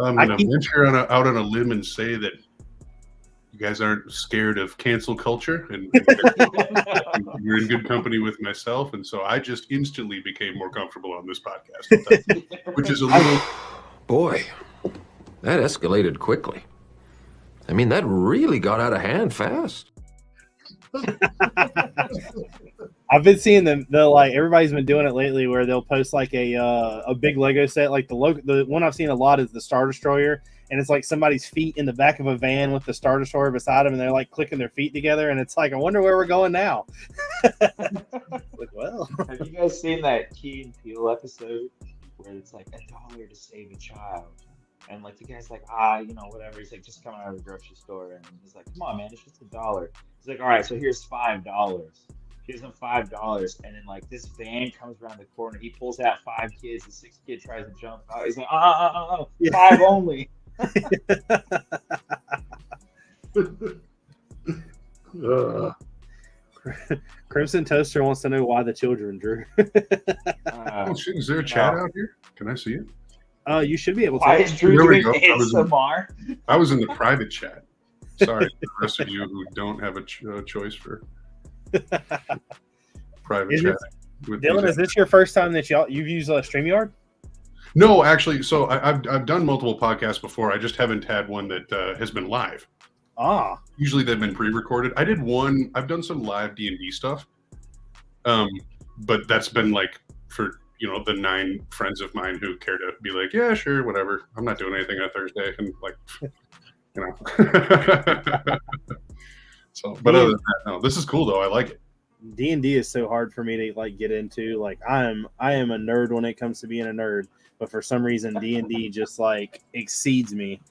I'm going to venture out on a limb and say that you guys aren't scared of cancel culture, and you're in good company with myself, and so I just instantly became more comfortable on this podcast, which is a little... Boy, that escalated quickly. I mean, that really got out of hand fast. I've been seeing them. They'll like everybody's been doing it lately, where they'll post like a big Lego set. Like the one I've seen a lot is the Star Destroyer, and it's like somebody's feet in the back of a van with the Star Destroyer beside them, and they're like clicking their feet together, and it's like, I wonder where we're going now. Like, well, have you guys seen that Key and Peele episode where it's like $1 to save a child? And like the guy's like, whatever. He's like, just coming out of the grocery store, and he's like, come on, man, it's just $1. He's like, all right, so here's $5. Gives him $5, and then like this van comes around the corner. He pulls out 5 kids. The 6th kid tries to jump out. He's like, 5 only. Crimson Toaster wants to know why the children drew. Is there a chat out here? Can I see it? You should be able to. Why is Drew doing ASMR? I was in the private chat. Sorry, the rest of you who don't have a choice for private chat. Dylan, is this your first time that you've used StreamYard? No, actually. So I've done multiple podcasts before. I just haven't had one that has been live. Usually they've been pre-recorded. I did one. I've done some live D&D stuff, but that's been like for the 9 friends of mine who care to be like, yeah, sure, whatever. I'm not doing anything on Thursday, and like, So, but other than that, no, this is cool though. I like it. D&D is so hard for me to like get into. Like I am a nerd when it comes to being a nerd, but for some reason D&D just like exceeds me.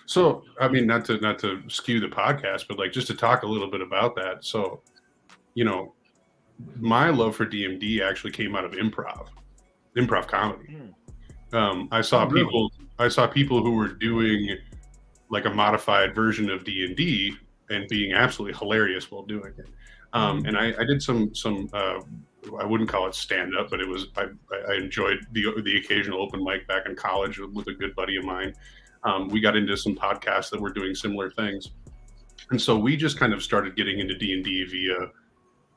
So, I mean, not to skew the podcast, but like just to talk a little bit about that. So, my love for D&D actually came out of improv comedy. I saw people who were doing like a modified version of D&D and being absolutely hilarious while doing it. And I did some I wouldn't call it stand up, but it was I enjoyed the occasional open mic back in college with a good buddy of mine. We got into some podcasts that were doing similar things, and so we just kind of started getting into D&D via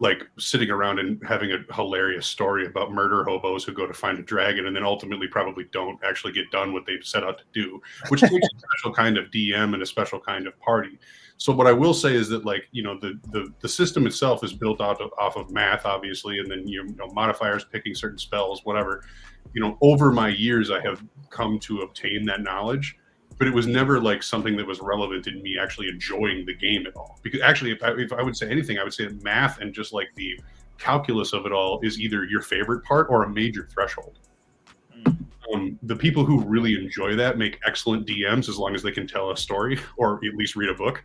like sitting around and having a hilarious story about murder hobos who go to find a dragon and then ultimately probably don't actually get done what they've set out to do, which takes a special kind of DM and a special kind of party. So what I will say is that like, the system itself is built off of math, obviously, and then, modifiers, picking certain spells, whatever, over my years, I have come to obtain that knowledge. But it was never like something that was relevant in me actually enjoying the game at all. Because actually, if I would say anything, I would say that math and just like the calculus of it all is either your favorite part or a major threshold. The people who really enjoy that make excellent DMs as long as they can tell a story or at least read a book.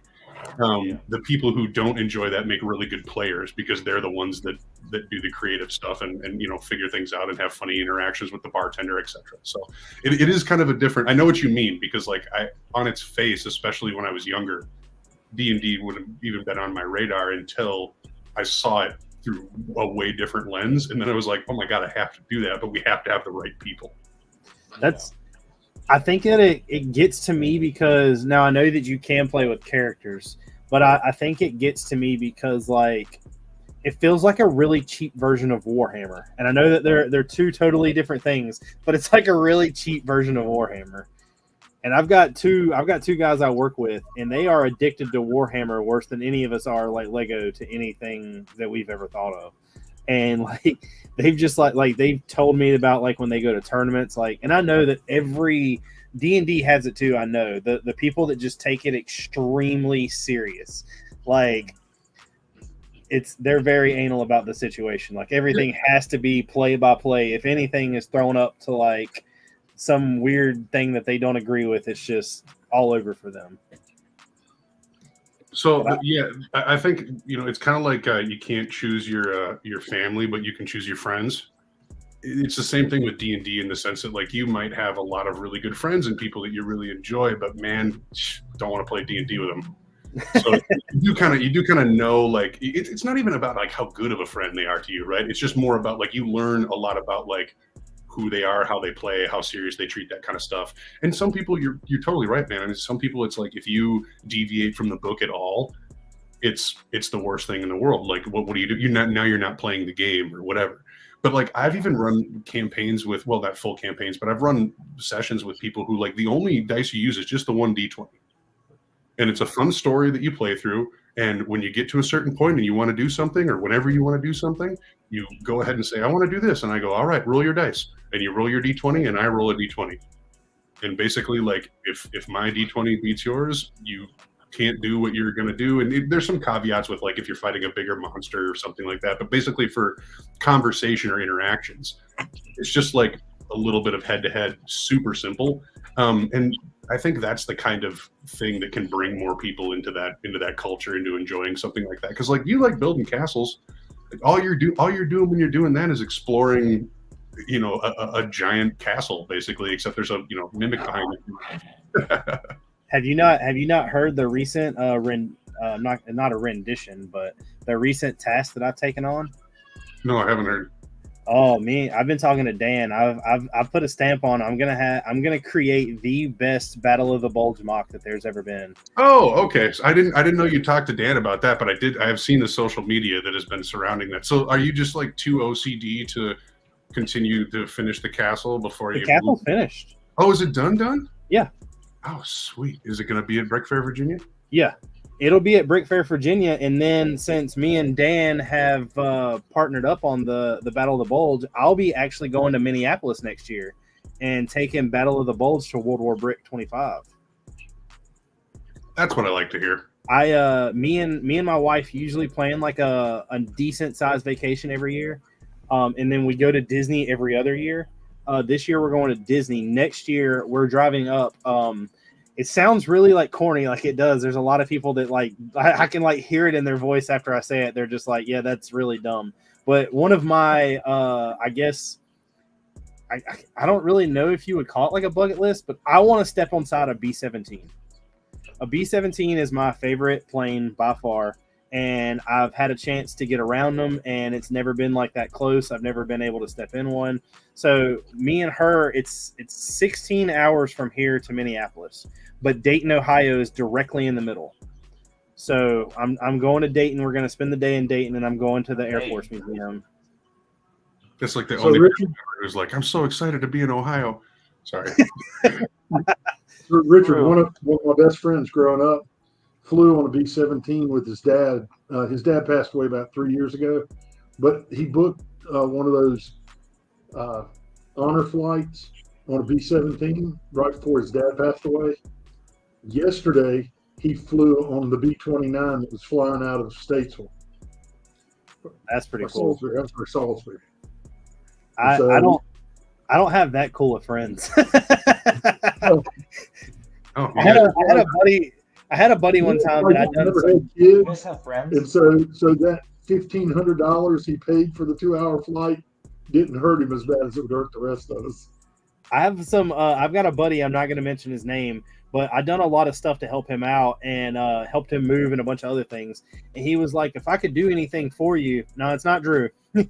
The people who don't enjoy that make really good players because they're the ones that do the creative stuff and figure things out and have funny interactions with the bartender, etc. So it is kind of a different. I know what you mean because like on its face, especially when I was younger, D&D wouldn't have even been on my radar until I saw it through a way different lens, and then I was like, oh my god, I have to do that, but we have to have the right people. I think that it gets to me because now I know that you can play with characters, but I think it gets to me because like it feels like a really cheap version of Warhammer. And I know that they're 2 totally different things, but it's like a really cheap version of Warhammer. And I've got two guys I work with, and they are addicted to Warhammer worse than any of us are like Lego to anything that we've ever thought of. And like they've just like they've told me about like when they go to tournaments, like, and I know that every D&D has it too. I know the people that just take it extremely serious, like they're very anal about the situation. Like everything has to be play by play. If anything is thrown up to like some weird thing that they don't agree with, it's just all over for them. So yeah, I think it's kind of like you can't choose your family, but you can choose your friends. It's the same thing with D&D in the sense that like you might have a lot of really good friends and people that you really enjoy, but man, don't want to play D&D with them. So you do kind of know like it's not even about like how good of a friend they are to you, right? It's just more about like you learn a lot about like who they are, how they play, how serious they treat that kind of stuff. And some people, you're totally right, man. I mean, some people, it's like if you deviate from the book at all, it's the worst thing in the world. Like, what do you do? You're not playing the game or whatever. But like, I've even run campaigns with, well, not full campaigns, but I've run sessions with people who like the only dice you use is just the 1d20, and it's a fun story that you play through. And when you get to a certain point and you want to do something, or whenever you want to do something, you go ahead and say, I want to do this. And I go, all right, roll your dice. And you roll your d20 and I roll a d20. And basically, like, if my d20 beats yours, you can't do what you're going to do. And there's some caveats with, like, if you're fighting a bigger monster or something like that. But basically for conversation or interactions, it's just like a little bit of head-to-head, super simple. And I think that's the kind of thing that can bring more people into that culture, into enjoying something like that. Because like, you like building castles, like, all you're doing when you're doing that is exploring, you know, a giant castle basically, except there's a, you know, mimic behind it. Have you not heard the recent not a rendition, but the recent task that I've taken on? No, I haven't heard. Oh man, I've been talking to Dan. I've put a stamp on. I'm gonna create the best Battle of the Bulge mock that there's ever been. Oh, okay. So I didn't know you talked to Dan about that, but I have seen the social media that has been surrounding that. So are you just like too OCD to continue to finish the castle before The castle's finished. Oh, is it done? Yeah. Oh, sweet. Is it going to be at Brick Fair, Virginia? Yeah. It'll be at Brick Fair, Virginia, and then since me and Dan have partnered up on the Battle of the Bulge, I'll be actually going to Minneapolis next year and taking Battle of the Bulge to World War Brick 25. That's what I like to hear. Me and my wife usually plan like a decent sized vacation every year, and then we go to Disney every other year. This year we're going to Disney. Next year we're driving up. It sounds really like corny, like it does. There's a lot of people that like I can like hear it in their voice after I say it. They're just like, yeah, that's really dumb. But one of my, I guess, I don't really know if you would call it like a bucket list, but I want to step inside a B-17. A B-17 is my favorite plane by far, and I've had a chance to get around them, and it's never been like that close. I've never been able to step in one. So me and her, it's 16 hours from here to Minneapolis, but Dayton, Ohio is directly in the middle. So I'm going to Dayton. We're going to spend the day in Dayton, and I'm going to the Air Force Museum. That's like the only person who's like, I'm so excited to be in Ohio. Sorry. Richard, one of my best friends growing up, flew on a B-17 with his dad. His dad passed away about 3 years ago, but he booked one of those honor flights on a B-17 right before his dad passed away. Yesterday, he flew on the B-29 that was flying out of Statesville. That's pretty cool. That's for Salisbury. I don't have that cool of friends. I had a buddy one time that I never had kids, and so that $1,500 he paid for the 2-hour flight didn't hurt him as bad as it would hurt the rest of us. I have some. I've got a buddy. I'm not going to mention his name, but I've done a lot of stuff to help him out and helped him move and a bunch of other things. And he was like, "If I could do anything for you," no, it's not Drew. He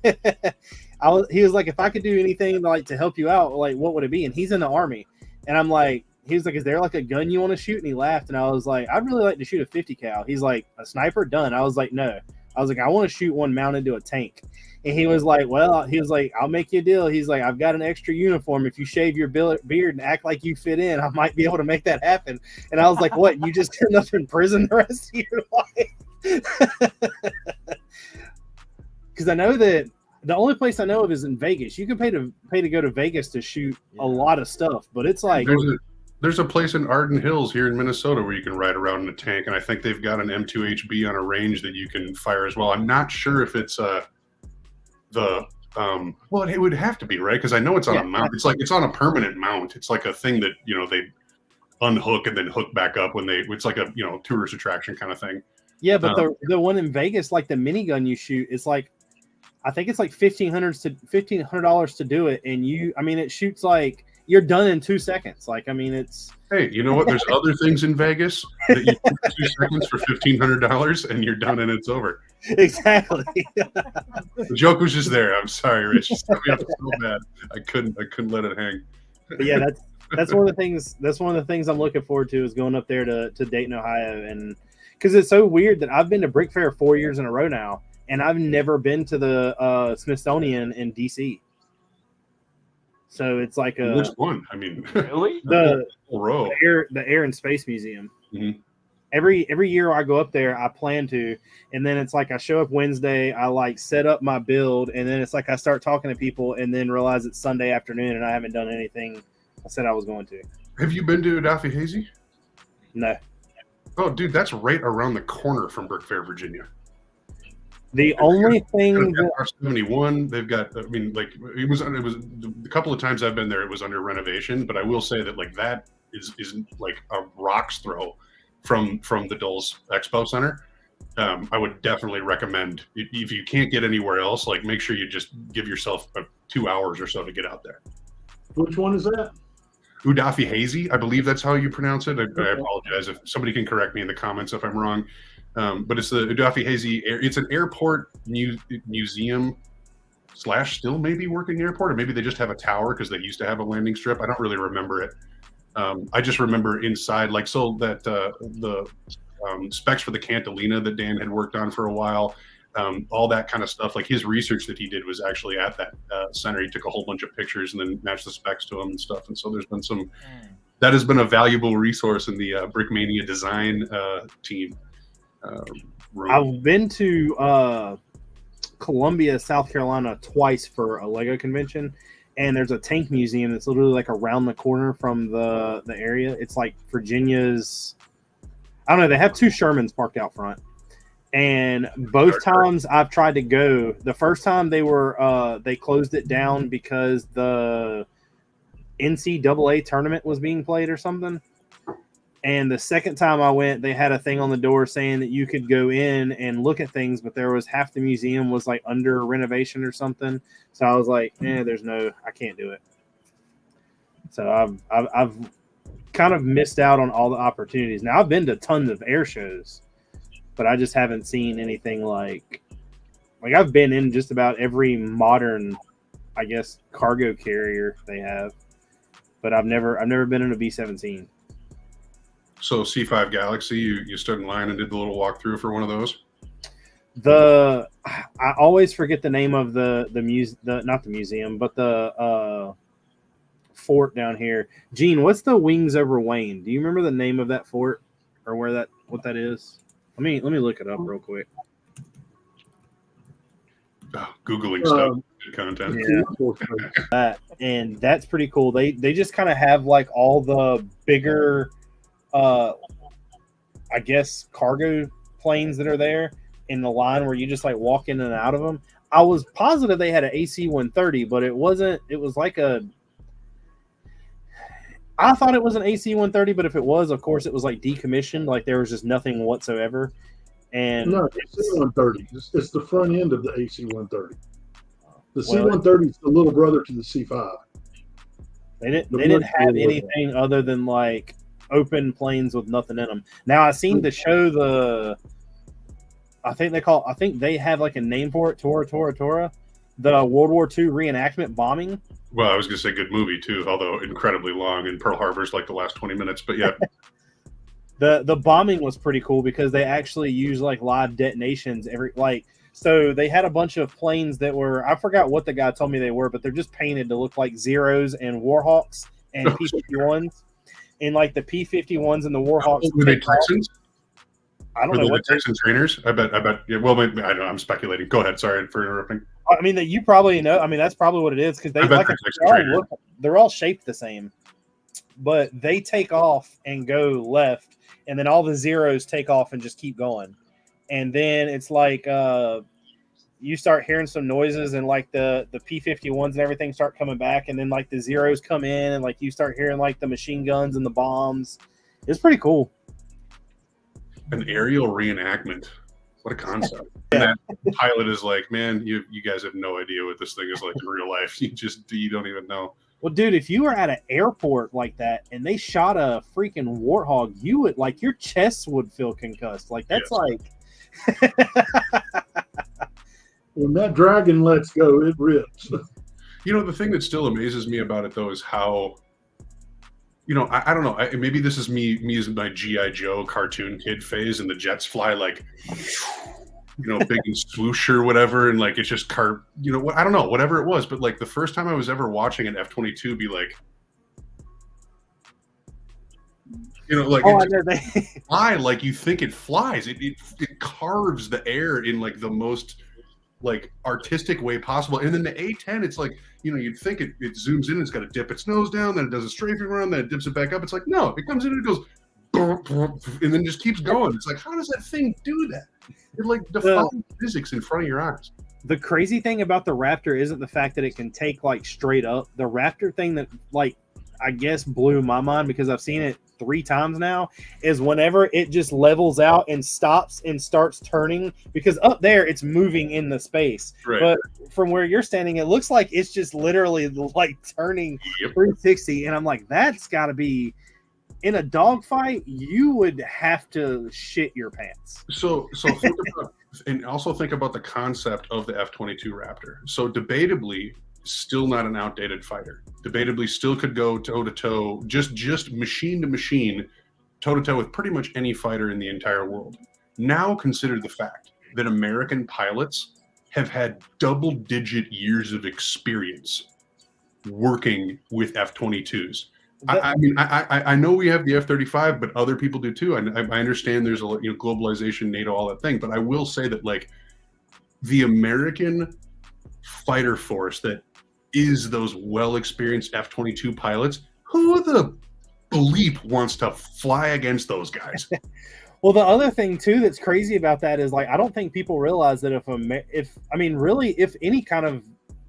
was like, "If I could do anything like to help you out, like what would it be?" And he's in the Army, and I'm like. He was like, "Is there like a gun you want to shoot?" And he laughed. And I was like, "I'd really like to shoot a 50 cal." He's like, "A sniper? Done." I was like, "No." I was like, "I want to shoot one mounted to a tank." And he was like, "Well," he was like, "I'll make you a deal." He's like, "I've got an extra uniform. If you shave your beard and act like you fit in, I might be able to make that happen." And I was like, "What? You just end up in prison the rest of your life?" Because I know that the only place I know of is in Vegas. You can pay to go to Vegas to shoot a lot of stuff, but it's like there's a place in Arden Hills here in Minnesota where you can ride around in a tank, and I think they've got an M2HB on a range that you can fire as well. I'm not sure if it's well, it would have to be, right? Because I know it's on a mount. It's like it's on a permanent mount. It's like a thing that they unhook and then hook back up when it's like a tourist attraction kind of thing. Yeah, but the one in Vegas, like the minigun you shoot, it's like I think it's like $1,500 to do it, and it shoots like. you're done in 2 seconds. Like, I mean, it's Hey, you know what? There's other things in Vegas that you do in 2 seconds for $1,500, and you're done and it's over. exactly. The joke was just there. I'm sorry, Rich. You set me up so bad. I couldn't let it hang. But yeah, that's one of the things. That's one of the things I'm looking forward to is going up there to Dayton, Ohio, and because it's so weird that I've been to Brick Fair 4 years in a row now, and I've never been to the Smithsonian in DC. So it's like Which one? I mean, Really? the row. the Air and Space Museum. Mhm. Every year I go up there, I plan to, and then it's like I show up Wednesday, I like set up my build, and then it's like I start talking to people, and then realize it's Sunday afternoon, and I haven't done anything I said I was going to. Have you been to Daffy Hazy? No. Oh, dude, that's right around the corner from Brick Fair, Virginia. The only thing R71, they've got. I mean, like it was a couple of times I've been there. It was under renovation, but I will say that like that is like a rock's throw from the Dulles Expo Center. I would definitely recommend if you can't get anywhere else, like make sure you just give yourself 2 hours or so to get out there. Which one is that? Udafi Hazy, I believe that's how you pronounce it. I apologize if somebody can correct me in the comments if I'm wrong. But it's the Udafi Hazy. It's an airport museum / still maybe working airport, or maybe they just have a tower because they used to have a landing strip. I don't really remember it. I just remember inside, like, so that the specs for the Cantilena that Dan had worked on for a while, all that kind of stuff. Like his research that he did was actually at that center. He took a whole bunch of pictures and then matched the specs to them and stuff. And so there's been some. That has been a valuable resource in the Brickmania design team. I've been to Columbia, South Carolina twice for a Lego convention, and there's a tank museum that's literally like around the corner from the area. It's like Virginia's. I don't know. They have 2 Shermans parked out front, and both times I've tried to go. The first time they closed it down because the NCAA tournament was being played or something. And the second time I went, they had a thing on the door saying that you could go in and look at things, but there was half the museum was like under renovation or something. So I was like, I can't do it. So I've kind of missed out on all the opportunities. Now I've been to tons of air shows, but I just haven't seen anything like I've been in just about every modern, I guess, cargo carrier they have, but I've never been in a B-17. So C5 Galaxy, you stood in line and did the little walkthrough for one of those? I always forget the name of not the museum, but the fort down here. Gene, what's the Wings Over Wayne? Do you remember the name of that fort or what that is? Let me look it up real quick. Oh, Googling stuff, content. Yeah. And that's pretty cool. They just kind of have like all the bigger I guess cargo planes that are there in the line where you just like walk in and out of them. I was positive they had an AC-130, but it wasn't. It was like I thought it was an AC-130, but if it was, of course, it was like decommissioned. Like there was just nothing whatsoever. And no, AC-130. It's the front end of the AC-130. The C-130 is the little brother to the C-5. They didn't have anything other than like open planes with nothing in them. Now I seen the show I think they have like a name for it, Tora, the World War II reenactment bombing. Well, I was gonna say good movie too, although incredibly long, and Pearl Harbor's like the last 20 minutes, but yeah. The bombing was pretty cool because they actually used like live detonations so they had a bunch of planes that were, I forgot what the guy told me they were, but they're just painted to look like Zeros and Warhawks and P-51s. And like the P-51s and the Warhawks. Were they Texans? I don't know what Texan trainers. I bet. Yeah, well, maybe, I don't know. I'm speculating. Go ahead. Sorry for interrupting. I mean, that you probably know. I mean, that's probably what it is because they're all shaped the same, but they take off and go left, and then all the Zeros take off and just keep going, and then it's like you start hearing some noises, and like the P-51s and everything start coming back, and then like the Zeros come in, and like you start hearing like the machine guns and the bombs. It's pretty cool. An aerial reenactment. What a concept. And that pilot is like, man, you guys have no idea what this thing is like in real life. You don't even know. Well, dude, if you were at an airport like that and they shot a freaking warthog, you would like your chest would feel concussed. Like that's like when that dragon lets go, it rips. You know, the thing that still amazes me about it though is how, you know, I don't know. Maybe this is me as my G.I. Joe cartoon kid phase, and the jets fly like, you know, big and swoosh or whatever, and like it's just you know what? I don't know, whatever it was. But like the first time I was ever watching an F-22 be like, you know, like fly like you think it flies. It carves the air in like the most like artistic way possible. And then the A-10, it's like, you know, you'd think it zooms in, it's got to dip its nose down, then it does a strafing around, then it dips it back up. It's like, no, it comes in and it goes, and then just keeps going. It's like, how does that thing do that? It like defies physics in front of your eyes. The crazy thing about the Raptor isn't the fact that it can take like straight up. The Raptor thing that like I guess blew my mind, because I've seen it 3 times now, is whenever it just levels out and stops and starts turning, because up there it's moving in the space. Right. But from where you're standing, it looks like it's just literally like turning 360. And I'm like, that's got to be, in a dogfight, you would have to shit your pants. So think about, and also think about the concept of the F-22 Raptor. So debatably, still not an outdated fighter. Debatably, still could go toe to toe, just machine to machine, toe to toe with pretty much any fighter in the entire world. Now consider the fact that American pilots have had double-digit years of experience working with F-22s. I mean, I know we have the F-35, but other people do too. I understand there's a globalization, NATO, all that thing. But I will say that like the American fighter force that is those well-experienced F-22 pilots, who the bleep wants to fly against those guys? Well, the other thing too that's crazy about that is like I don't think people realize that if any kind of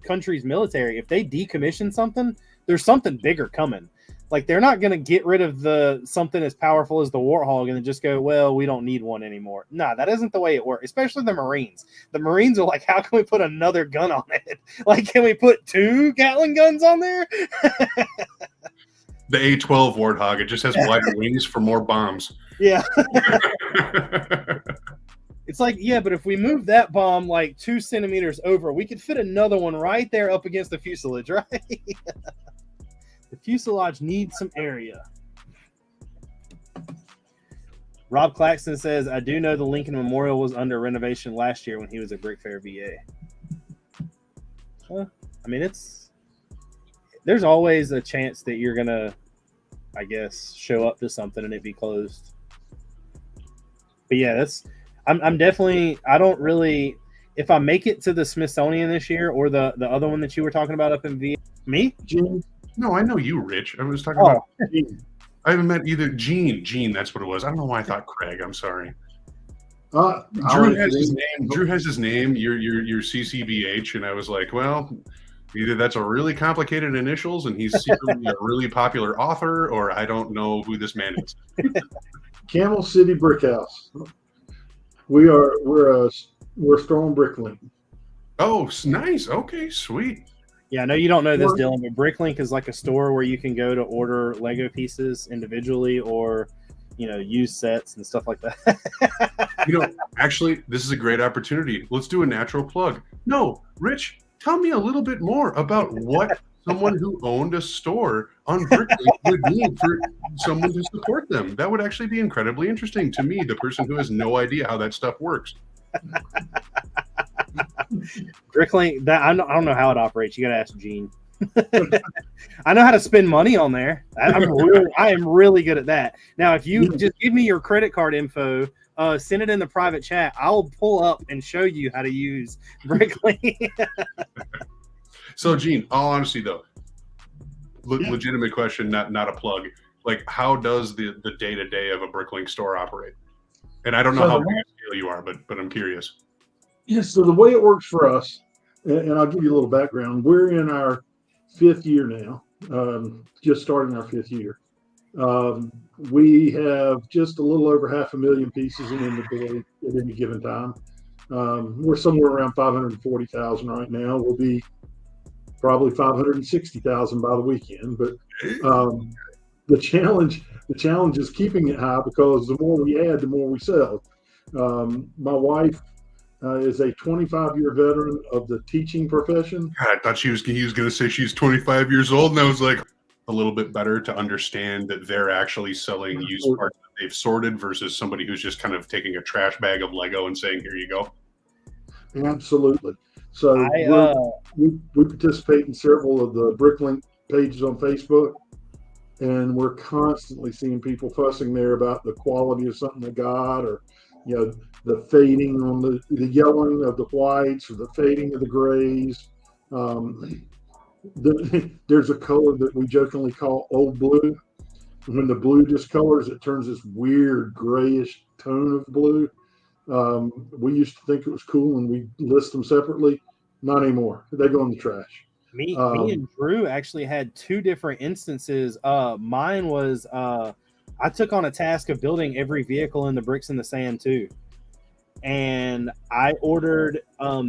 country's military, if they decommission something, there's something bigger coming. Like they're not going to get rid of something as powerful as the Warthog and then just go, well, we don't need one anymore. Nah, that isn't the way it works. Especially the Marines. The Marines are like, how can we put another gun on it? Like, can we put 2 Gatling guns on there? The A-12 Warthog, it just has wider wings for more bombs. Yeah. It's like, yeah, but if we move that bomb like 2 centimeters over, we could fit another one right there up against the fuselage, right? The fuselage needs some area. Rob Claxton says, I do know the Lincoln Memorial was under renovation last year when he was at Brick Fair VA. Well, I mean, there's always a chance that you're going to, I guess, show up to something and it be closed. But yeah, I'm definitely, I don't really, if I make it to the Smithsonian this year or the other one that you were talking about up in VA, me? Gene? No, I know you, Rich. I was talking about. I haven't met either. Gene, that's what it was. I don't know why I thought Craig. I'm sorry. Drew has his name. Drew has his name. You're CCBH, and I was like, well, either that's a really complicated initials, and he's secretly a really popular author, or I don't know who this man is. Camel City Brick House. We're a strong Bricklink. Oh, nice. Okay, sweet. Yeah, I know you don't know this, Dylan, but Bricklink is like a store where you can go to order Lego pieces individually or, use sets and stuff like that. Actually, this is a great opportunity. Let's do a natural plug. No, Rich, tell me a little bit more about what someone who owned a store on Bricklink would need for someone to support them. That would actually be incredibly interesting to me, the person who has no idea how that stuff works. Bricklink, I don't know how it operates. You got to ask Gene. I know how to spend money on there. I am really good at that. Now, if you just give me your credit card info, send it in the private chat. I'll pull up and show you how to use Bricklink. So, Gene, all honesty though, legitimate question, not a plug. Like, how does the day-to-day of a Bricklink store operate? And I don't know how big a scale you are, but I'm curious. Yes, so the way it works for us, and I'll give you a little background. We're in our 5th year now, just starting our 5th year. We have just a little over 500,000 pieces in inventory at any given time. We're somewhere around 540,000 right now. We'll be probably 560,000 by the weekend. But the challenge is keeping it high, because the more we add, the more we sell. My wife is a 25-year veteran of the teaching profession. God, I thought he was going to say she's 25 years old, and I was like, a little bit better to understand that they're actually selling used parts that they've sorted versus somebody who's just kind of taking a trash bag of Lego and saying, here you go. Absolutely. So we participate in several of the Bricklink pages on Facebook, and we're constantly seeing people fussing there about the quality of something they got, or the fading on the yellowing of the whites, or the fading of the grays. There's a color that we jokingly call old blue. When the blue discolors, it turns this weird grayish tone of blue. We used to think it was cool, and we list them separately. Not anymore. They go in the trash. Me and Drew actually had two different instances. Mine was I took on a task of building every vehicle in the Bricks in the Sand too. And I ordered,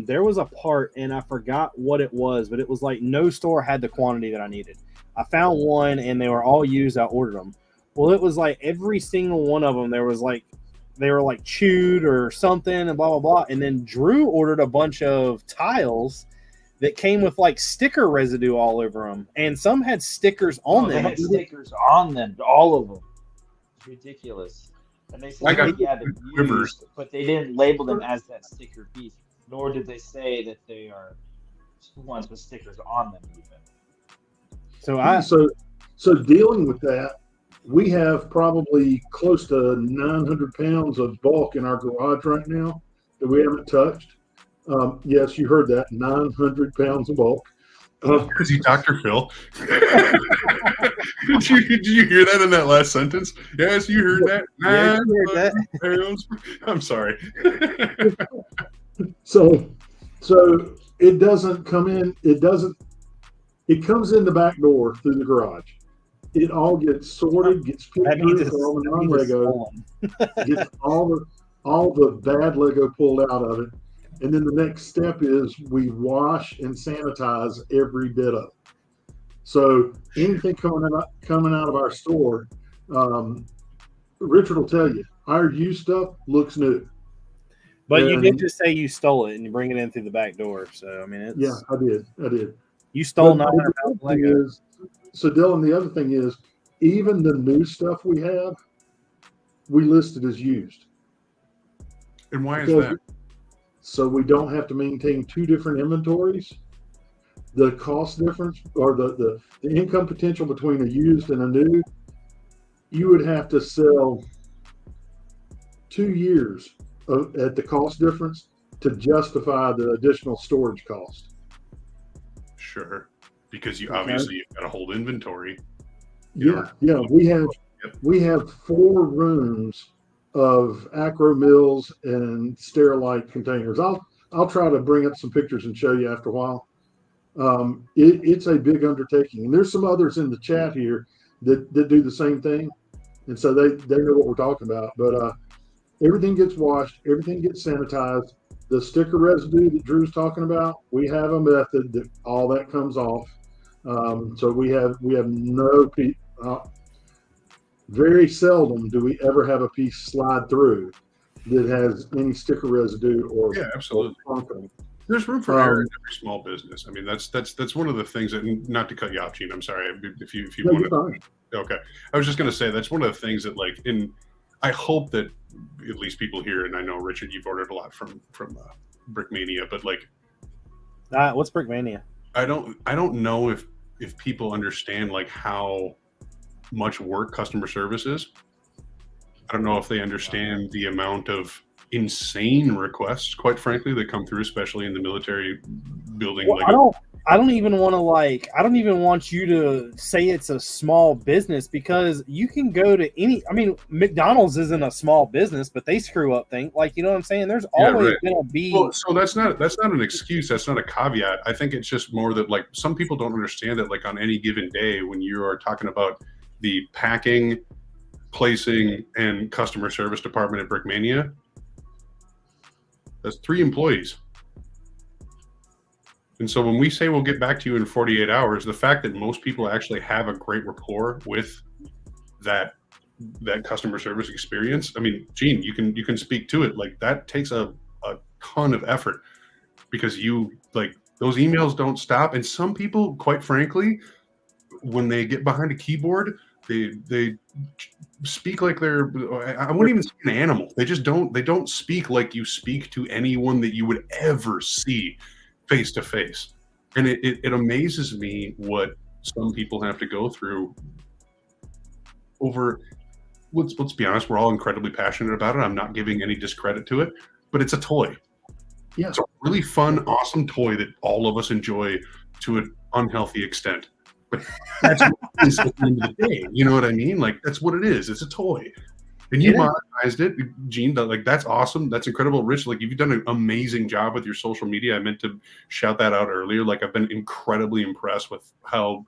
there was a part, and I forgot what it was, but it was like no store had the quantity that I needed. I found one, and they were all used. I ordered them. Well, it was like every single one of them, they were like chewed or something, and blah, blah, blah. And then Drew ordered a bunch of tiles that came with like sticker residue all over them. And some had stickers on them. They had stickers on them, all of them. It's ridiculous. And they said, they're used, but they didn't label them as that sticker piece, nor did they say that they are ones with stickers on them even. So dealing with that, we have probably close to 900 pounds of bulk in our garage right now that we haven't touched. Yes, you heard that, 900 pounds of bulk. Is he Dr. Phil? Did you hear that in that last sentence? Yes, you heard that. Yeah, you heard that. I'm sorry. So it doesn't come in. It comes in the back door through the garage. It all gets sorted, gets picked through for all the non-Lego, gets all the bad Lego pulled out of it. And then the next step is we wash and sanitize every bit of it. So anything coming out of our store, Richard will tell you, our used stuff looks new. But you did just say you stole it and you bring it in through the back door. So I mean, yeah, I did. You stole 900 pounds of Lego. So Dylan, the other thing is, even the new stuff we have, we listed as used. And why is that? So we don't have to maintain two different inventories. The cost difference, or the income potential between a used and a new, you would have to sell 2 years at the cost difference to justify the additional storage cost. Sure, because you obviously you've got to hold inventory. Yeah. We have 4 rooms of Acro mills and Sterilite containers. I'll try to bring up some pictures and show you after a while. It's a big undertaking, and there's some others in the chat here that do the same thing, and so they know what we're talking about. But everything gets washed, everything gets sanitized. The sticker residue that Drew's talking about, we have a method that all that comes off. So we have no very seldom do we ever have a piece slide through that has any sticker residue or absolutely. There's room for error in every small business. I mean, that's one of the things that, not to cut you off, Gene, I'm sorry if you want to. Okay, I was just going to say that's one of the things that, like, I hope that at least people here, and I know Richard, you've ordered a lot from Brickmania, but like, what's Brickmania? I don't know if people understand like how much work customer service is. I don't know if they understand the amount of insane requests, quite frankly, that come through, especially in the military building. Well, I don't even want you to say it's a small business, because you can go to McDonald's isn't a small business, but they screw up things. Like, you know what I'm saying? There's always going to be. Well, so that's not an excuse. That's not a caveat. I think it's just more that, like, some people don't understand that, like, on any given day when you are talking about the packing, placing, and customer service department at Brickmania, that's 3 employees. And so when we say we'll get back to you in 48 hours, the fact that most people actually have a great rapport with that customer service experience, I mean, Gene, you can speak to it. Like that takes a ton of effort because those emails don't stop. And some people, quite frankly, when they get behind a keyboard, they speak like they're, I wouldn't even say an animal. They don't speak like you speak to anyone that you would ever see face to face. And it amazes me what some people have to go through over, let's be honest, we're all incredibly passionate about it. I'm not giving any discredit to it, but it's a toy. Yeah. It's a really fun, awesome toy that all of us enjoy to an unhealthy extent. But that's what it is at the end of the day. You know what I mean? Like, that's what it is. It's a toy. And you monetized it, Gene. Like, that's awesome. That's incredible. Rich, like, you've done an amazing job with your social media. I meant to shout that out earlier. Like, I've been incredibly impressed with how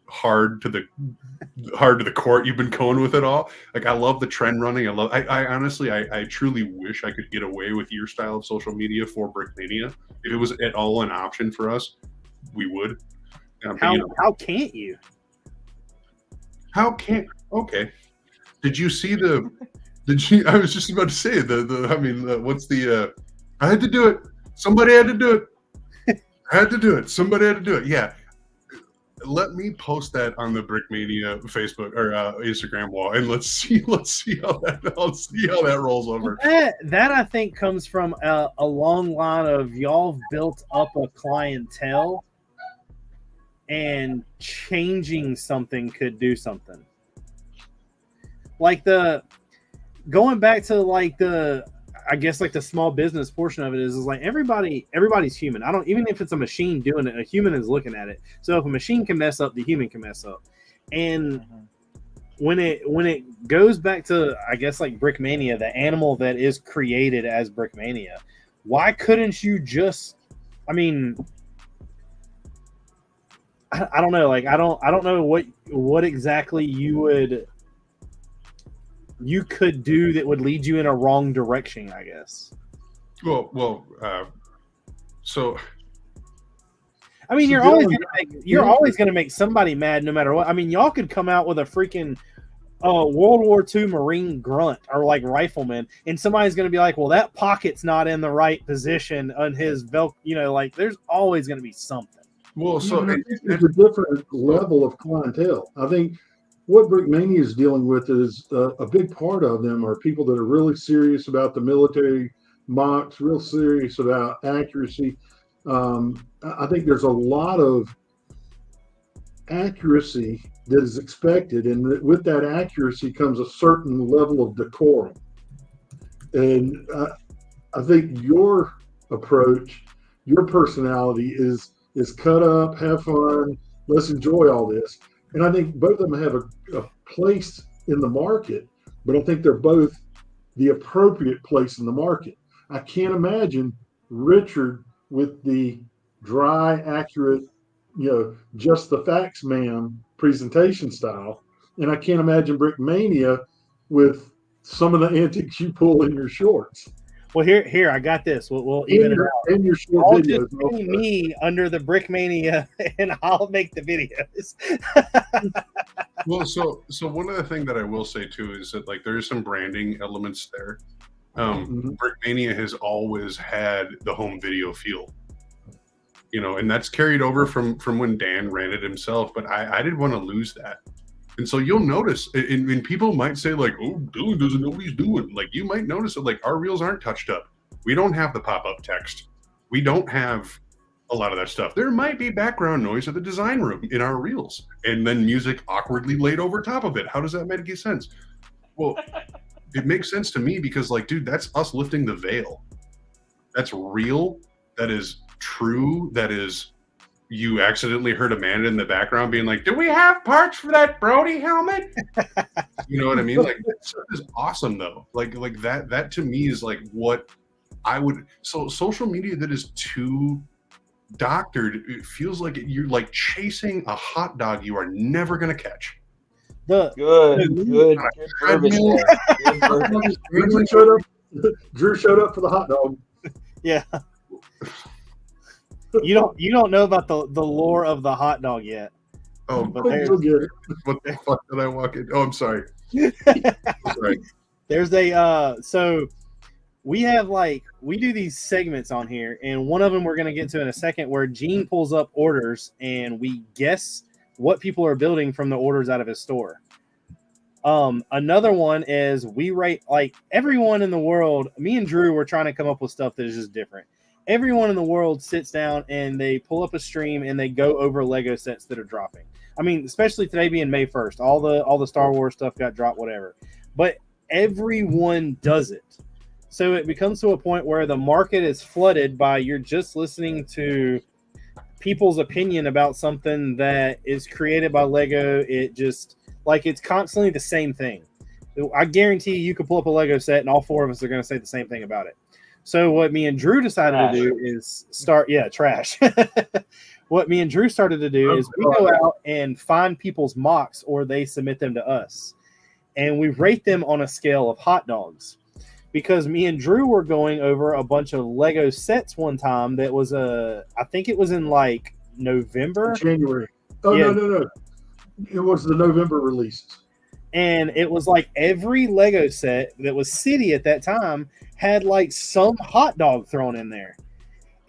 hard to the court you've been going with it all. Like, I love the trend running. I honestly truly wish I could get away with your style of social media for Brickmania. If it was at all an option for us, we would. How can't you? How can't? Okay. Did you see I was just about to say what's the I had to do it. Somebody had to do it. I had to do it. Somebody had to do it. Yeah. Let me post that on the Brickmania Facebook or Instagram wall, and let's see how that rolls over. That I think comes from a long line of y'all built up a clientele, and changing something could do something. Like going back to like the small business portion of it is like everybody's human. Even if it's a machine doing it, a human is looking at it. So if a machine can mess up, the human can mess up. And when it goes back to, I guess, like Brickmania, the animal that is created as Brickmania, why couldn't you just, I mean, I don't know. Like, I don't know what exactly you could do that would lead you in a wrong direction, I guess. So I mean, you're always gonna make somebody mad no matter what. I mean, y'all could come out with a freaking World War II Marine grunt or like rifleman, and somebody's gonna be like, well, that pocket's not in the right position on his belt. You know, like there's always gonna be something. Well, so it's a different level of clientele. I think what Brickmania is dealing with is a big part of them are people that are really serious about the military mocks, real serious about accuracy. I think there's a lot of accuracy that is expected, and with that accuracy comes a certain level of decorum. And I think your approach, your personality is cut up, have fun, let's enjoy all this. And I think both of them have a place in the market, but I think they're both the appropriate place in the market. I can't imagine Richard with the dry, accurate, just the facts, ma'am, presentation style. And I can't imagine Brickmania with some of the antics you pull in your shorts. Well, here, I got this. We'll even it out. And your short I'll videos. Just see me under the Brickmania, and I'll make the videos. Well, so one other thing that I will say too is that like there is some branding elements there. Brickmania has always had the home video feel, and that's carried over from when Dan ran it himself. But I didn't want to lose that. And so you'll notice, and people might say like, oh, Dylan doesn't know what he's doing. Like you might notice that like our reels aren't touched up. We don't have the pop-up text. We don't have a lot of that stuff. There might be background noise at the design room in our reels, and then music awkwardly laid over top of it. How does that make any sense? Well, it makes sense to me because like, dude, that's us lifting the veil. That's real. That is true. That is, you accidentally heard Amanda in the background being like, do we have parts for that Brody helmet? You know what I mean? Like, that stuff is awesome though. Like that to me is like what I would, so social media that is too doctored, it feels like you're like chasing a hot dog you are never going to catch. Good purpose there. Drew showed up for the hot dog. Yeah. You don't know about the lore of the hot dog yet. Oh, But You'll get it. what the fuck did I walk in? Oh, I'm sorry. Sorry. There's so we have we do these segments on here, and one of them we're going to get to in a second, where Gene pulls up orders and we guess what people are building from the orders out of his store. Another one is we rate everyone in the world. Me and Drew were trying to come up with stuff that is just different. Everyone in the world sits down and they pull up a stream and they go over Lego sets that are dropping. I mean, especially today being May 1st, all the Star Wars stuff got dropped, whatever. But everyone does it. So it becomes to a point where the market is flooded by you're just listening to people's opinion about something that is created by Lego. It just it's constantly the same thing. I guarantee you could pull up a Lego set and all four of us are going to say the same thing about it. So what me and Drew decided to do is trash. What me and Drew started to do is we go out and find people's mocks, or they submit them to us, and we rate them on a scale of hot dogs. Because me and Drew were going over a bunch of Lego sets one time that was I think it was in November. January. Oh, Yeah. no. It was the November releases. And it was every Lego set that was City at that time had some hot dog thrown in there.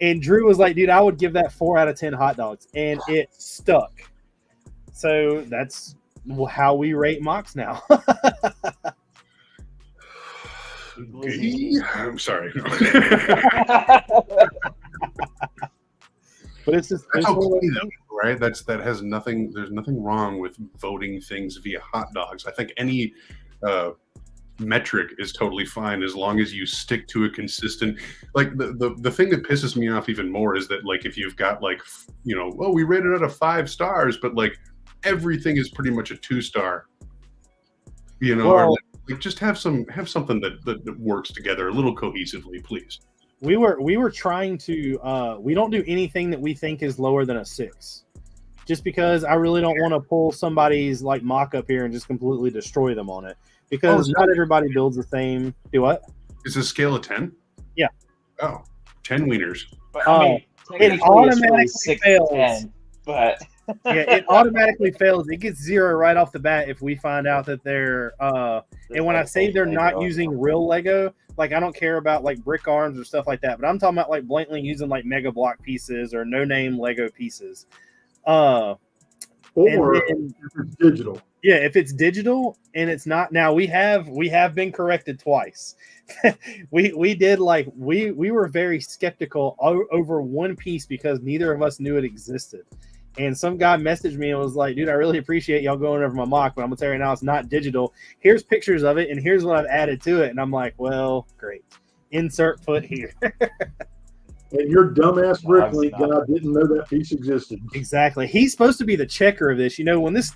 And Drew was like, dude, I would give that 4 out of 10 hot dogs. And it stuck. So that's how we rate mocks now. Okay. I'm sorry. But it's just That's okay, though, right? That has nothing. There's nothing wrong with voting things via hot dogs. I think any metric is totally fine as long as you stick to a consistent. The thing that pisses me off even more is that if you've got we rated it a 5 stars, but everything is pretty much a 2-star. Or just have something that works together a little cohesively, please. We were trying to we don't do anything that we think is lower than a 6, just because I really don't want to pull somebody's mock up here and just completely destroy them on it, because not everybody builds the same. Do what? It's a scale of 10. Yeah. Oh, 10 wieners. But, I mean, it automatically fails. 10, but Yeah, it automatically fails. It gets 0 right off the bat if we find out that they're and when I say they're not using real Lego, I don't care about brick arms or stuff like that, but I'm talking about blatantly using Mega Block pieces or no name Lego pieces. Or if it's digital. Yeah, if it's digital and it's not. Now we have been corrected twice. we did we were very skeptical over one piece because neither of us knew it existed. And some guy messaged me and was like, dude, I really appreciate y'all going over my mock, but I'm going to tell you right now, it's not digital. Here's pictures of it, and here's what I've added to it. And I'm like, well, great. Insert foot here. And your dumbass Brickin guy didn't know that piece existed. Exactly. He's supposed to be the checker of this. When this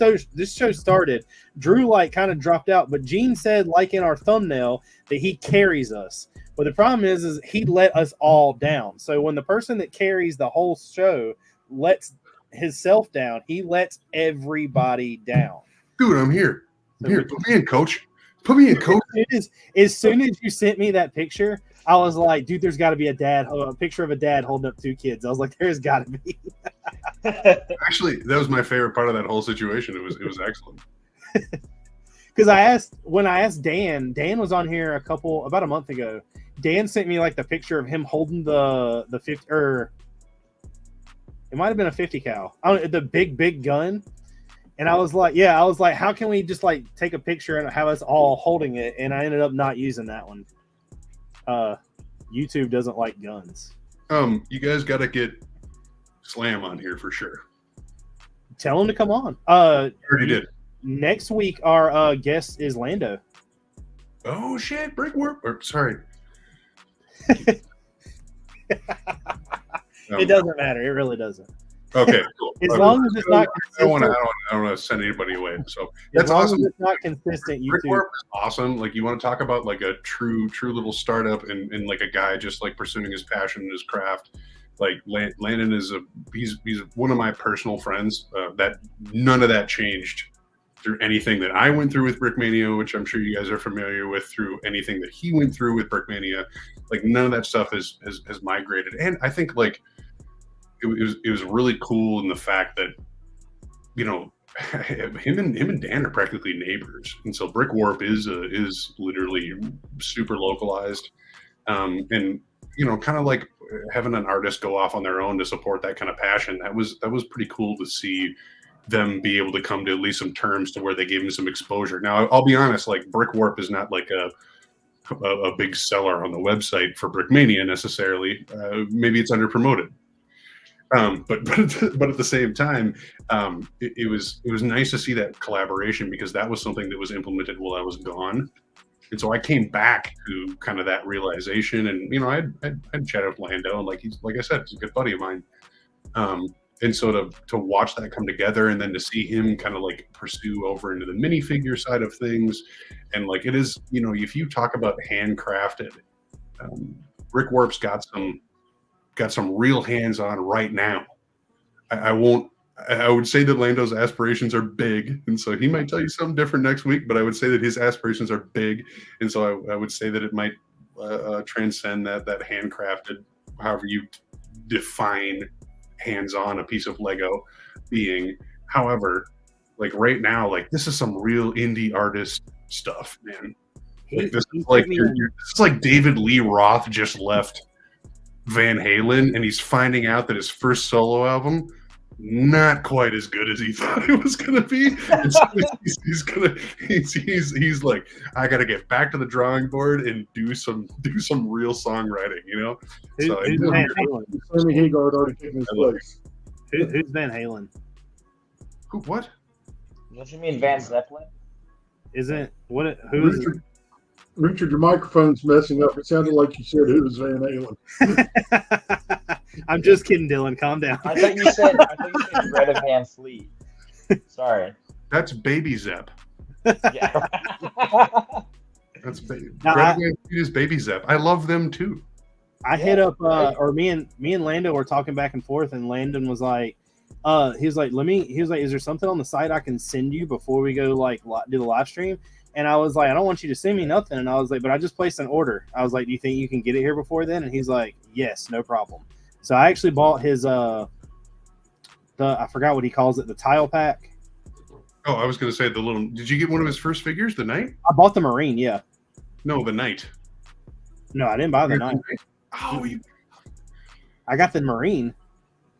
show started, Drew kind of dropped out, but Gene said, in our thumbnail, that he carries us. But the problem is he let us all down. So when the person that carries the whole show lets himself down, he lets everybody down. Dude, I'm here. I'm here. Put me in, coach. Put me in, coach. As soon as you sent me that picture, I was like, dude, there's got to be a picture of a dad holding up 2 kids. I was like, there's got to be. Actually, that was my favorite part of that whole situation. It was excellent. Because when I asked Dan was on here about a month ago. Dan sent me the picture of him holding the 50 it might have been a 50 cal. The big gun. And I was like, how can we just take a picture and have us all holding it? And I ended up not using that one. YouTube doesn't like guns. You guys got to get Slam on here for sure. Tell him to come on. Already did. Next week, our guest is Lando. Oh shit! Brickwork. Sorry. It doesn't matter. It really doesn't. Okay, cool. As long as it's not consistent. I don't want to send anybody away. So that's as long awesome. As it's not consistent. Brickwork is awesome. You want to talk about a true little startup and a guy just pursuing his passion and his craft. Landon is he's one of my personal friends. That none of that changed through anything that I went through with Brickmania, which I'm sure you guys are familiar with, through anything that he went through with Brickmania. None of that stuff has migrated. And I think it was really cool in the fact that, you know, him and Dan are practically neighbors, and so Brick Warp is literally super localized, and you know, kind of like having an artist go off on their own to support that kind of passion. That was pretty cool to see them be able to come to at least some terms to where they gave him some exposure. Now, I'll be honest, like Brick Warp is not like a big seller on the website for Brickmania necessarily. Maybe it's under promoted. But at the same time, it was nice to see that collaboration, because that was something that was implemented while I was gone, and so I came back to kind of that realization. And you know, I'd chatted with Lando, and like I said, he's a good buddy of mine. And so to watch that come together, and then to see him kind of like pursue over into the minifigure side of things, and like it is, you know, if you talk about handcrafted, Brick Warp's got some real hands-on right now. I would say that Lando's aspirations are big, and so he might tell you something different next week, but I would say that his aspirations are big, and so I would say that it might transcend that handcrafted, however you define hands-on a piece of Lego being. However, like right now, like this is some real indie artist stuff, man. Like this is like this is like David Lee Roth just left Van Halen, and he's finding out that his first solo album not quite as good as he thought it was gonna be. And so he's like, I gotta get back to the drawing board and do some real songwriting, you know. Who's Van Halen? Sammy Hagar already taken his place. Who's Van Halen? Who? What? Don't you mean Van Zeppelin? Isn't what? Who is it? Richard, your microphone's messing up. It sounded like you said it was Van Halen. I'm just kidding, Dylan. Calm down. I thought you said Greta Van Fleet. Sorry. That's Baby Zepp. Yeah. That's Greta Van Fleet is Baby Zepp. I love them too. I hit up, or me and Lando were talking back and forth, and Landon was like, he was like, is there something on the site I can send you before we go like do the live stream? And I was like, I don't want you to send me nothing. And I was like, but I just placed an order. I was like, do you think you can get it here before then? And he's like, yes, no problem. So I actually bought his I forgot what he calls it, the tile pack. Oh, I was gonna say did you get one of his first figures, the Knight? I bought the Marine, yeah. No, the Knight. No, I didn't buy the Knight. Oh, I got the Marine.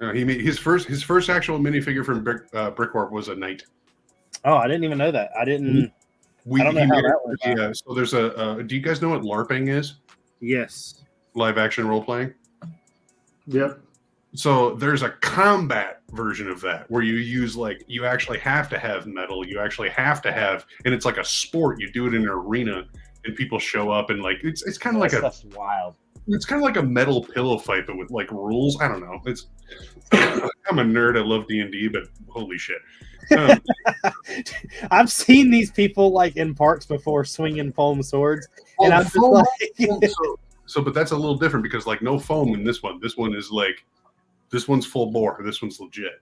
No, he made his first actual minifigure from Brick Warp was a Knight. Oh, I didn't even know that. I didn't. I don't know how that works. Yeah, so there's do you guys know what LARPing is? Yes. Live action role playing? Yep. So there's a combat version of that where you use you actually have to have metal. You actually have to have, and it's like a sport. You do it in an arena, and people show up, and like it's kind of like that's wild. It's kind of like a metal pillow fight, but with like rules. I don't know. It's I'm a nerd. I love D&D, but holy shit. I've seen these people like in parks before swinging foam swords, and I'm just like, but that's a little different because like no foam in this one. This one is like, this one's full bore. This one's legit.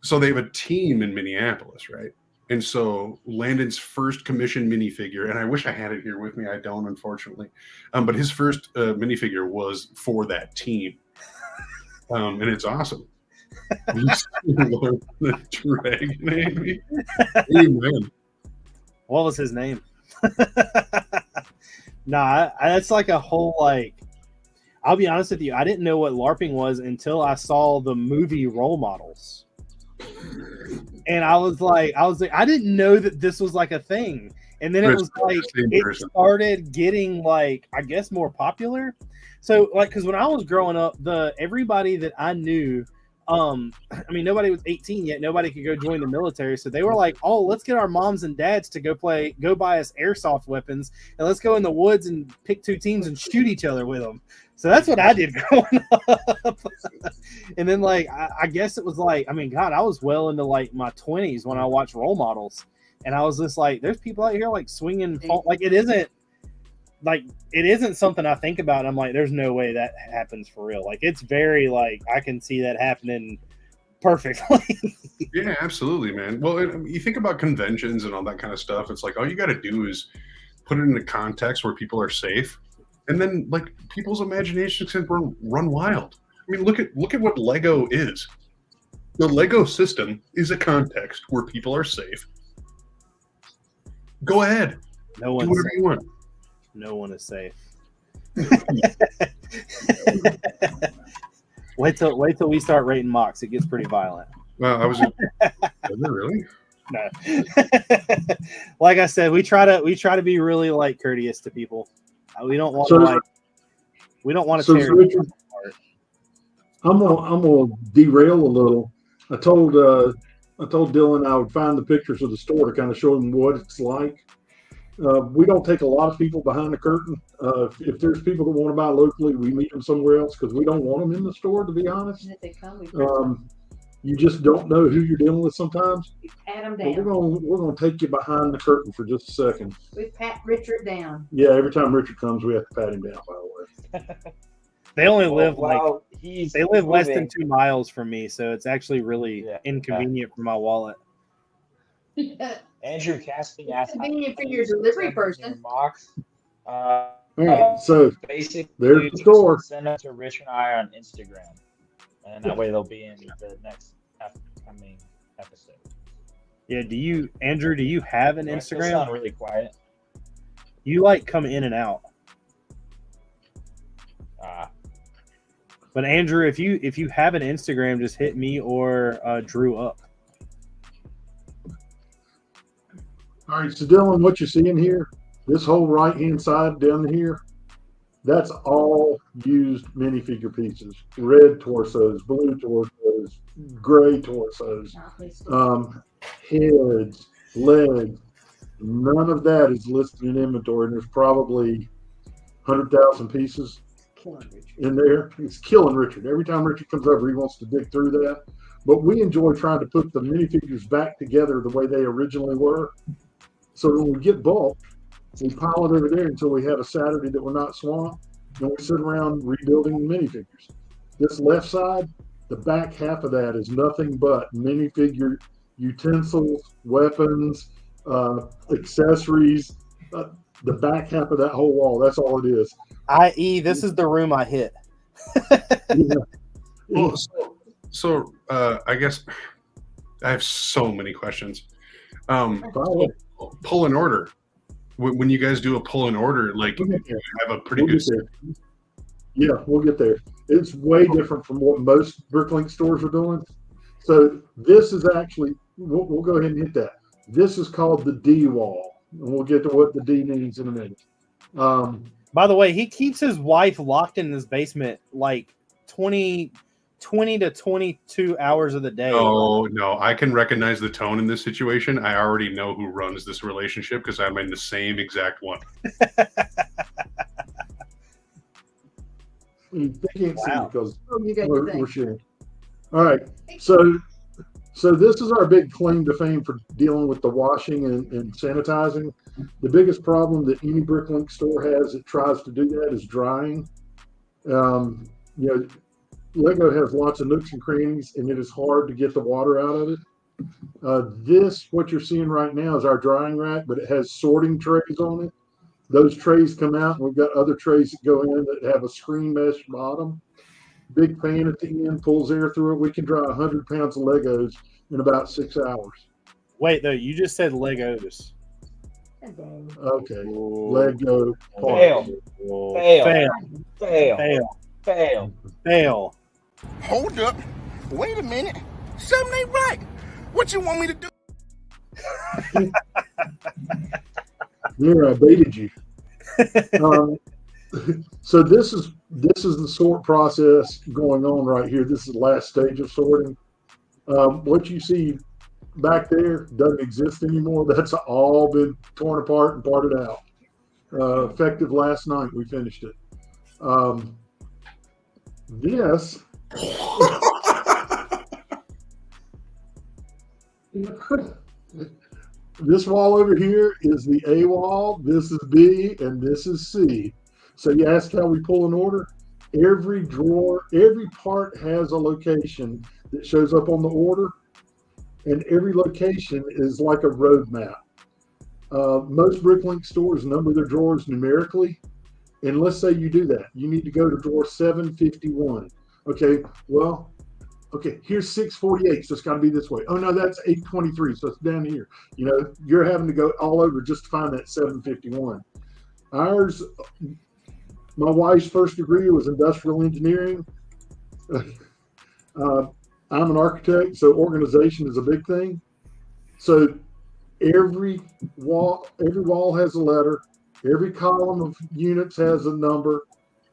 So they have a team in Minneapolis, right? And so Landon's first commissioned minifigure, and I wish I had it here with me. I don't, unfortunately. But his first minifigure was for that team, and it's awesome. The dragon Amy. Amen. What was his name? That's like a whole like. I'll be honest with you. I didn't know what LARPing was until I saw the movie Role Models, and I was like, I didn't know that this was like a thing. And then it was like it started getting like, I guess, more popular. So like, because when I was growing up, everybody that I knew. I mean, nobody was 18 yet. Nobody could go join the military. So they were like, oh, let's get our moms and dads to go buy us airsoft weapons. And let's go in the woods and pick two teams and shoot each other with them. So that's what I did growing up. And then like, I guess it was like, I mean, God, I was well into like my 20s when I watched Role Models. And I was just like, there's people out here like swinging, like it isn't something I think about. I'm like, there's no way that happens for real. Like, it's very like, I can see that happening perfectly. Yeah, absolutely, man. Well, you think about conventions and all that kind of stuff. It's like, all you got to do is put it in a context where people are safe. And then like people's imaginations can run wild. mean, look at what Lego is. The Lego system is a context where people are safe. Go ahead. No Do one's whatever safe. you want. No one is safe. Wait till we start rating mocks. It gets pretty violent. Well, I was. Was it really? No. Like I said, we try to be really like courteous to people. We don't want to we don't want to tear Richard, apart. I'm gonna derail a little. I told Dylan I would find the pictures of the store to kind of show him what it's like. We don't take a lot of people behind the curtain. If there's people that want to buy locally, we meet them somewhere else because we don't want them in the store, to be honest. And if they come, we You just don't know who you're dealing with sometimes. pat them But down. we're gonna take you behind the curtain for just a second. We pat Richard down. Yeah, every time Richard comes, we have to pat him down. By the way, They only live they live less than 2 miles from me, so it's actually really Yeah. inconvenient for my wallet. Andrew Casting asked Convenient for your delivery person. Mocks. all right. So Basically, there's the just store. send them to Rich and I on Instagram, and that way they'll be in the next upcoming episode. Yeah, Andrew, do you have an Do I still Instagram? sound really quiet. You like come in and out. But Andrew, if you have an Instagram, just hit me or Drew up. All right, so Dylan, what you're seeing here, this whole right-hand side down here, that's all used minifigure pieces. Red torsos, blue torsos, gray torsos, heads, legs. None of that is listed in inventory, and there's probably 100,000 pieces in there. It's killing Richard. Every time Richard comes over, he wants to dig through that. But we enjoy trying to put the minifigures back together the way they originally were. So when we get bulk, we pile it over there until we have a Saturday that we're not swamped, and we sit around rebuilding the minifigures. This left side, the back half of that is nothing but minifigure utensils, weapons, accessories. The back half of that whole wall, that's all it is. I.e., this is the room I hit. Yeah. Well, so I guess I have so many questions. Pull an order. When you guys do a pull and order, like you have a pretty good. Yeah, we'll get there. It's way different from what most Bricklink stores are doing. So this is actually, we'll go ahead and hit that. This is called the D wall, and we'll get to what the D means in a minute. By the way, he keeps his wife locked in his basement like 20 to 22 hours of the day. Oh, no. I can recognize the tone in this situation. I already know who runs this relationship because I'm in the same exact one. They can't see because You got we're sharing. All right. So this is our big claim to fame for dealing with the washing and sanitizing. The biggest problem that any Bricklink store has that tries to do that is drying. Lego has lots of nooks and crannies, and it is hard to get the water out of it. What you're seeing right now is our drying rack, but it has sorting trays on it. Those trays come out, and we've got other trays that go in that have a screen mesh bottom. Big fan at the end, pulls air through it. We can dry 100 pounds of Legos in about 6 hours. Wait, though, you just said Legos. Okay. Lego. Fail. Fail. Hold up. Wait a minute. Something ain't right. What you want me to do? Yeah, I baited you. So this is the sort process going on right here. This is the last stage of sorting. What you see back there doesn't exist anymore. That's all been torn apart and parted out. Effective last night, we finished it. This wall over here is the A wall, this is B, and this is C. So you ask how we pull an order. Every drawer, every part has a location that shows up on the order, and every location is like a road map. Most Bricklink stores number their drawers numerically, and let's say you do that. You need to go to drawer 751. Okay, well, okay, here's 648, so it's got to be this way. Oh no, that's 823, so it's down here. You know, you're having to go all over just to find that 751. Ours, my wife's first degree was industrial engineering. I'm an architect, so organization is a big thing. So every wall has a letter. Every column of units has a number.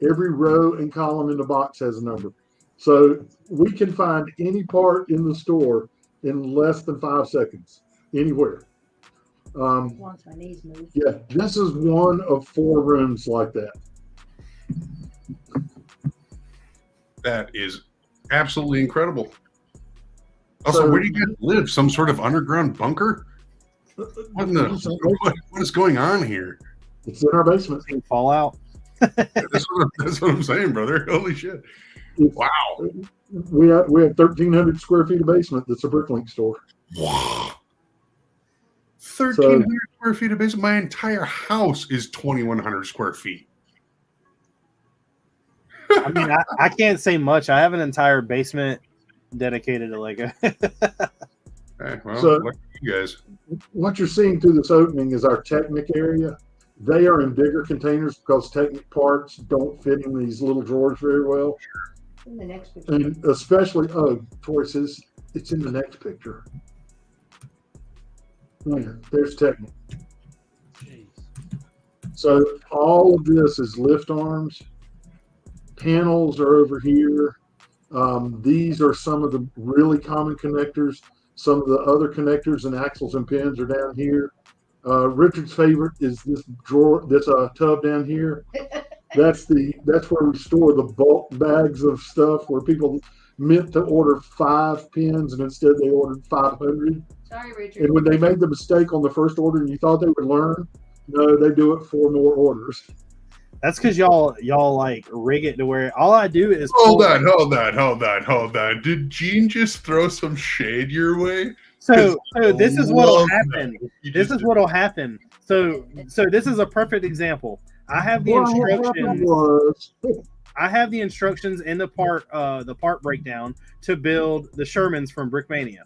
Every row and column in the box has a number. So we can find any part in the store in less than 5 seconds, anywhere. Once my knees move. Yeah, this is one of 4 rooms like that. That is absolutely incredible. Also, So- where do you guys live? Some sort of underground bunker? What is going on here? It's in our basement. Fallout. That's what I'm saying, brother. Holy shit! It's- Wow. We have 1,300 square feet of basement. That's a Bricklink store. Wow. 1,300 square feet of basement. My entire house is 2,100 square feet. I mean, I can't say much. I have an entire basement dedicated to Lego. Okay, well, So- look at you guys. What you're seeing through this opening is our Technic area. They are in bigger containers because Technic parts don't fit in these little drawers very well. In the next picture. And especially, Tori says it's in the next picture. Yeah, there's Technic. So all of this is lift arms. Panels are over here. These are some of the really common connectors. Some of the other connectors and axles and pins are down here. Richard's favorite is this drawer, this tub down here. That's where we store the bulk bags of stuff where people meant to order 5 pins and instead they ordered 500. Sorry, Richard. And when they made the mistake on the first order and you thought they would learn, no, they do it 4 more orders. That's because y'all like rig it to where all I do is Hold on. Did Gene just throw some shade your way? So this is what'll Love happen. that. You This just is what'll happen. So this is a perfect example. I have the instructions. I have the instructions in the part breakdown to build the Shermans from Brickmania.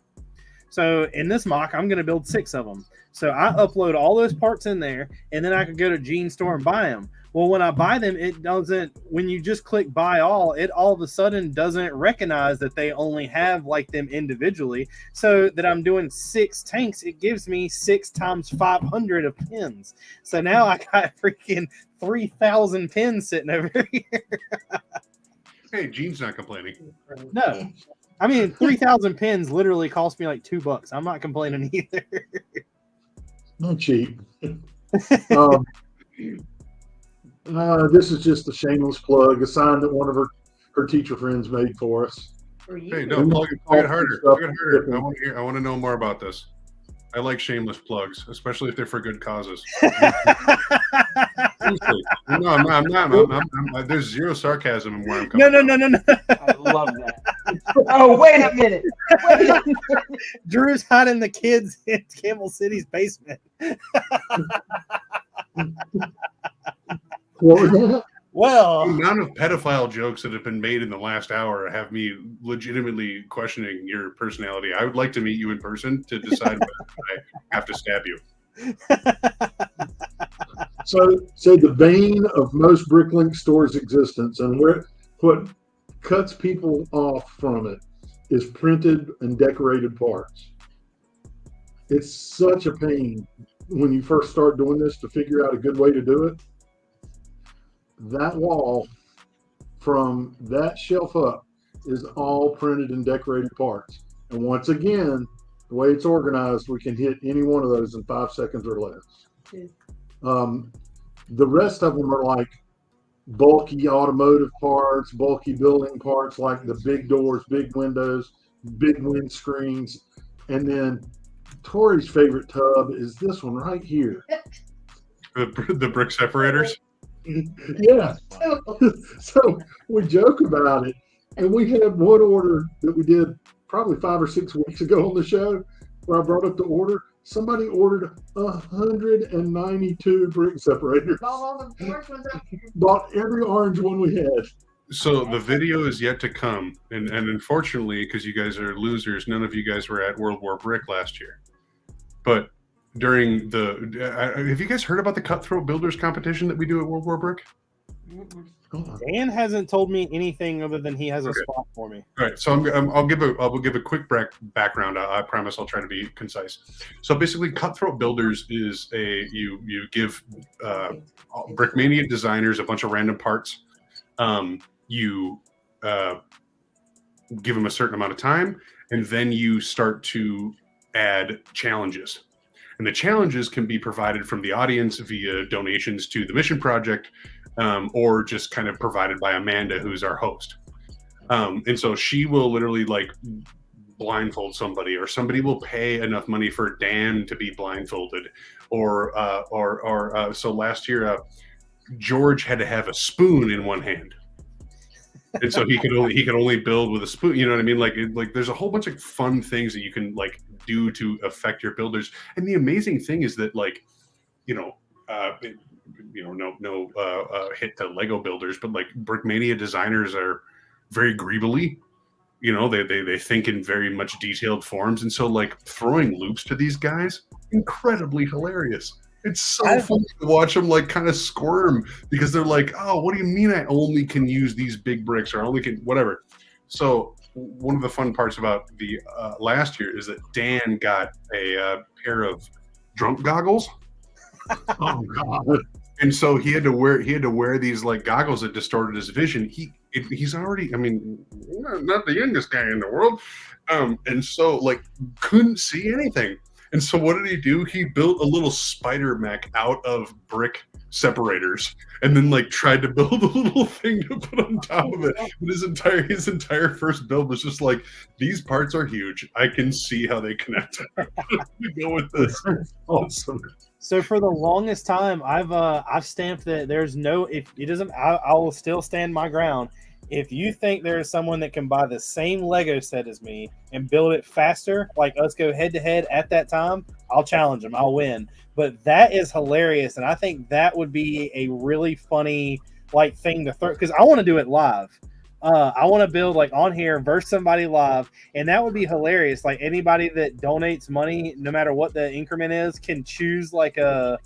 So in this mock, I'm going to build 6 of them. So I upload all those parts in there, and then I could go to Gene's store and buy them. Well, when I buy them, it doesn't. When you just click buy all, it all of a sudden doesn't recognize that they only have like them individually. So that I'm doing 6 tanks, it gives me 6 times 500 of pins. So now I got freaking 3,000 pins sitting over here. Hey, Gene's not complaining. No, I mean 3,000 pins literally cost me like $2. I'm not complaining either. Not cheap. This is just a shameless plug, a sign that one of her teacher friends made for us. For you. Hey, no, plug it harder. Plug it harder. I want to know more about this. I like shameless plugs, especially if they're for good causes. Seriously. No, I'm not. There's zero sarcasm in where I'm coming from. No. I love that. Oh, wait a minute. Drew's hiding the kids in Campbell City's basement. What was that? Well, The amount of pedophile jokes that have been made in the last hour have me legitimately questioning your personality. I would like to meet you in person to decide whether I have to stab you. So the bane of most Bricklink stores' existence and what cuts people off from it is printed and decorated parts. It's such a pain when you first start doing this to figure out a good way to do it. That wall from that shelf up is all printed and decorated parts. And once again, the way it's organized, we can hit any one of those in 5 seconds or less. The rest of them are like bulky automotive parts, bulky building parts, like the big doors, big windows, big windscreens. And then Tori's favorite tub is this one right here. The brick separators. Yeah. So we joke about it. And we had one order that we did probably 5 or 6 weeks ago on the show where I brought up the order. Somebody ordered 192 brick separators. All the orange ones up here. Bought every orange one we had. So the video is yet to come, and unfortunately, because you guys are losers, none of you guys were at World War Brick last year. But during have you guys heard about the Cutthroat Builders competition that we do at World War Brick? Dan hasn't told me anything other than he has a Okay. spot for me. All right, so I'll give a quick background. I promise I'll try to be concise. So basically, Cutthroat Builders is you give Brickmania designers a bunch of random parts. You give them a certain amount of time, and then you start to add challenges. And the challenges can be provided from the audience via donations to the mission project, or just kind of provided by Amanda, who's our host. And so she will literally like blindfold somebody, or somebody will pay enough money for Dan to be blindfolded, or so last year George had to have a spoon in one hand. And so he could only build with a spoon. You know what I mean? Like there's a whole bunch of fun things that you can like do to affect your builders. And the amazing thing is that like, no hit to Lego builders, but like Brickmania designers are very greebly. They think in very much detailed forms, and so like throwing loops to these guys, incredibly hilarious. It's so funny to watch them like kind of squirm because they're like, oh, what do you mean I only can use these big bricks, or I only can whatever. So one of the fun parts about the last year is that Dan got a pair of drunk goggles. Oh God! And so he had to wear these like goggles that distorted his vision. He's already, I mean, not the youngest guy in the world, and so like couldn't see anything. And so what did he do? He built a little spider mech out of brick separators, and then like tried to build a little thing to put on top of it. And his entire first build was just like, these parts are huge. I can see how they connect. We go with this. Awesome. So for the longest time, I've stamped that there's no, if it doesn't, I will still stand my ground. If you think there is someone that can buy the same Lego set as me and build it faster, like us go head to head at that time, I'll challenge them. I'll win. But that is hilarious, and I think that would be a really funny like thing to throw, because I want to do it live. I want to build like on here versus somebody live, and that would be hilarious. Like anybody that donates money, no matter what the increment is, can choose like I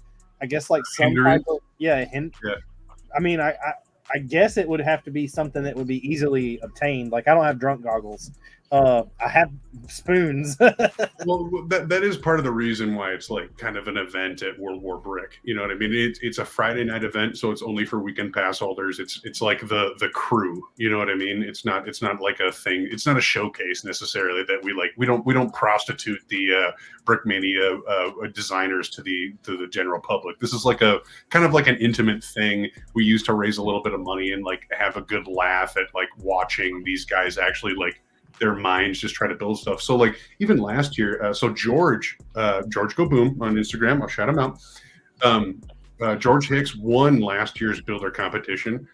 guess like some type of I mean, I guess it would have to be something that would be easily obtained. Like I don't have drunk goggles. I have spoons. Well, that is part of the reason why it's like kind of an event at World War Brick. You know what I mean? It's a Friday night event, so it's only for weekend pass holders. It's like the crew. You know what I mean? It's not like a thing. It's not a showcase necessarily that we don't prostitute the Brickmania designers to the general public. This is like a kind of like an intimate thing we use to raise a little bit of money and like have a good laugh at like watching these guys actually like their minds just try to build stuff. So like even last year, so George Go Boom on Instagram, I'll shout him out. George Hicks won last year's builder competition.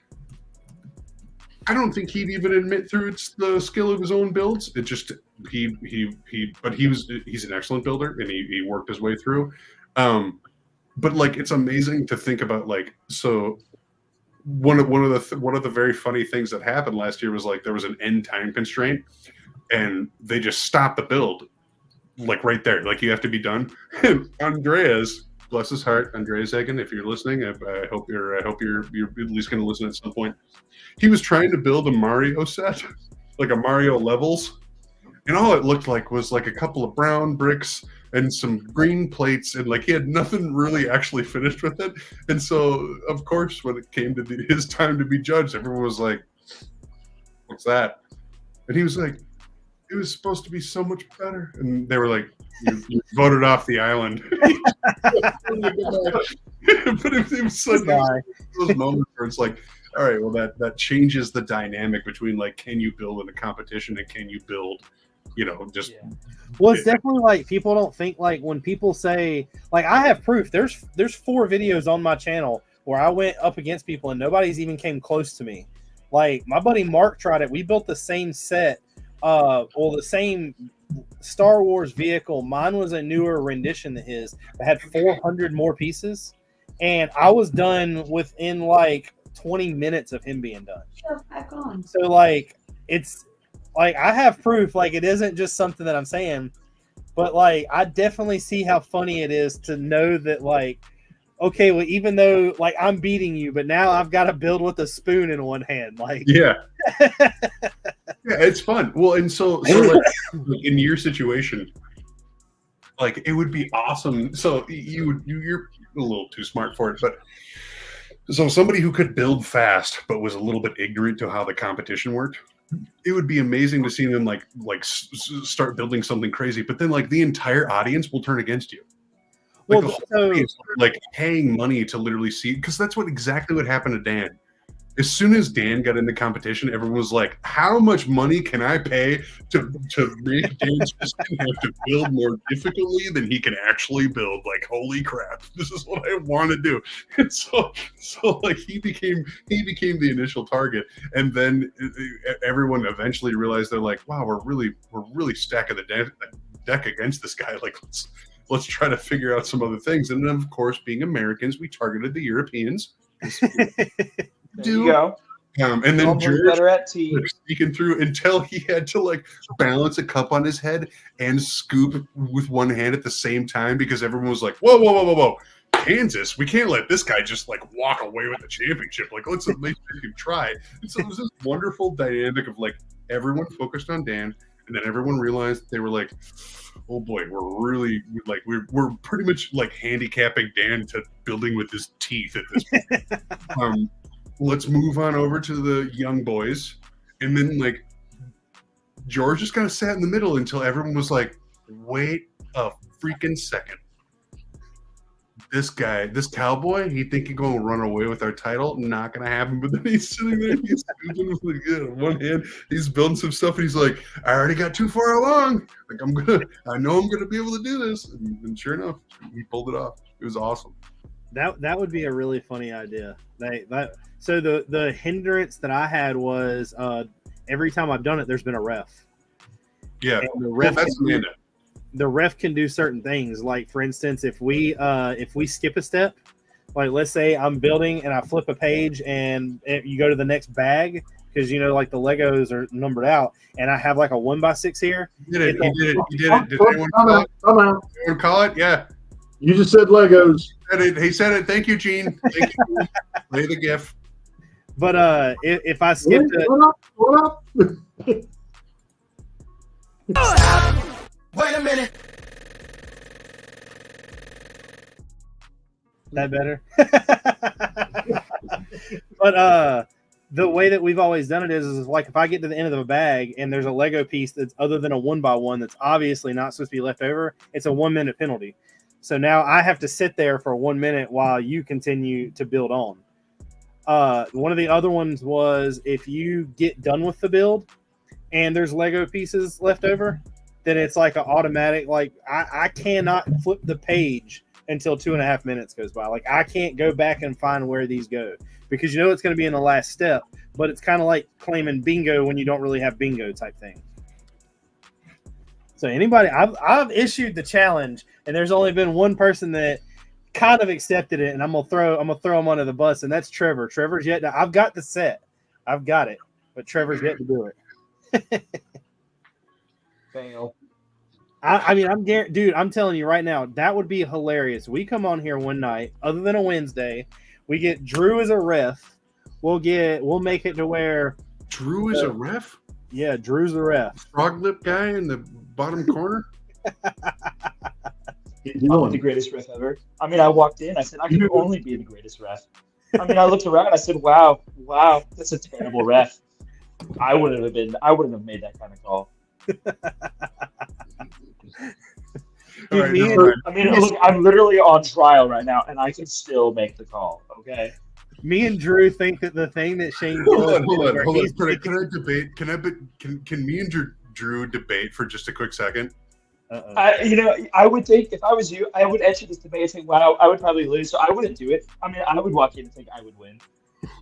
I don't think he'd even admit through the skill of his own builds. It just but he's an excellent builder, and he worked his way through. But like it's amazing to think about like so. One of the very funny things that happened last year was like there was an end time constraint, and they just stopped the build, like right there. Like you have to be done. Andreas, bless his heart, Andreas Egan, if you're listening, I hope you're at least going to listen at some point. He was trying to build a Mario set, like a Mario levels, and all it looked like was like a couple of brown bricks and some green plates, and like he had nothing really actually finished with it. And so, of course, when it came to his time to be judged, everyone was like, "What's that?" And he was like, "It was supposed to be so much better." And they were like, "You voted off the island." But it was like those moments where it's like, all right, well, that changes the dynamic between like, can you build in a competition and can you build, just. Yeah. Well, it's definitely like people don't think like when people say like I have proof. There's 4 videos on my channel where I went up against people and nobody's even came close to me. Like my buddy Mark tried it. We built the same set, or the same Star Wars vehicle. Mine was a newer rendition than his. I had 400 more pieces, and I was done within like 20 minutes of him being done. Shove back on. So like it's like I have proof, like it isn't just something that I'm saying, but like I definitely see how funny it is to know that like, okay, well, even though like I'm beating you, but now I've got to build with a spoon in one hand. Like, yeah, yeah, it's fun. Well, and so like, in your situation, like it would be awesome. So you're a little too smart for it, but so somebody who could build fast but was a little bit ignorant to how the competition worked. It would be amazing to see them like start building something crazy, but then like the entire audience will turn against you. Like, well, so like paying money to literally see, because that's exactly what happened to Dan. As soon as Dan got in the competition, everyone was like, "How much money can I pay to make Dan's system have to build more difficultly than he can actually build?" Like, holy crap, this is what I want to do. And so like he became the initial target, and then everyone eventually realized they're like, "Wow, we're really stacking the deck against this guy. Like, let's try to figure out some other things." And then, of course, being Americans, we targeted the Europeans. There you go. And then Almost George better at tea. sneaking through until he had to like balance a cup on his head and scoop with one hand at the same time, because everyone was like, whoa, Kansas, we can't let this guy just like walk away with the championship. Like, let's at least make him try. And so it was this wonderful dynamic of like everyone focused on Dan, and then everyone realized they were like, oh boy, we're pretty much like handicapping Dan to building with his teeth at this point. Let's move on over to the young boys. And then like George just kind of sat in the middle until everyone was like, wait a freaking second. This guy, this cowboy, he think he's going to run away with our title? Not going to happen. But then he's sitting there, he's scooping with one hand, he's building some stuff, and he's like, I already got too far along. Like, I know I'm going to be able to do this. And sure enough, he pulled it off. It was awesome. That would be a really funny idea. So the hindrance that I had was every time I've done it, there's been a ref. Yeah, and the ref can do certain things. Like, for instance, if we skip a step, like let's say I'm building and I flip a page and you go to the next bag, because like the Legos are numbered out, and I have like a 1x6 here. He did it. Did anyone call it? Anyone call it? Yeah. You just said Legos. He said it. Thank you, Gene. Thank you. Play the GIF. But if I skip What up? Wait a minute. that better? But the way that we've always done it is like if I get to the end of the bag and there's a Lego piece that's other than a 1x1 that's obviously not supposed to be left over, it's a 1 minute penalty. So now I have to sit there for 1 minute while you continue to build on. One of the other ones was if you get done with the build and there's Lego pieces left over, then it's like an automatic, like I cannot flip the page until 2.5 minutes goes by. Like I can't go back and find where these go, because it's going to be in the last step, but it's kind of like claiming bingo when you don't really have bingo type thing. So anybody, I've issued the challenge, and there's only been one person that kind of accepted it, and I'm gonna throw him under the bus, and that's Trevor. Trevor's yet to, I've got the set, I've got it, but Trevor's yet to do it. Fail. I mean, I'm telling you right now, that would be hilarious. We come on here one night, other than a Wednesday, we get Drew as a ref. We'll make it to where Drew is a ref? Yeah, Drew's a ref. Frog lip guy in the bottom corner? I'm the greatest ref ever. I mean, I walked in, I said, I can only be the greatest ref. I mean, I looked around, I said, wow, that's a terrible ref. I wouldn't have made that kind of call. I mean, look, I'm literally on trial right now, and I can still make the call. Okay. Me and Drew think that the thing that Shane hold on. Can I debate? Can me and Drew debate for just a quick second? I would think if I was you, I would enter this debate and think, wow, I would probably lose, so I wouldn't do it. I mean, I would walk in and think I would win.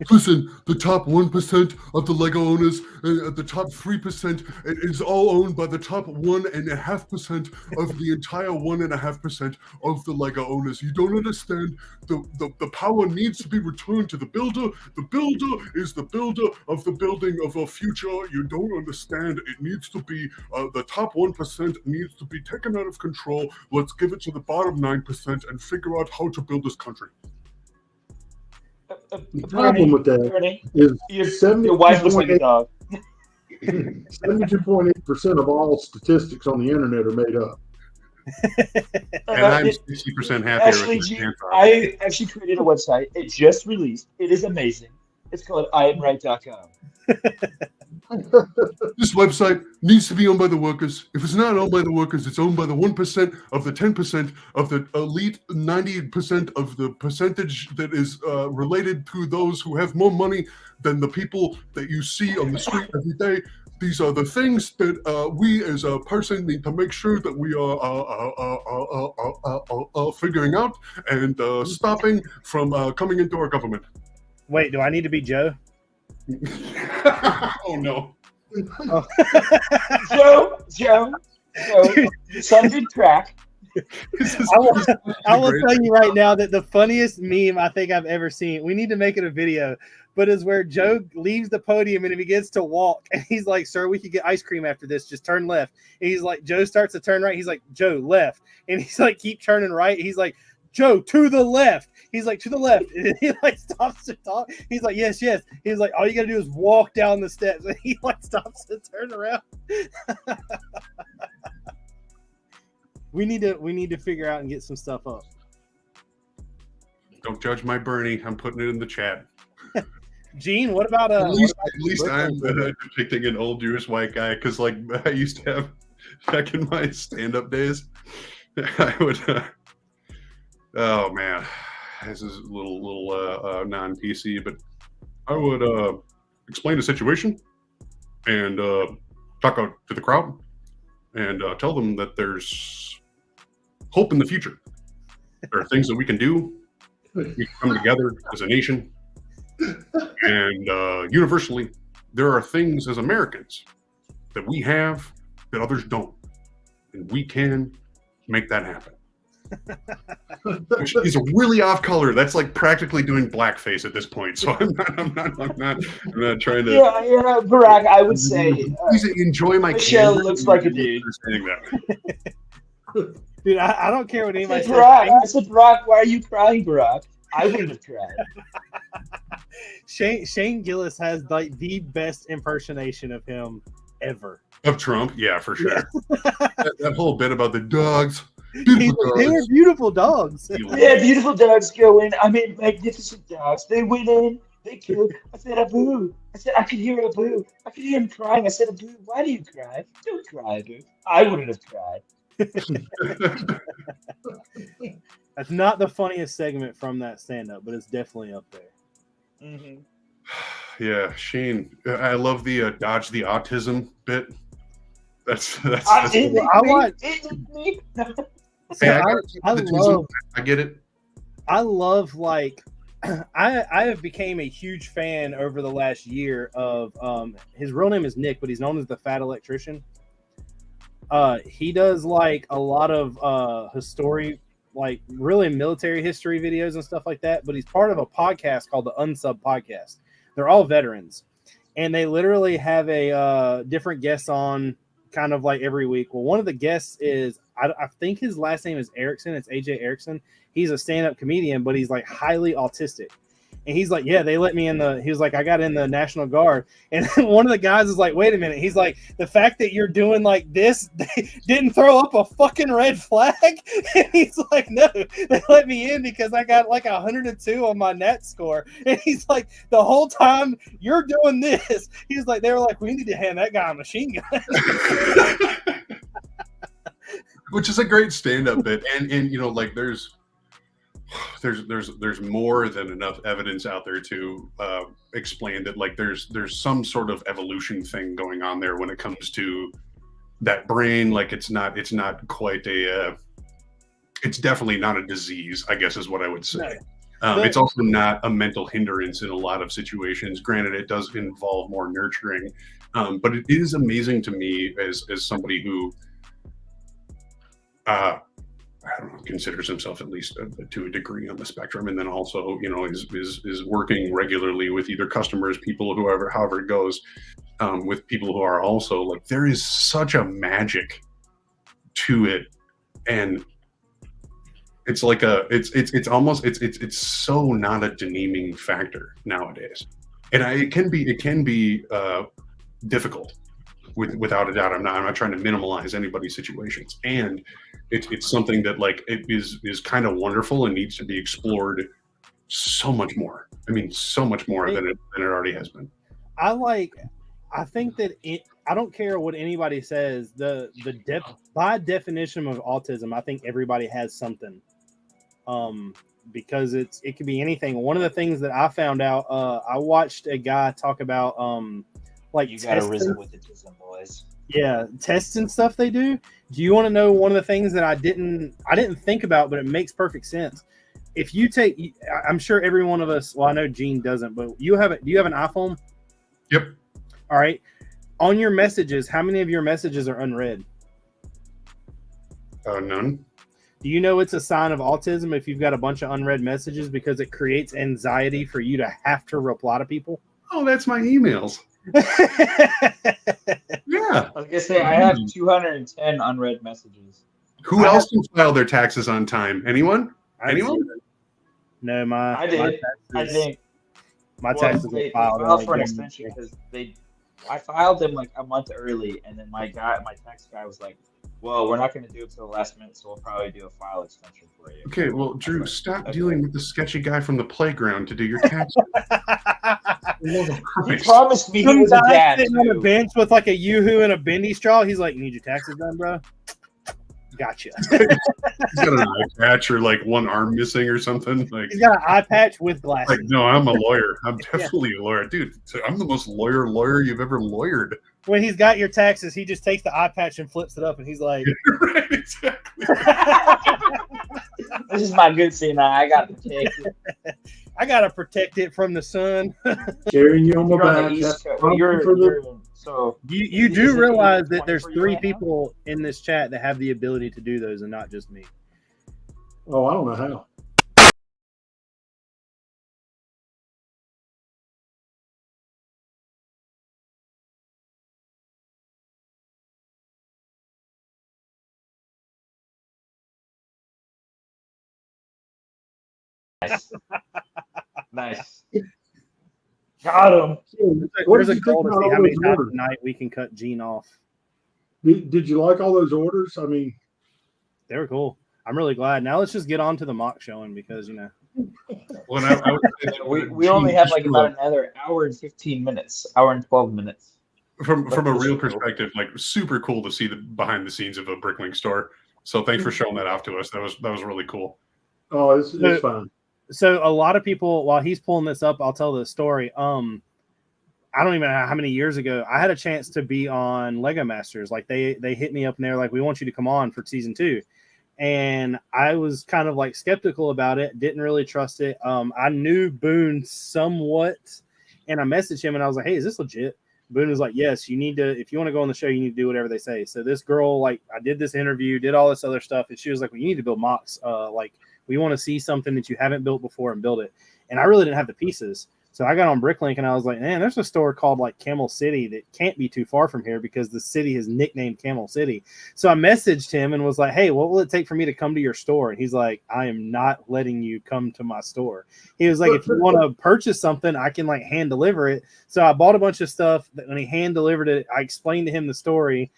Listen, the top 1% of the Lego owners, the top 3% is all owned by the top 1.5% of the entire 1.5% of the Lego owners. You don't understand. The power needs to be returned to the builder. The builder is the builder of the building of our future. You don't understand. It needs to be, the top 1% needs to be taken out of control. Let's give it to the bottom 9% and figure out how to build this country. The problem with that Bernie, is your wife looks like a dog. 72.8% of all statistics on the internet are made up. And I'm 60% happier Actually, with my I actually created a website. It just released. It is amazing. It's called IamRight.com. This website needs to be owned by the workers. If it's not owned by the workers, it's owned by the 1% of the 10% of the elite 90% of the percentage that is related to those who have more money than the people that you see on the street every day. These are the things that we as a person need to make sure that we are figuring out and stopping from coming into our government. Wait, do I need to be Joe? Oh no. Joe, some good crack. I will tell you right now that the funniest meme I think I've ever seen, we need to make it a video, but is where Joe leaves the podium and he begins to walk and he's like, sir, we could get ice cream after this, just turn left. And he's like, Joe starts to turn right. He's like, Joe, left. And he's like, keep turning right. He's like, Joe, to the left. He's like, to the left. And he like stops to talk. He's like, yes. He's like, all you gotta do is walk down the steps. And he like stops to turn around. We need to figure out and get some stuff up. Don't judge my Bernie. I'm putting it in the chat. Gene, what about at least I'm depicting an old Jewish white guy, because like I used to have back in my stand-up days, I would oh man, this is a little non-PC, but I would explain the situation and talk out to the crowd and tell them that there's hope in the future. There are things that we can do. We can come together as a nation. And universally, there are things as Americans that we have that others don't. And we can make that happen. Which is really off color. That's like practically doing blackface at this point. So I'm not trying to. Yeah, Barack, I would say. Please enjoy my Michelle looks like a dude. Saying that. Dude, I don't care what anybody says. I said, Barack, why are you crying, Barack? I wouldn't have cried. Shane Gillis has like the best impersonation of him ever. Of Trump, yeah, for sure. that whole bit about the dogs. They were beautiful dogs. Yeah, beautiful dogs go in. I mean, magnificent dogs. They went in. They killed. I said, Abu. I said, I could hear Abu. I could hear him crying. I said, Abu, why do you cry? Don't cry, Abu. I wouldn't have cried. That's not the funniest segment from that stand-up, but it's definitely up there. Mm-hmm. Yeah, Shane. I love the dodge the autism bit. That's I get it. I love like I have became a huge fan over the last year of his real name is Nick, but he's known as the Fat Electrician. He does like a lot of history, like really military history videos and stuff like that, but he's part of a podcast called the Unsub Podcast. They're all veterans, and they literally have a different guests on kind of like every week. Well, one of the guests is, I think his last name is Erickson. It's AJ Erickson. He's a stand-up comedian, but he's like highly autistic. And he's like, yeah, they let me in he was like, I got in the National Guard. And then one of the guys is like, wait a minute. He's like, the fact that you're doing like this, they didn't throw up a fucking red flag. And he's like, no, they let me in because I got like 102 on my net score. And he's like, the whole time you're doing this, he's like, they were like, we need to hand that guy a machine gun. Which is a great stand-up bit. And you know, like there's more than enough evidence out there to explain that like there's some sort of evolution thing going on there when it comes to that brain. Like it's not quite a it's definitely not a disease, I guess is what I would say. It's also not a mental hindrance in a lot of situations. Granted, it does involve more nurturing, but it is amazing to me as somebody who I don't know, considers himself at least to a degree on the spectrum, and then also is working regularly with either customers, people, however it goes, with people who are also like, there is such a magic to it, and it's like it's almost it's so not a demeaning factor nowadays, and it can be difficult, without a doubt. I'm not trying to minimize anybody's situations, and it's something that like it is kind of wonderful and needs to be explored so much more. I mean, so much more than it already has been. I think that I don't care what anybody says. By definition of autism, I think everybody has something. Because it could be anything. One of the things that I found out, I watched a guy talk about like you got arisen with autism, boys. Yeah, tests and stuff they do. Do you want to know one of the things that I didn't think about, but it makes perfect sense? If you take, I'm sure every one of us. Well, I know Gene doesn't, but do you have an iPhone? Yep. All right. On your messages, how many of your messages are unread? None. Do you know it's a sign of autism if you've got a bunch of unread messages, because it creates anxiety for you to have to reply to people? Oh, that's my emails. Yeah. I was gonna say I have 210 unread messages. Who else can file their taxes on time? Anyone? Anyone? No, I did. I think my taxes they filed for an extension because I filed them like a month early, and then my tax guy was like, "Well, we're not going to do it till the last minute, so we'll probably do a file extension for you." Okay, well, Drew, stop dealing with the sketchy guy from the playground to do your taxes. He promised me he was a dad sitting on a bench with like a yoo-hoo and a bendy straw. He's like, "You need your taxes done, bro?" Gotcha. He's got an eye patch or like one arm missing or something. Like, he's got an eye patch with glasses. Like, no, I'm a lawyer. I'm definitely a lawyer, dude. I'm the most lawyer you've ever lawyered. When he's got your taxes, he just takes the eye patch and flips it up, and he's like, right, exactly. "This is my good scene. I got to protect it. I gotta protect it from the sun." Carrying you on my back. So you do realize that there's 3 people in this chat that have the ability to do those, and not just me. Oh, I don't know how. Nice. Got him. There's a goal to see how many times tonight we can cut Gene off. Did you like all those orders? I mean, they were cool. I'm really glad. Now let's just get on to the mock showing, because Well, we only have like about another hour and 15 minutes, hour and 12 minutes. From a real perspective, like super cool to see the behind the scenes of a Bricklink store. So thanks for showing that off to us. That was really cool. Oh, it's fun. So a lot of people, while he's pulling this up, I'll tell the story. I don't even know how many years ago I had a chance to be on Lego Masters. Like they hit me up and they're like, "We want you to come on for season 2." And I was kind of like skeptical about it. Didn't really trust it. I knew Boone somewhat, and I messaged him and I was like, "Hey, is this legit?" Boone was like, "Yes, you need to, if you want to go on the show, you need to do whatever they say." So this girl, like, I did this interview, did all this other stuff. And she was like, "Well, you need to build mocks. Like, we want to see something that you haven't built before and build it." And I really didn't have the pieces. So I got on Bricklink and I was like, "Man, there's a store called like Camel City that can't be too far from here because the city is nicknamed Camel City." So I messaged him and was like, "Hey, what will it take for me to come to your store?" And he's like, "I am not letting you come to my store." He was like, "If you want to purchase something, I can like hand deliver it." So I bought a bunch of stuff. When he hand delivered it, I explained to him the story.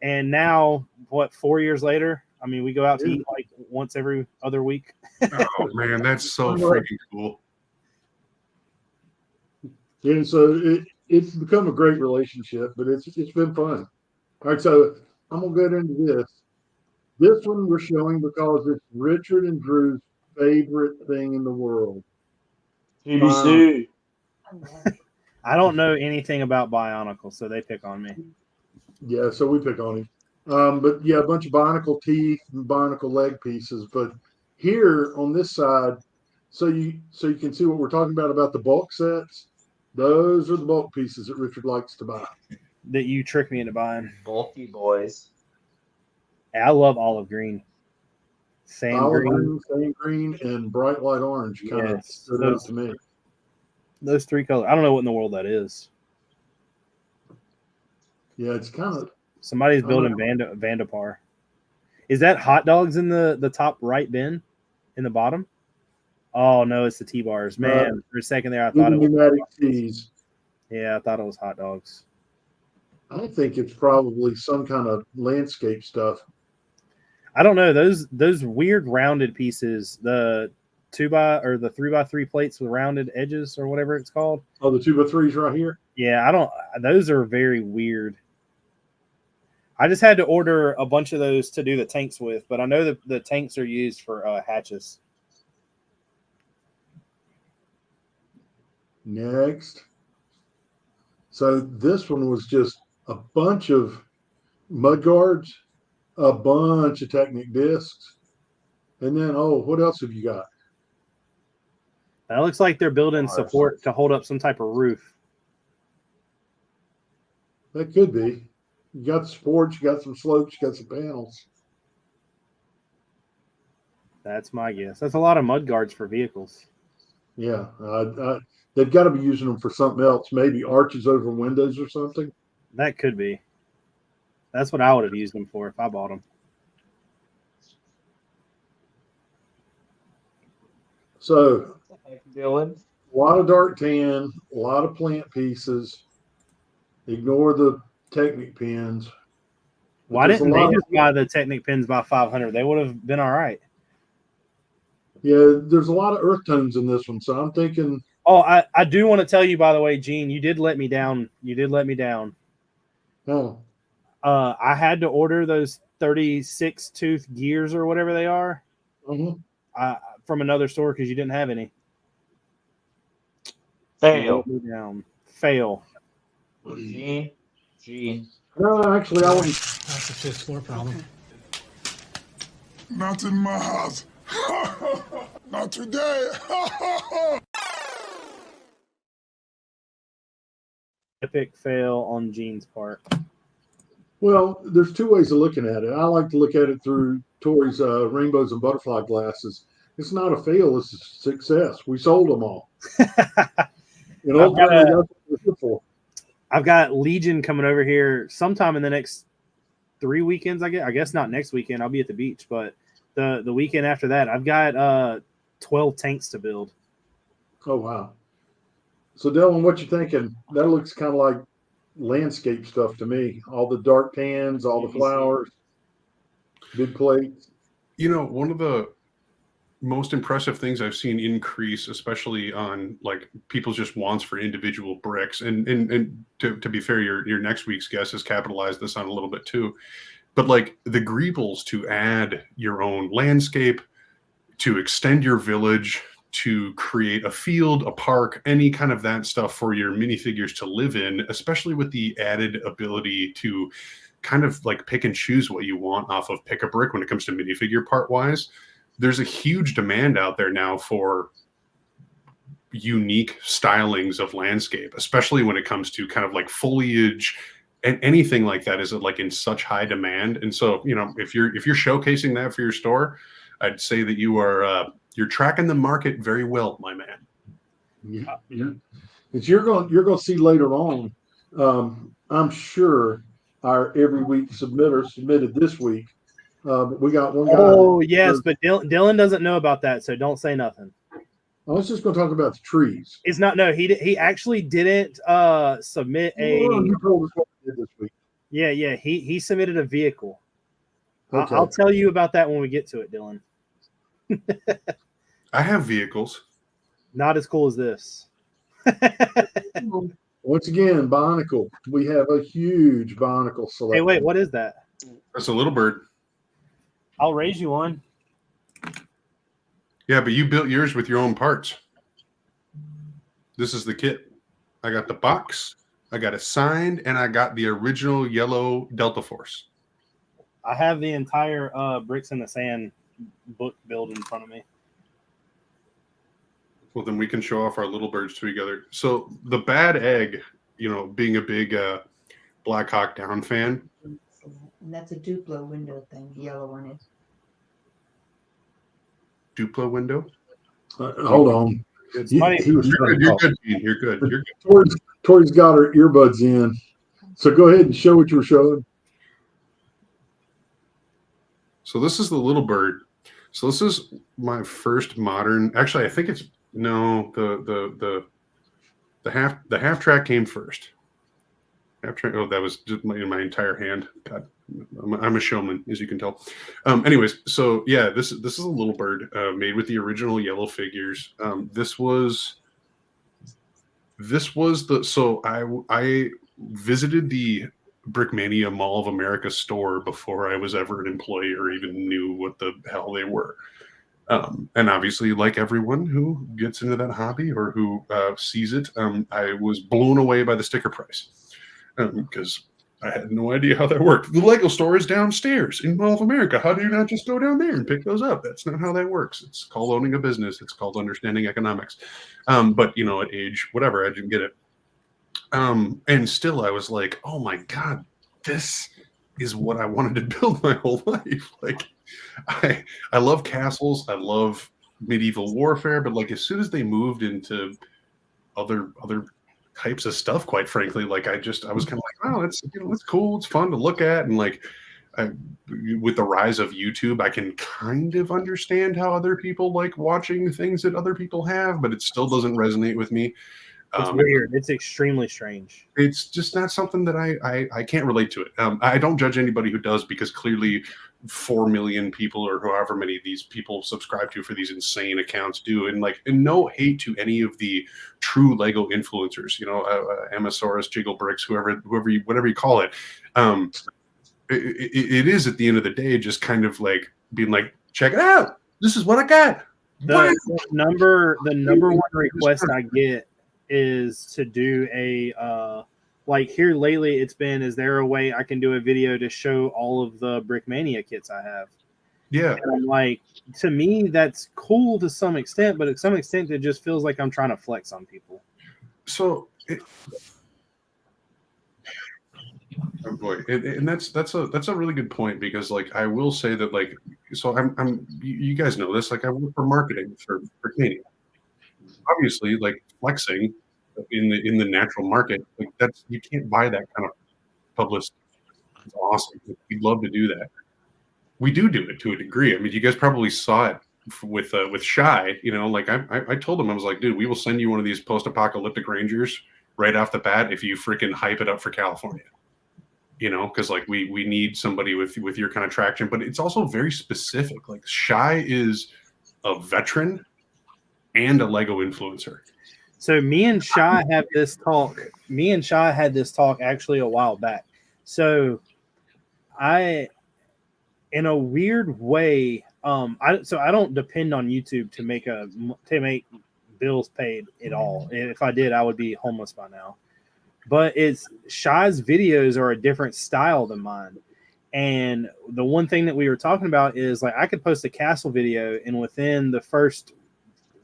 And now, 4 years later, I mean, we go out to eat like once every other week. Oh man, that's so freaking cool. Yeah, so it's become a great relationship, but it's been fun. All right, so I'm gonna get into this. This one we're showing because it's Richard and Drew's favorite thing in the world. BBC. I don't know anything about Bionicle, so they pick on me. Yeah, so we pick on him. But yeah, a bunch of Bionicle teeth and Bionicle leg pieces. But here on this side, So you can see what we're talking about the bulk sets. Those are the bulk pieces that Richard likes to buy. That you tricked me into buying. Bulky boys. I love olive green. Sand Olive green. green, sand green, and bright light orange kind of Yes, stood out to me. Those three colors. I don't know what in the world that is. Yeah, it's kind of Somebody's building Vandapar. Is that hot dogs in the top right bin in the bottom? Oh no, it's the T-bars. Man, for a second there I thought it was pneumatic teas. Yeah, I thought it was hot dogs. I think it's probably some kind of landscape stuff. I don't know. Those weird rounded pieces, the 3x3 plates with rounded edges or whatever it's called. Oh, the 2x3s right here? Yeah, those are very weird. I just had to order a bunch of those to do the tanks with, but I know that the tanks are used for hatches. Next. So this one was just a bunch of mud guards, a bunch of Technic discs, and then, what else have you got? That looks like they're building support to hold up some type of roof. That could be. You got the supports, you got some slopes, you got some panels. That's my guess. That's a lot of mud guards for vehicles. Yeah, they've got to be using them for something else. Maybe arches over windows or something. That could be. That's what I would have used them for if I bought them. So, Dylan, a lot of dark tan, a lot of plant pieces. Ignore the Technic pins. Why didn't they just buy the Technic pins by 500? They would have been all right. Yeah, there's a lot of earth tones in this one, so I'm thinking. Oh, I do want to tell you, by the way, Gene, you did let me down. Oh. I had to order those 36 tooth gears or whatever they are from another store because you didn't have any. Fail. Fail. Gene. No, actually, I wouldn't. That's a fifth floor problem. Not in my house. Not today. Epic fail on Gene's part. Well, there's two ways of looking at it. I like to look at it through Tori's rainbows and butterfly glasses. It's not a fail; it's a success. We sold them all. Ultimately, that's what we're here for. I've got Legion coming over here sometime in the next 3 weekends. I guess not next weekend. I'll be at the beach, but the weekend after that, I've got 12 tanks to build. Oh wow! So Dylan, what you thinking? That looks kind of like landscape stuff to me. All the dark tans, all the flowers, big plates. One of the most impressive things I've seen increase, especially on like people's just wants for individual bricks, and to be fair, your next week's guest has capitalized this on a little bit too, but like the greebles to add your own landscape, to extend your village, to create a field, a park, any kind of that stuff for your minifigures to live in, especially with the added ability to kind of like pick and choose what you want off of Pick a Brick when it comes to minifigure part wise. There's a huge demand out there now for unique stylings of landscape, especially when it comes to kind of like foliage and anything like that is like in such high demand. And so, if you're showcasing that for your store, I'd say that you're tracking the market very well, my man. Yeah. As you're going to see later on, I'm sure our every week submitter submitted this week. We got one guy. Oh yes, but Dylan doesn't know about that, so don't say nothing. I was just going to talk about the trees. It's not. No, he actually didn't submit a. You told us what we did this week. Yeah. He submitted a vehicle. Okay. I'll tell you about that when we get to it, Dylan. I have vehicles. Not as cool as this. Once again, Bionicle. We have a huge Bionicle selection. Hey, wait, what is that? That's a little bird. I'll raise you one. Yeah, but you built yours with your own parts. This is the kit. I got the box, I got it signed, and I got the original yellow Delta Force. I have the entire Bricks in the Sand book build in front of me. Well, then we can show off our little birds together. So the bad egg, being a big Black Hawk Down fan. And that's a Duplo window thing, the yellow one is. Duplo window. Hold on. He was trying to You're talk. good, Gene. You're good. You're good. Tori's got her earbuds in. So go ahead and show what you were showing. So this is the little bird. So this is my first modern. Actually, I think it's the half track came first. Half track. Oh, that was just in my entire hand. God, I'm a showman, as you can tell. Anyways, so yeah, this is a little bird made with the original yellow figures. This was the so I visited the Brickmania Mall of America store before I was ever an employee or even knew what the hell they were. And obviously, like everyone who gets into that hobby or who sees it, I was blown away by the sticker price because I had no idea how that worked. The Lego store is downstairs in Mall of America. How do you not just go down there and pick those up? That's not how that works. It's called owning a business. It's called understanding economics. But at age whatever, I didn't get it. And still I was like, oh my God, this is what I wanted to build my whole life. Like I love castles. I love medieval warfare, but like as soon as they moved into other types of stuff, quite frankly, like I was kind of like, oh, it's cool. It's fun to look at. And like with the rise of YouTube, I can kind of understand how other people like watching things that other people have, but it still doesn't resonate with me. It's weird. It's extremely strange. It's just not something that I can't relate to it. I don't judge anybody who does because clearly 4 million people or however many of these people subscribe to for these insane accounts do. And no hate to any of the true Lego influencers, Amasaurus, Jiggle Bricks, whatever you call it. It is at the end of the day just kind of like being like, check it out. This is what I got. The number one request I get is to do a like here lately it's been, is there a way I can do a video to show all of the Brickmania kits I have? Yeah. And I'm like, to me that's cool to some extent, but at some extent it just feels like I'm trying to flex on people. So oh boy, and that's a really good point because like I will say that like so I'm you guys know this, like I work for marketing for Brickmania. Obviously, like flexing in the natural market, like that's, you can't buy that kind of publicity. It's awesome. We'd love to do that. We do it to a degree. I mean, you guys probably saw it with Shy. Like I told him, I was like, dude, we will send you one of these post-apocalyptic Rangers right off the bat if you freaking hype it up for California. Because like we need somebody with your kind of traction, but it's also very specific. Like Shy is a veteran and a Lego influencer. So me and Shy had this talk actually a while back. So I, in a weird way, I don't depend on YouTube to make bills paid at all. If I did, I would be homeless by now. But Shy's videos are a different style than mine. And the one thing that we were talking about is like I could post a castle video, and within the first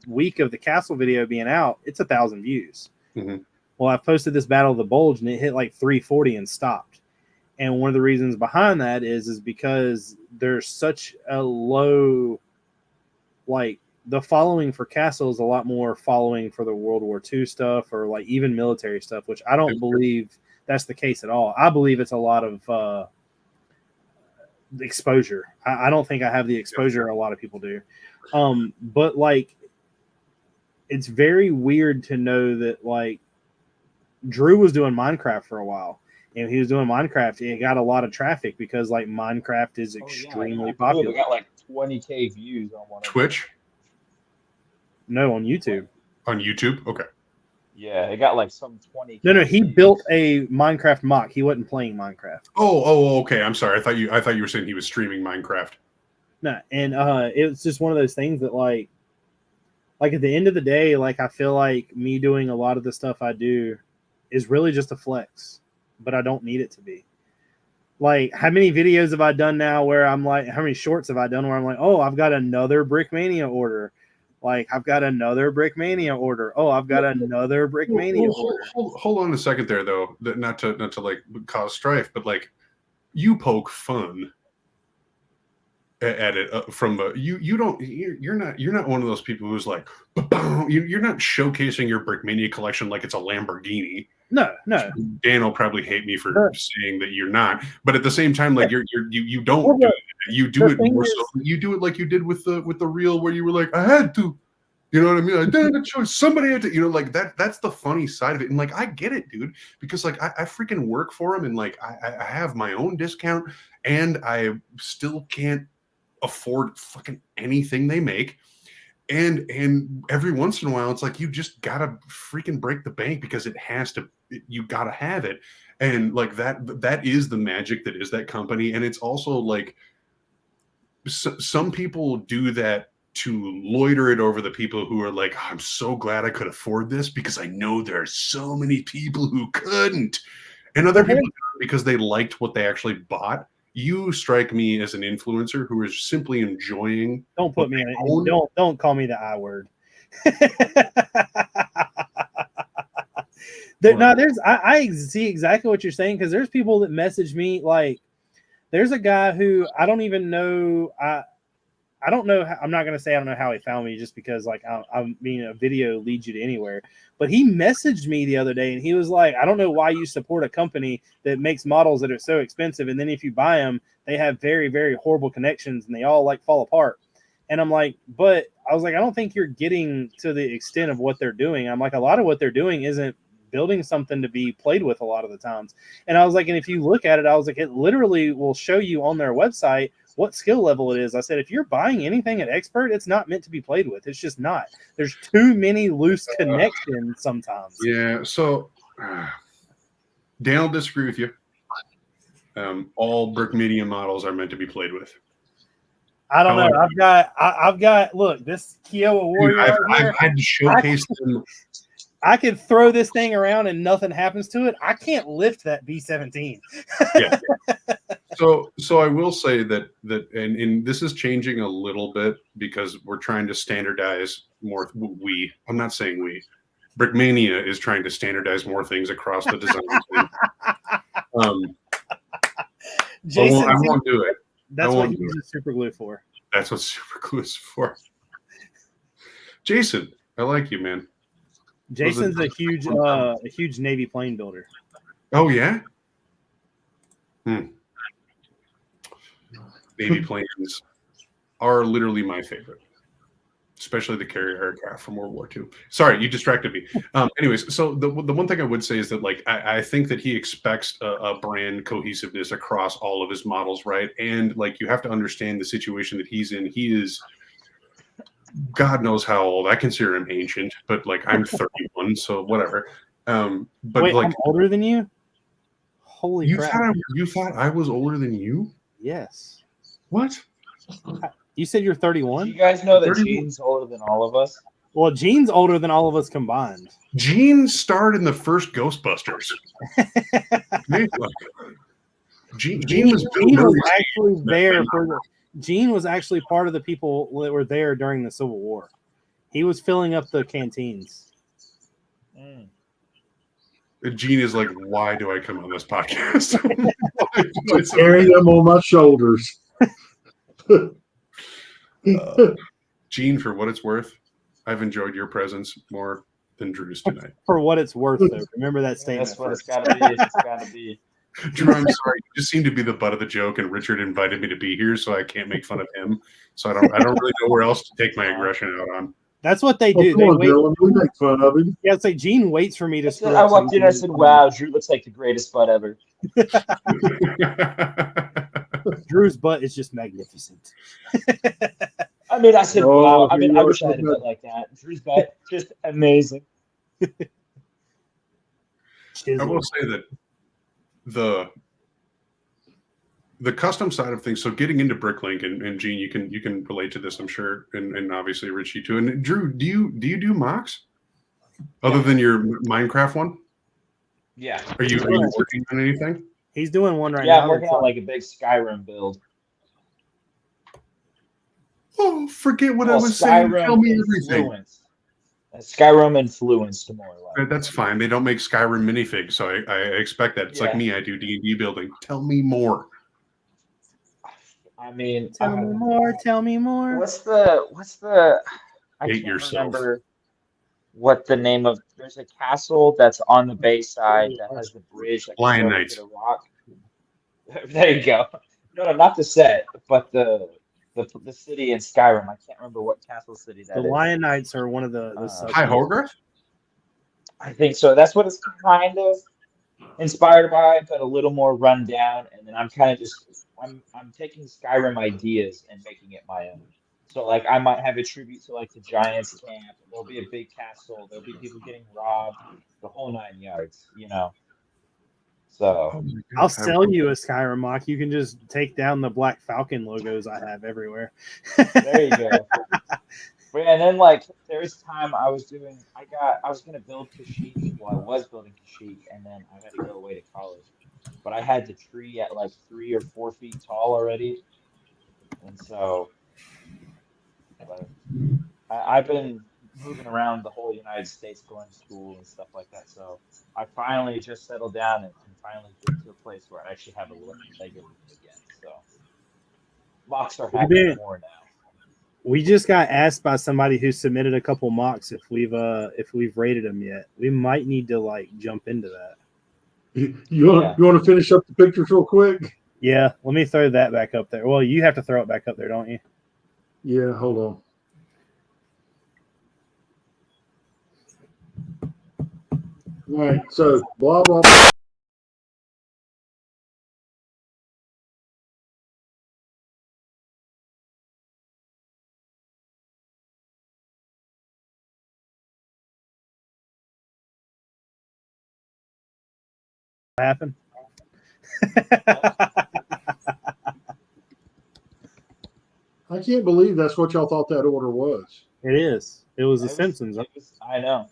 week of the castle video being out, it's 1,000 views. Mm-hmm. Well, I posted this Battle of the Bulge and it hit like 340 and stopped. And one of the reasons behind that is because there's such a low, like the following for castle is a lot more following for the World War II stuff or like even military stuff, which I don't believe that's the case at all. I believe it's a lot of exposure. I don't think I have the exposure a lot of people do. But like, it's very weird to know that like Drew was doing Minecraft for a while, and he was doing Minecraft. It got a lot of traffic because like Minecraft is extremely popular. We got like 20K views on one. Twitch? No, on YouTube. On YouTube? Okay. Yeah, it got like some 20. No, he built a Minecraft mock. He wasn't playing Minecraft. Oh, okay. I'm sorry. I thought you were saying he was streaming Minecraft. No, and it's just one of those things that like at the end of the day, like I feel like me doing a lot of the stuff I do is really just a flex, but I don't need it to be. Like, how many videos have I done now where I'm like, how many shorts have I done where I'm like, oh, I've got another Brickmania order? Like, I've got another Brickmania order. Oh, I've got another Brickmania order. Hold on a second there, though. Not to like cause strife, but like you poke fun at it you're not one of those people who's like you're not showcasing your Brickmania collection like it's a Lamborghini. No. Dan will probably hate me for saying that you're not, but at the same time, like you don't do it. You do it more so. You do it like you did with the reel where you were like, I had to, you know what I mean? I didn't have a choice. Somebody had to, you know, like that. That's the funny side of it. And like, I get it, dude, because like I freaking work for him, and like I have my own discount, and I still can't afford fucking anything they make. And every once in a while, it's like you just gotta freaking break the bank because it has to. You gotta have it, and like that is the magic that is that company. And it's also like some people do that to loiter it over the people who are like, I'm so glad I could afford this because I know there are so many people who couldn't, and other people because they liked what they actually bought. You strike me as an influencer who is simply enjoying. Don't put me in. Don't call me the I word. I see exactly what you're saying, because there's people that message me like, there's a guy who I don't even know. I don't know. I'm not going to say I don't know how he found me, just because like I mean, a video leads you to anywhere. But he messaged me the other day and he was like, I don't know why you support a company that makes models that are so expensive, and then if you buy them, they have very, very horrible connections and they all like fall apart. And I'm like, but I was like, I don't think you're getting to the extent of what they're doing. I'm like, a lot of what they're doing isn't building something to be played with a lot of the times. And I was like, and if you look at it, I was like, it literally will show you on their website what skill level it is. I said, if you're buying anything at Expert, it's not meant to be played with. It's just not. There's too many loose connections sometimes. Yeah. So Dan will disagree with you. All Brickmania models are meant to be played with. I don't know. I've got. Look, this Kiowa Warrior. I've had to showcase them. I could throw this thing around and nothing happens to it. I can't lift that B-17. Yeah. So I will say that and this is changing a little bit because we're trying to standardize more. I'm not saying we. Brickmania is trying to standardize more things across the design. Jason, I won't do it. That's what he uses super glue for. That's what super glue is for. Jason, I like you, man. Jason's a huge Navy plane builder. Oh yeah. Navy planes are literally my favorite, especially the carrier aircraft from World War II. Sorry, you distracted me. Anyways, so the one thing I would say is that like I think that he expects a brand cohesiveness across all of his models, right? And like you have to understand the situation that he's in. He is, God knows how old. I consider him ancient, but like I'm 31, so whatever. But wait, like I'm older than you? Holy crap! You thought I was older than you? Yes. What? You said you're 31? You guys know that Gene's older than all of us? Well, Gene's older than all of us combined. Gene starred in the first Ghostbusters. Gene was actually there Gene was actually part of the people that were there during the Civil War. He was filling up the canteens. Gene is like, why do I come on this podcast? Carry them on my shoulders. Gene, for what it's worth, I've enjoyed your presence more than Drew's tonight. For what it's worth, though. Remember that statement. That's what it's got to be. It's got to be. Drew, I'm sorry. You just seem to be the butt of the joke, and Richard invited me to be here, so I can't make fun of him. So I don't really know where else to take my aggression out on. That's what they do. We make fun of him. Yeah, it's like Gene waits for me to screw I walked in and I said, wow, Drew looks like the greatest butt ever. Drew's butt is just magnificent. I mean, I said, wow. I mean, I wish I had a butt like that. Drew's butt, just amazing. I will say that the custom side of things, so getting into Bricklink, and Gene, you can relate to this, I'm sure, and obviously Richie too. And Drew, do you do mocks other than your Minecraft one? Yeah. Are you working on anything? He's doing one right now. Yeah, I'm working on like a big Skyrim build. Oh, forget what I Well, was saying. Tell Skyrim me everything. influenced. Skyrim influenced more like. That's fine. They don't make Skyrim minifigs, so I expect that. It's like Yeah. me. I do D&D building. Tell me more. I mean, Tell me more. Tell me more. what's the? I Hate can't yourself. remember what the name of. There's a castle that's on the bayside that has the bridge that goes Lion over Knights. to the rock. There you go. No, not the set, but the city in Skyrim. I can't remember what castle city that The is. Lion Knights are one of the High Hogarth? I think so. That's what it's kind of inspired by, but a little more run down. And then I'm kind of just I'm taking Skyrim ideas and making it my own. So like I might have a tribute to like the Giants camp. There'll be a big castle. There'll be people getting robbed. The whole 9 yards, you know. So I'll sell you a Skyrim mock. You can just take down the Black Falcon logos I have everywhere. there you go. And then like there was time I was gonna build Kashyyyk. Well, I was building Kashyyyk, and then I had to go away to college. But I had the tree at like 3 or 4 feet tall already, and so but I've been moving around the whole United States, going to school and stuff like that. So I finally just settled down and can finally get to a place where I actually have a Lego room again. So mocks are happening more now. We just got asked by somebody who submitted a couple mocks if we've rated them yet. We might need to like jump into that. You want to finish up the pictures real quick? Yeah, let me throw that back up there. Well, you have to throw it back up there, don't you? Yeah, hold on. All right, so blah blah blah. Happen. I can't believe that's what y'all thought that order was. It is. It was The Simpsons. I know.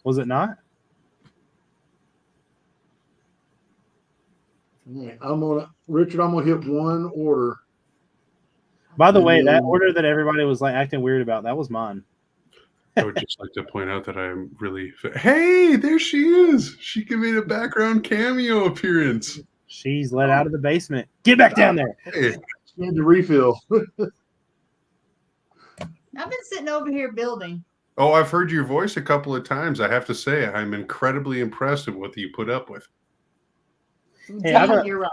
Was it not? Richard, I'm gonna hit one order. By the way, that order that everybody was like acting weird about, that was mine. I would just like to point out that I'm really. Hey, there she is. She made a background cameo appearance. She's let out of the basement. Get back down there. Hey. She had to refill. I've been sitting over here building. Oh, I've heard your voice a couple of times. I have to say, I'm incredibly impressed with what you put up with. Hey, Damn, you're right.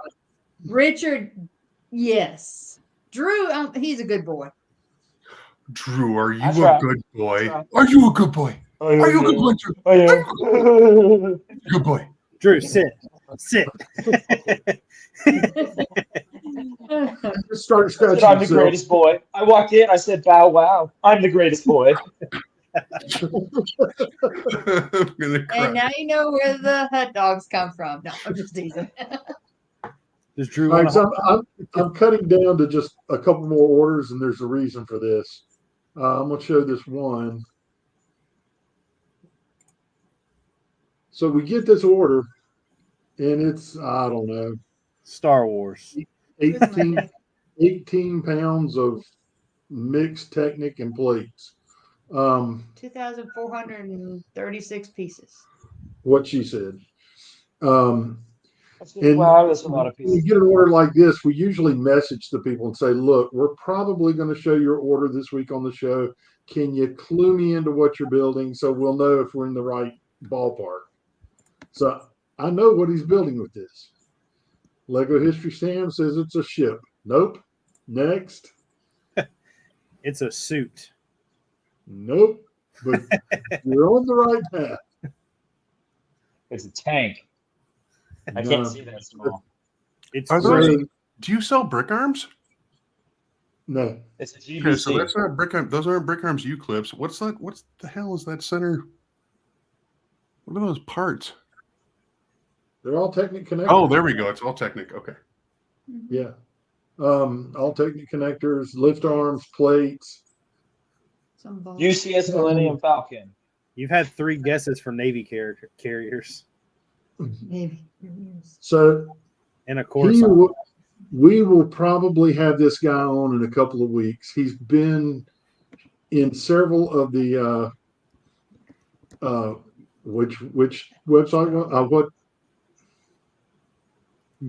Richard, yes. Drew, he's a good boy. Drew, are you That's a right. good boy? That's right. Are you a good boy? Oh, Are you a good boy, Drew? Oh, yeah. Good boy. Drew, sit. Sit. Just started scratching I'm the himself. greatest boy. I walked in, I said, bow wow. I'm the greatest boy. I'm gonna cry. And now you know where the hot dogs come from. No, I'm just teasing. Does Drew All right, want so I'm cutting down to just a couple more orders, and there's a reason for this. I'm going to show this one. So we get this order, and it's, I don't know, Star Wars? 18 pounds of mixed Technic and plates. 2,436 pieces. What she said. And Wow, that's a lot of when you pieces. get an order like this, we usually message the people and say, look, we're probably going to show your order this week on the show. Can you clue me into what you're building so we'll know if we're in the right ballpark? So I know what he's building with this. Lego History Sam says it's a ship. Nope. Next. It's a suit. Nope. But you're on the right path. It's a tank. I can't see that small. It's Do you sell brick arms? No. It's a GBC. Okay, so that's not brick arms. Those aren't brick arms U clips. What's that? What the hell is that center? What are those parts? They're all Technic connectors. Oh, there we go. It's all Technic. Okay. Yeah. All Technic connectors, lift arms, plates. UCS Millennium Falcon. You've had 3 guesses for Navy carriers. Maybe. So And of course, We will probably have this guy on in a couple of weeks. He's been in several of the which website? What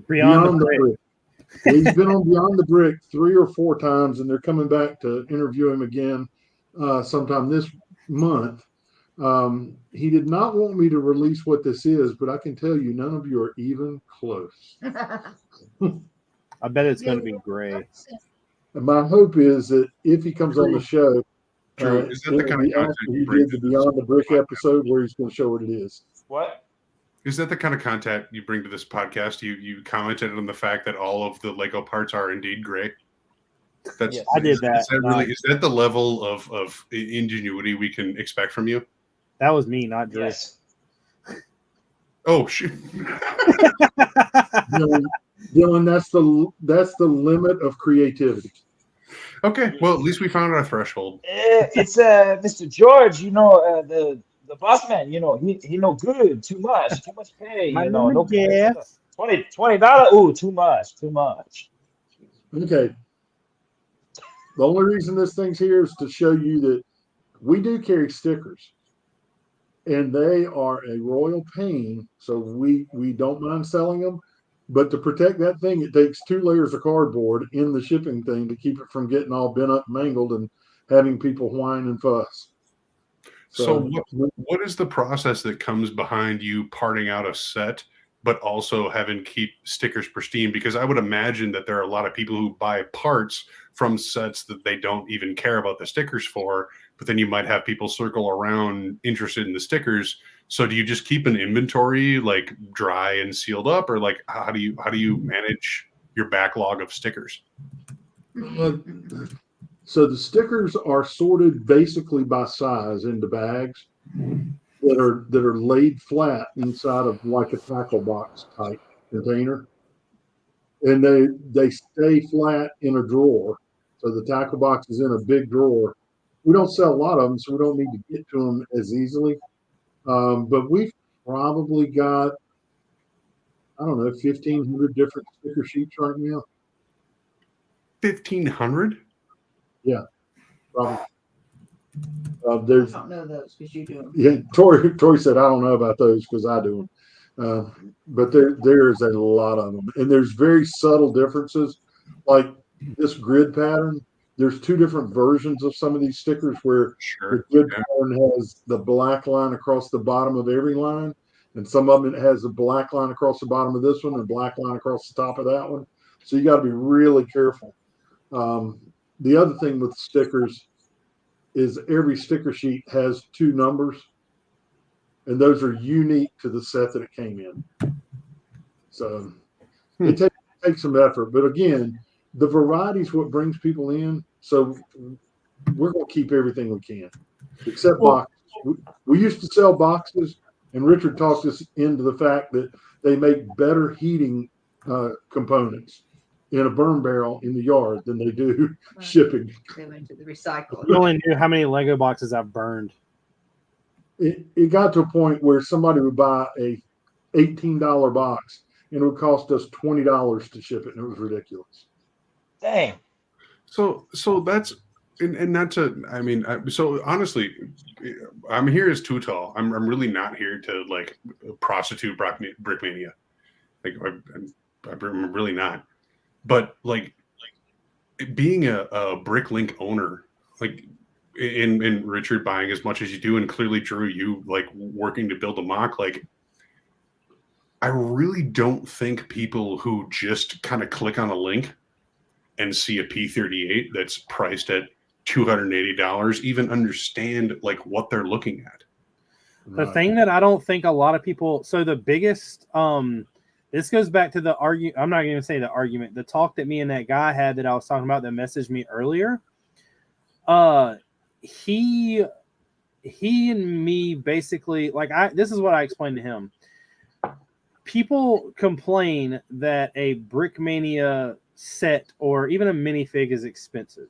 Beyond the Beyond the Brick. Brick. Yeah, he's been on Beyond the Brick 3 or 4 times, and they're coming back to interview him again sometime this month. He did not want me to release what this is, but I can tell you none of you are even close. I bet it's going to be gray. And my hope is that if he comes on the show, Drew, is that it the will kind of be content after you he bring did to the this Beyond the Brick podcast? episode where he's going to show what it is. What? Is that the kind of content you bring to this podcast? You commented on the fact that all of the Lego parts are indeed gray. That's Yes. I did that. Is that the level of ingenuity we can expect from you? That was me, not Drew. Yes. Oh shoot! Dylan, that's the limit of creativity. Okay, well at least we found our threshold. It's Mr. George, the boss man, he no good, too much pay, My no name is pay. Jeff. $20, ooh, too much. Okay. The only reason this thing's here is to show you that we do carry stickers, and they are a royal pain. So we don't mind selling them, but to protect that thing, it takes 2 layers of cardboard in the shipping thing to keep it from getting all bent up, mangled, and having people whine and fuss. So what is the process that comes behind you parting out a set, but also having keep stickers pristine? Because I would imagine that there are a lot of people who buy parts from sets that they don't even care about the stickers for, but then you might have people circle around interested in the stickers. So do you just keep an inventory like dry and sealed up, or like how do you manage your backlog of stickers? So the stickers are sorted basically by size into bags that are laid flat inside of like a tackle box type container, and they stay flat in a drawer. So the tackle box is in a big drawer. We don't sell a lot of them, so we don't need to get to them as easily. But we've probably got, I don't know, 1,500 different sticker sheets right now. 1,500? Yeah, probably. I There's don't know those because you do them. Yeah, Tori said I don't know about those because I do them, but there's a lot of them, and there's very subtle differences. Like this grid pattern, there's 2 different versions of some of these stickers where the Sure. grid Yeah. pattern has the black line across the bottom of every line, and some of them it has a black line across the bottom of this one and a black line across the top of that one. So you got to be really careful. The other thing with stickers is every sticker sheet has 2 numbers, and those are unique to the set that it came in. So it takes some effort, but again, the variety is what brings people in. So we're going to keep everything we can, except boxes. We used to sell boxes, and Richard talked us into the fact that they make better heating components in a burn barrel in the yard than they do shipping. They went to the recycle. You only knew how many Lego boxes I've burned. It got to a point where somebody would buy a $18 box and it would cost us $20 to ship it, and it was ridiculous. Dang. So that's and not to. I mean, so honestly, I'm here as Too Tall. I'm really not here to like prostitute Brickmania. Like I'm really not. But like being a Bricklink owner, like in Richard buying as much as you do, and clearly Drew, you like working to build a mock, like I really don't think people who just kind of click on a link and see a P38 that's priced at $280 even understand like what they're looking at. The thing that I don't think a lot of people, so the biggest, this goes back to the argument. I'm not going to say the argument, the talk that me and that guy had that I was talking about that messaged me earlier. He and me basically, like this is what I explained to him. People complain that a Brickmania set or even a minifig is expensive.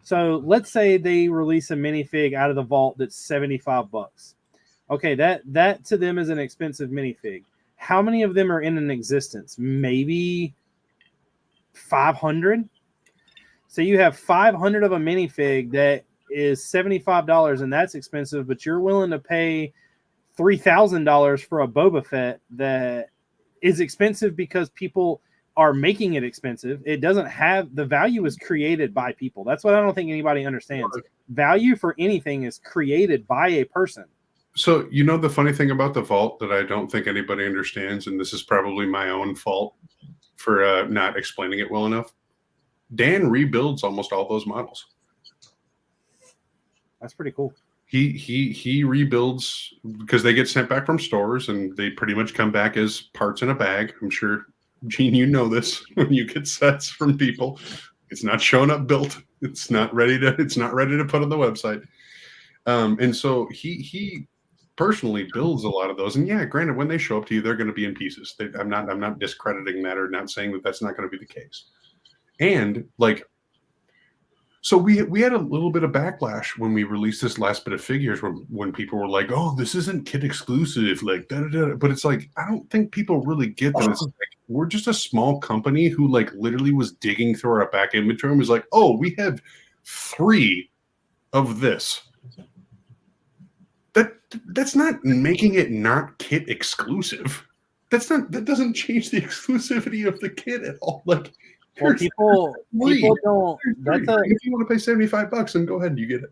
So let's say they release a minifig out of the vault that's $75. Okay, that to them is an expensive minifig. How many of them are in an existence? Maybe 500. So you have 500 of a minifig that is $75, and that's expensive, but you're willing to pay $3,000 for a Boba Fett that is expensive because people are making it expensive. It doesn't have the value is created by people. That's what I don't think anybody understands. Value for anything is created by a person. So, you know, the funny thing about the vault that I don't think anybody understands, and this is probably my own fault for not explaining it well enough. Dan rebuilds almost all those models. That's pretty cool. He rebuilds because they get sent back from stores and they pretty much come back as parts in a bag. I'm sure, Gene, you know this. When you get sets from people, it's not showing up built. It's not ready to put on the website. And so he personally builds a lot of those. And yeah, granted, when they show up to you, they're going to be in pieces. I'm not discrediting that or not saying that that's not going to be the case. And like, so we had a little bit of backlash when we released this last bit of figures when people were like, "Oh, this isn't kit exclusive," like da, da, da. But it's like I don't think people really get that. It's like, we're just a small company who like literally was digging through our back inventory and was like, "Oh, we have 3 of this." That's not making it not kit exclusive. That doesn't change the exclusivity of the kit at all. Like. Well, people don't. If you want to pay $75, then go ahead and you get it.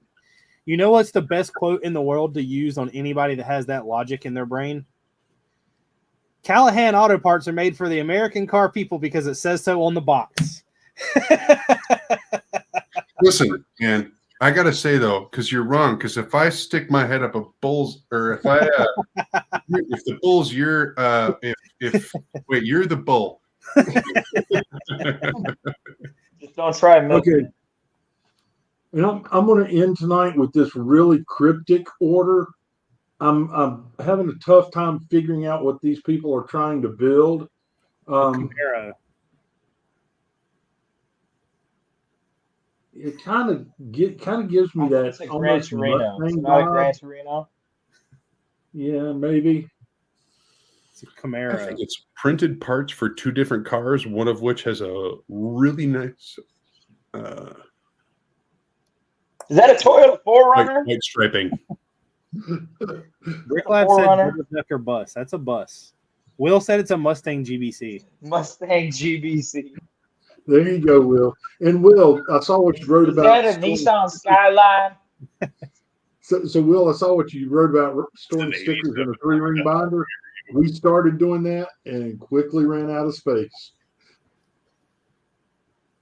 You know what's the best quote in the world to use on anybody that has that logic in their brain? Callahan Auto Parts are made for the American car people because it says so on the box. Listen, man, I gotta say though, because you're wrong. Because if I stick my head up a bull's, or if I, if the bull's your, wait, you're the bull. Just don't try milking. Okay. And I'm going to end tonight with this really cryptic order. I'm having a tough time figuring out what these people are trying to build. Camaro. It kind of gives me that It's a Gran almost Torino. It's Mustang not a vibe. Gran Torino. Yeah, maybe. It's a Camaro. I think it's printed parts for 2 different cars, one of which has a really nice Is that a Toyota 4Runner? white striping. Rick Lab said Double Decker bus. That's a bus. Will said it's a Mustang GBC. Mustang GBC. There you go, Will. And Will, I saw what you wrote Is about. that a Nissan Skyline? So Will, I saw what you wrote about storing stickers in a 3-ring binder. We started doing that and quickly ran out of space.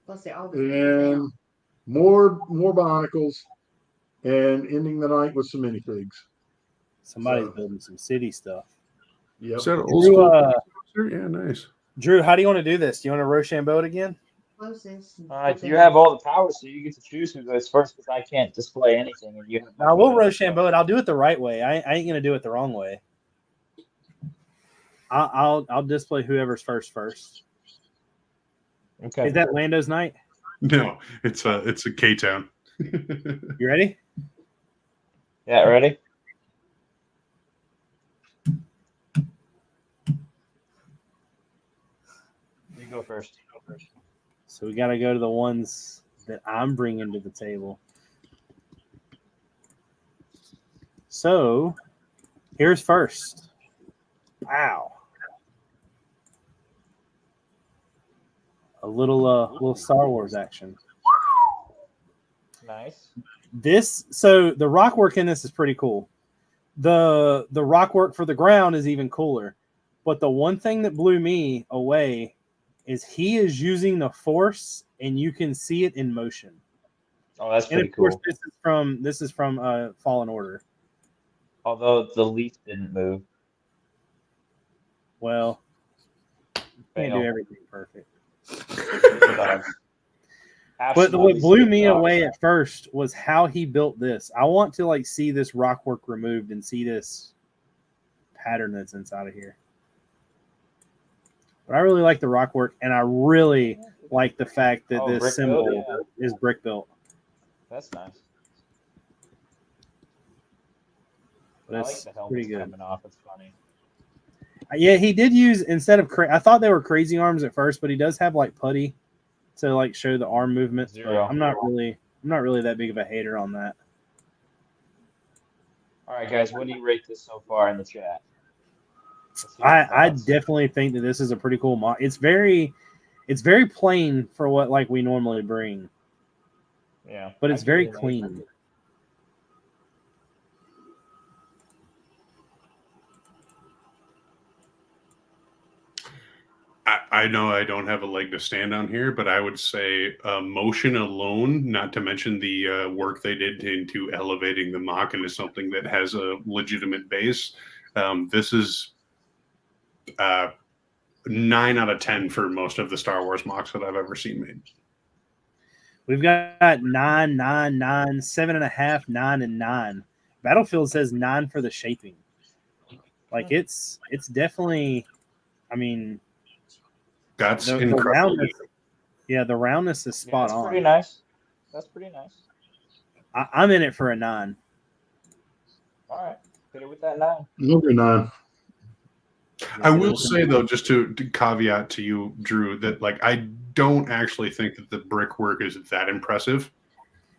Plus, they all And more Bionicles, and ending the night with some minifigs. Somebody's building some city stuff. Yep. Is that an old school? Yeah, nice. Drew, how do you want to do this? Do you want to Rochambeau it again? You have all the power, so you get to choose who goes first. Because I can't display anything, and you have. I will Rochambeau it. I'll do it the right way. I ain't gonna do it the wrong way. I'll display whoever's first. Okay. Is that Lando's night? No, it's a K-Town. You ready? Yeah, ready? You go first. So we got to go to the ones that I'm bringing to the table. So here's first. Wow. A little Star Wars action. Nice. So the rock work in this is pretty cool. The rock work for the ground is even cooler. But the one thing that blew me away is he is using the Force, and you can see it in motion. Oh, that's And pretty of course, cool. this is from Fallen Order. Although the leaf didn't move. Well, you can't do everything perfect. But what blew me away at first was how he built this. I want to see this rock work removed and see this pattern that's inside of here. But I really like the rock work, and I really like the fact that this symbol is brick built. That's nice. But I like the helmets coming off. It's funny. Yeah, he did use, instead of I thought they were crazy arms at first, but he does have putty to like show the arm movements. But 0. I'm not really that big of a hater on that. All right, guys, what do you rate this so far in the chat? Let's hear your I thoughts. definitely think that this is a pretty cool mod. It's very plain for what like we normally bring, Yeah, but I it's give very it an 8. clean. I know I don't have a leg to stand on here, but I would say motion alone, not to mention the work they did into elevating the mock into something that has a legitimate base. This is 9 out of 10 for most of the Star Wars mocks that I've ever seen made. We've got 9, 9, 9, 7.5, 9, and 9. Battlefield says 9 for the shaping. Like it's definitely. I mean, That's the incredible. roundness. Yeah, the roundness is spot that's on. pretty nice. That's pretty nice. I'm in it for a 9. All right, hit it with that 9. Number 9. I will say though, just to caveat to you, Drew, that like I don't actually think that the brickwork is that impressive.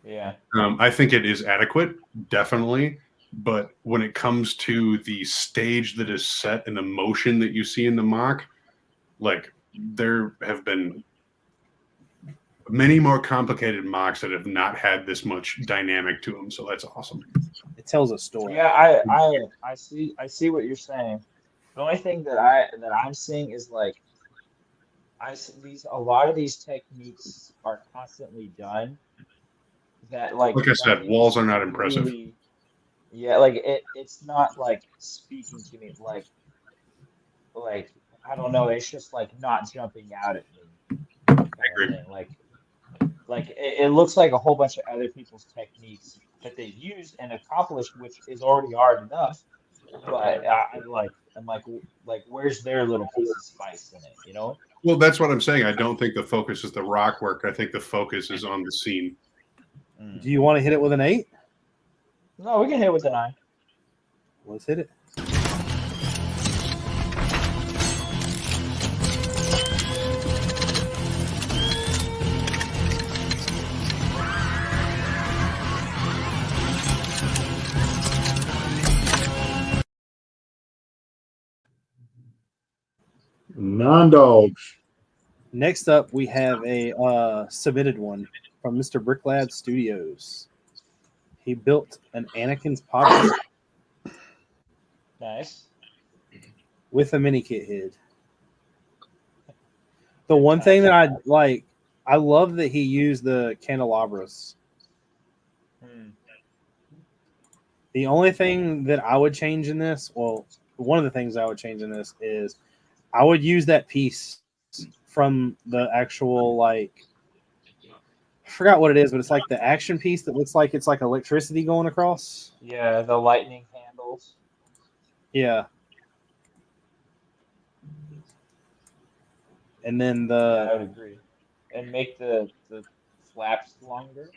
Yeah. I think it is adequate, definitely. But when it comes to the stage that is set and the motion that you see in the mock, like there have been many more complicated mocks that have not had this much dynamic to them. So that's awesome. It tells a story. Yeah, I see what you're saying. The only thing that I'm seeing is like a lot of these techniques are constantly done that like I said, nothing walls is are not impressive. really, yeah, like it's not like speaking to me like I don't know, it's just like not jumping out at me kind of thing. Like it looks like a whole bunch of other people's techniques that they've used and accomplished, which is already hard enough. But I'm like, where's their little piece of spice in it, you know? Well, that's what I'm saying. I don't think the focus is the rock work. I think the focus is on the scene. Do you want to hit it with an 8? No, we can hit it with a 9. Let's hit it. Nine dogs. Next up, we have a submitted one from Mr. Bricklab Studios. He built an Anakin's pod Nice. with a mini kit head. The one thing that I like, I love that he used the candelabras. The only thing that I would change in this, well, one of the things I would change in this is I would use that piece from the actual, like, I forgot what it is, but it's like the action piece that looks like it's like electricity going across. Yeah, the lightning handles. Yeah. And then I would agree. And make the flaps longer.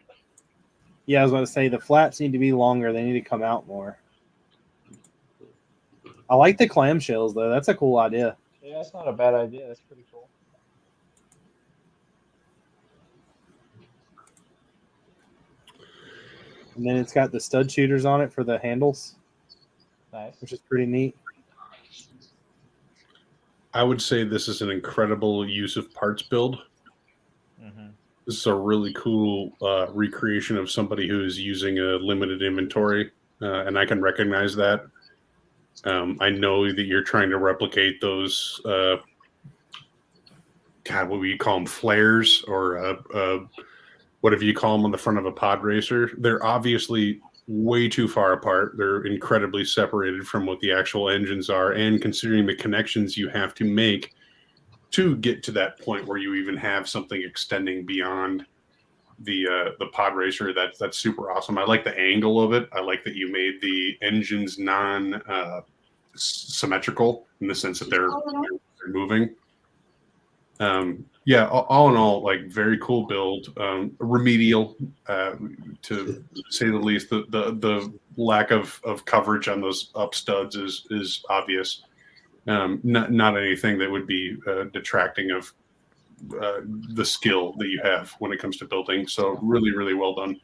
Yeah, I was about to say the flaps need to be longer. They need to come out more. I like the clamshells though. That's a cool idea. Yeah, that's not a bad idea. That's pretty cool. And then it's got the stud shooters on it for the handles. Nice. Which is pretty neat. I would say this is an incredible use of parts build. Mm-hmm. This is a really cool recreation of somebody who is using a limited inventory, and I can recognize that. I know that you're trying to replicate those, what would you call them, flares or whatever you call them on the front of a pod racer. They're obviously way too far apart. They're incredibly separated from what the actual engines are, and considering the connections you have to make to get to that point where you even have something extending beyond the pod racer, that's super awesome. I like the angle of it. I like that you made the engines non symmetrical in the sense that they're moving. Yeah, all in all, like very cool build. Remedial, to say the least. The lack of coverage on those up studs is obvious. Not anything that would be detracting of the skill that you have when it comes to building. So really, really well done.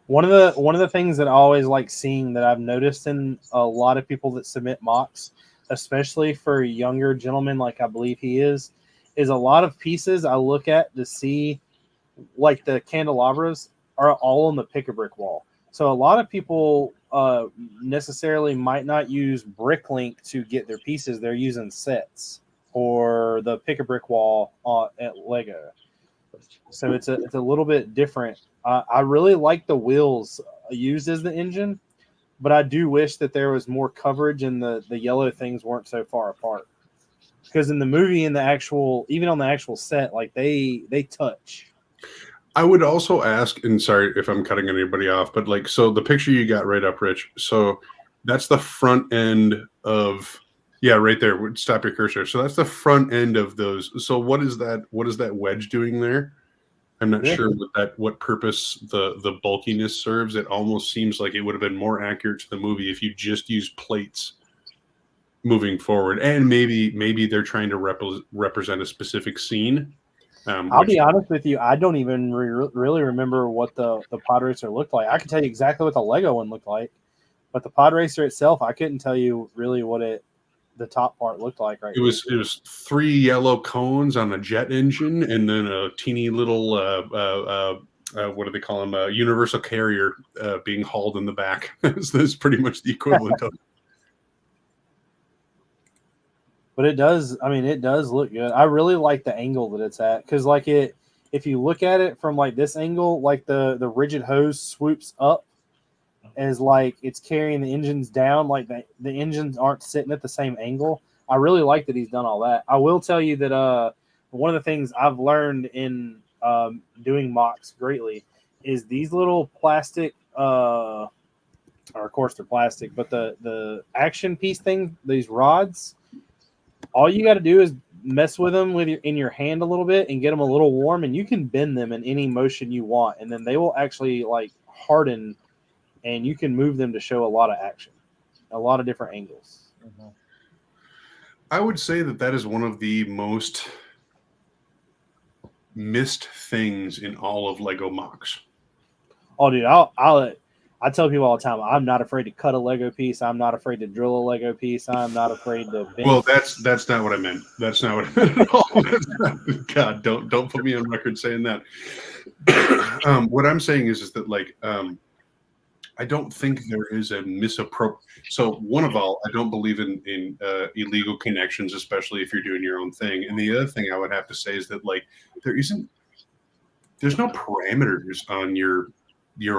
One of the things that I always like seeing that I've noticed in a lot of people that submit mocks, especially for younger gentlemen like I believe he is a lot of pieces I look at to see, like the candelabras are all on the pick-a-brick wall. So a lot of people necessarily might not use Bricklink to get their pieces. They're using sets or the pick-a-brick wall at Lego. So it's a little bit different. I really like the wheels used as the engine, but I do wish that there was more coverage and the yellow things weren't so far apart. Because in the movie, in the actual, even on the actual set, like they touch. I would also ask, and sorry if I'm cutting anybody off, but like, so the picture you got right up, Rich. So that's the front end of, yeah, right there. Stop your cursor. So that's the front end of those. So what is that? What is that wedge doing there? I'm not sure what purpose the bulkiness serves. It almost seems like it would have been more accurate to the movie if you just used plates moving forward, and maybe they're trying to represent a specific scene. I'll be honest with you, I don't even really remember what the pod racer looked like. I can tell you exactly what the Lego one looked like, but the pod racer itself, I couldn't tell you really what the top part looked like. It was 3 yellow cones on a jet engine, and then a teeny little what do they call them? A universal carrier being hauled in the back. That's pretty much the equivalent of. But it does look good. I really like the angle that it's at, because like if you look at it from like this angle, like the rigid hose swoops up as like it's carrying the engines down, like the engines aren't sitting at the same angle. I really like that he's done all that. I will tell you that one of the things I've learned in doing mocks greatly is these little plastic or of course they're plastic, but the action piece thing, these rods, all you got to do is mess with them in your hand a little bit and get them a little warm, and you can bend them in any motion you want, and then they will actually like harden, and you can move them to show a lot of action, a lot of different angles. Mm-hmm. I would say that is one of the most missed things in all of Lego mocks. Oh, dude, I tell people all the time, I'm not afraid to cut a Lego piece. I'm not afraid to drill a Lego piece. I'm not afraid to bend. Well, that's not what I meant. That's not what I meant at all. God, don't put me on record saying that. What I'm saying is that like I don't think there is a misappropriation. So one of all, I don't believe in illegal connections, especially if you're doing your own thing. And the other thing I would have to say is that like there's no parameters on your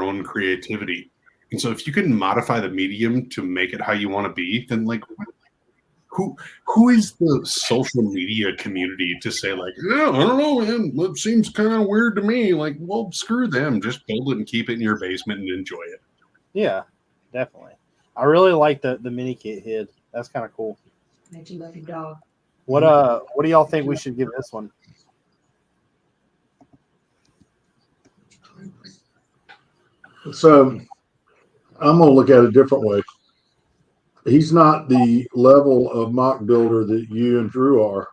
own creativity. And so if you can modify the medium to make it how you want to be, then like who is the social media community to say like, yeah, I don't know, man, it seems kind of weird to me. Like, well, screw them. Just build it and keep it in your basement and enjoy it. Yeah, definitely. I really like the mini kit head. That's kind of cool. Makes you love your dog. What do y'all think we should give this one? So I'm going to look at it a different way. He's not the level of mock builder that you and Drew are,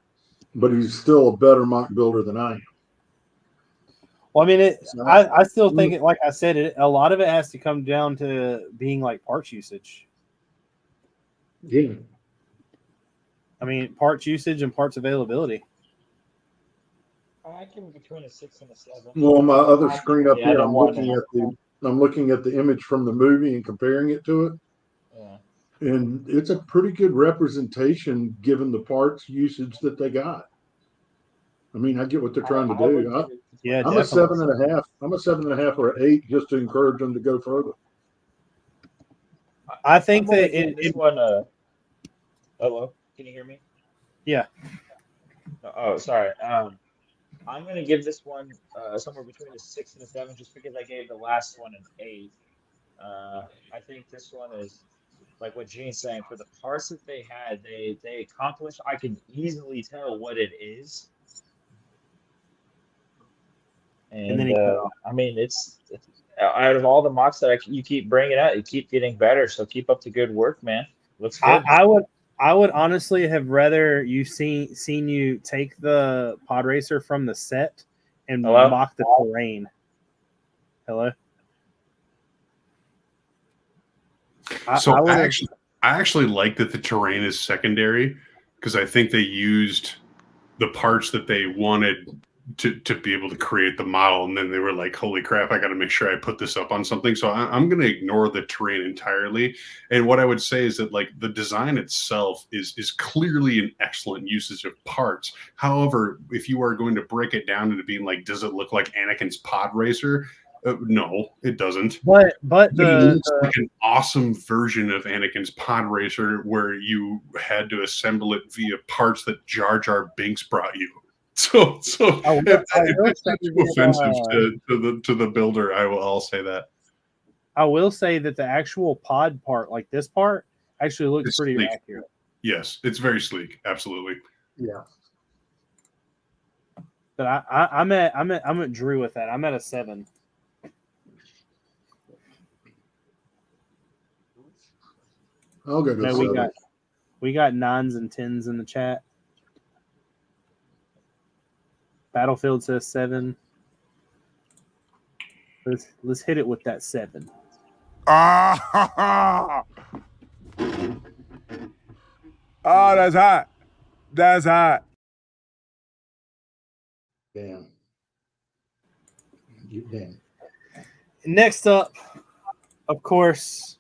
but he's still a better mock builder than I am. Well, I mean, I still think it, like I said, a lot of it has to come down to being like parts usage. Yeah. I mean, parts usage and parts availability. I can between a 6 and a 7. Well, on my other screen up here, I'm I'm looking at the image from the movie and comparing it to it. Yeah. And it's a pretty good representation given the parts usage that they got. I mean, I get what they're trying to do. I'm a 7.5. I'm a 7.5 or an 8 just to encourage them to go further. I think that this one. Hello, can you hear me? Yeah. Oh, sorry. I'm gonna give this one somewhere between a 6 and a 7, just because I gave the last one an 8. I think this one is like what Gene's saying. For the parts that they had, they accomplished. I can easily tell what it is. And then I mean, it's out of all the mocks that you keep bringing out, you keep getting better. So keep up the good work, man. Looks good. I would honestly have rather you seen you take the pod racer from the set and Hello? mock the terrain. Hello. I actually like that the terrain is secondary because I think they used the parts that they wanted to be able to create the model, and then they were like, holy crap, I got to make sure I put this up on something. So I'm going to ignore the terrain entirely. And what I would say is that like the design itself is clearly an excellent usage of parts. However, if you are going to break it down into being like, does it look like Anakin's pod racer? No, it doesn't. But it looks like an awesome version of Anakin's pod racer where you had to assemble it via parts that Jar Jar Binks brought you. So if that's too offensive to the builder, I'll say that. I will say that the actual pod part, like this part, actually looks It's pretty sleek. accurate. Yes, it's very sleek. Absolutely. Yeah. But I'm at Drew with that. I'm at a 7. I'll go to No, 7. we got 9s and 10s in the chat. Battlefield says 7. Let's hit it with that 7. Oh, that's hot. That's hot. Damn. Damn. Next up, of course,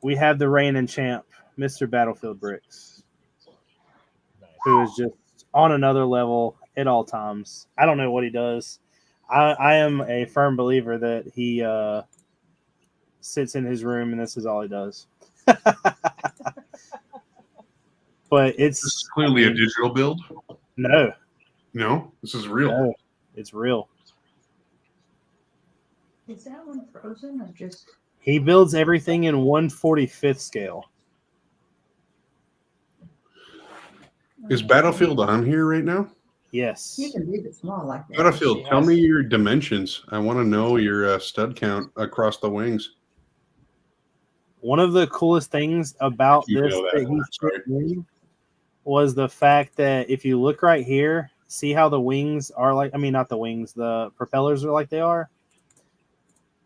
we have the reigning champ, Mr. Battlefield Brix, who is just on another level at all times. I don't know what he does. I am a firm believer that he sits in his room and this is all he does. But it's clearly a digital build. No, this is real. No, it's real. Is that one frozen or just? He builds everything in 1/45th scale. Is Battlefield on here right now? Yes. You can leave it small like that. Battlefield, tell me your dimensions. I want to know your stud count across the wings. One of the coolest things about this that he put in was the fact that if you look right here, see how the wings are like, I mean, not the wings, the propellers are like they are.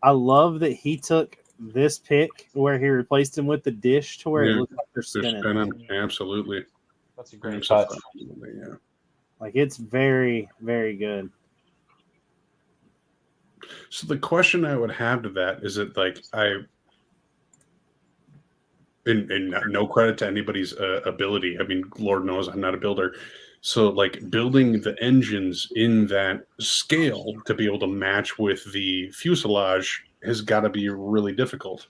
I love that he took this pick where he replaced them with the dish to where it looks like they're spinning. Absolutely. That's a great touch. Yeah. Like it's very, very good. So the question I would have to that is that like and no credit to anybody's ability. I mean, Lord knows I'm not a builder. So like building the engines in that scale to be able to match with the fuselage has got to be really difficult.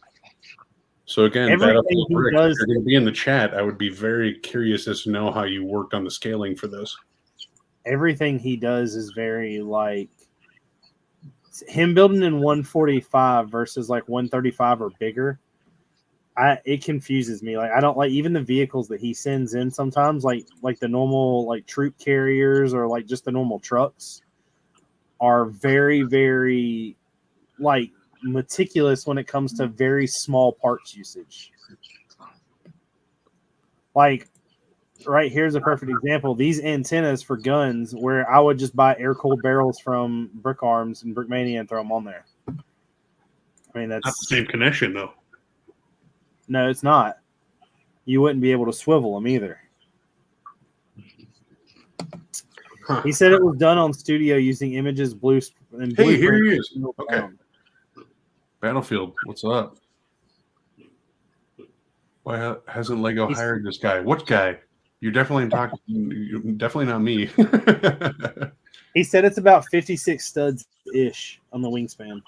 So again, Battlefield Bricks, if you're going to be in the chat, I would be very curious as to know how you worked on the scaling for this. Everything he does is very like him building in 145 versus like 135 or bigger. It confuses me. Like I don't like even the vehicles that he sends in sometimes, like the normal like troop carriers or like just the normal trucks are very, very like meticulous when it comes to very small parts usage. Like right here's a perfect example. These antennas for guns where I would just buy air-cooled barrels from Brick Arms and Brickmania and throw them on there. I mean, that's not the same connection though. No, it's not. You wouldn't be able to swivel them either. Huh. He said it was done on studio using images, blue. And hey, here he is. Okay. Battlefield, what's up? Why hasn't Lego hired this guy? What guy? You're definitely definitely not me. He said it's about 56 studs ish on the wingspan.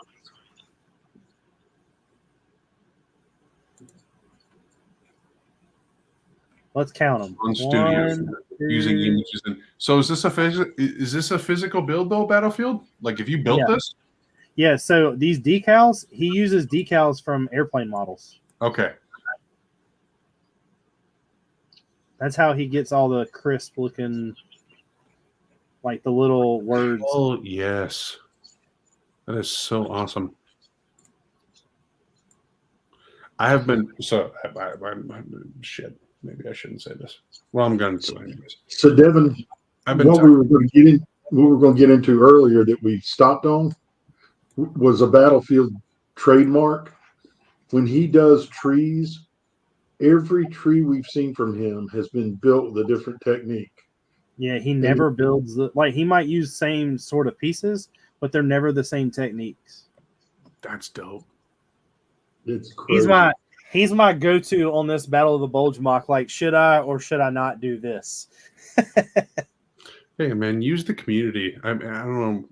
Let's count them. On studio using images. So is this a physical build though, Battlefield? Like if you built this? Yeah. So these decals, he uses decals from airplane models. Okay. That's how he gets all the crisp looking, like the little words. Oh yes, that is so awesome. I have been shit. maybe I shouldn't say this. Well, I'm going to anyways. So Devin, what we were going to get into earlier that we stopped on was a Battlefield trademark. When he does trees, every tree we've seen from him has been built with a different technique. Yeah, he never builds he might use same sort of pieces, but they're never the same techniques. That's dope. It's crazy. He's my go-to on this Battle of the Bulge mock. Like, should I or should I not do this? Hey man, use the community. I don't know.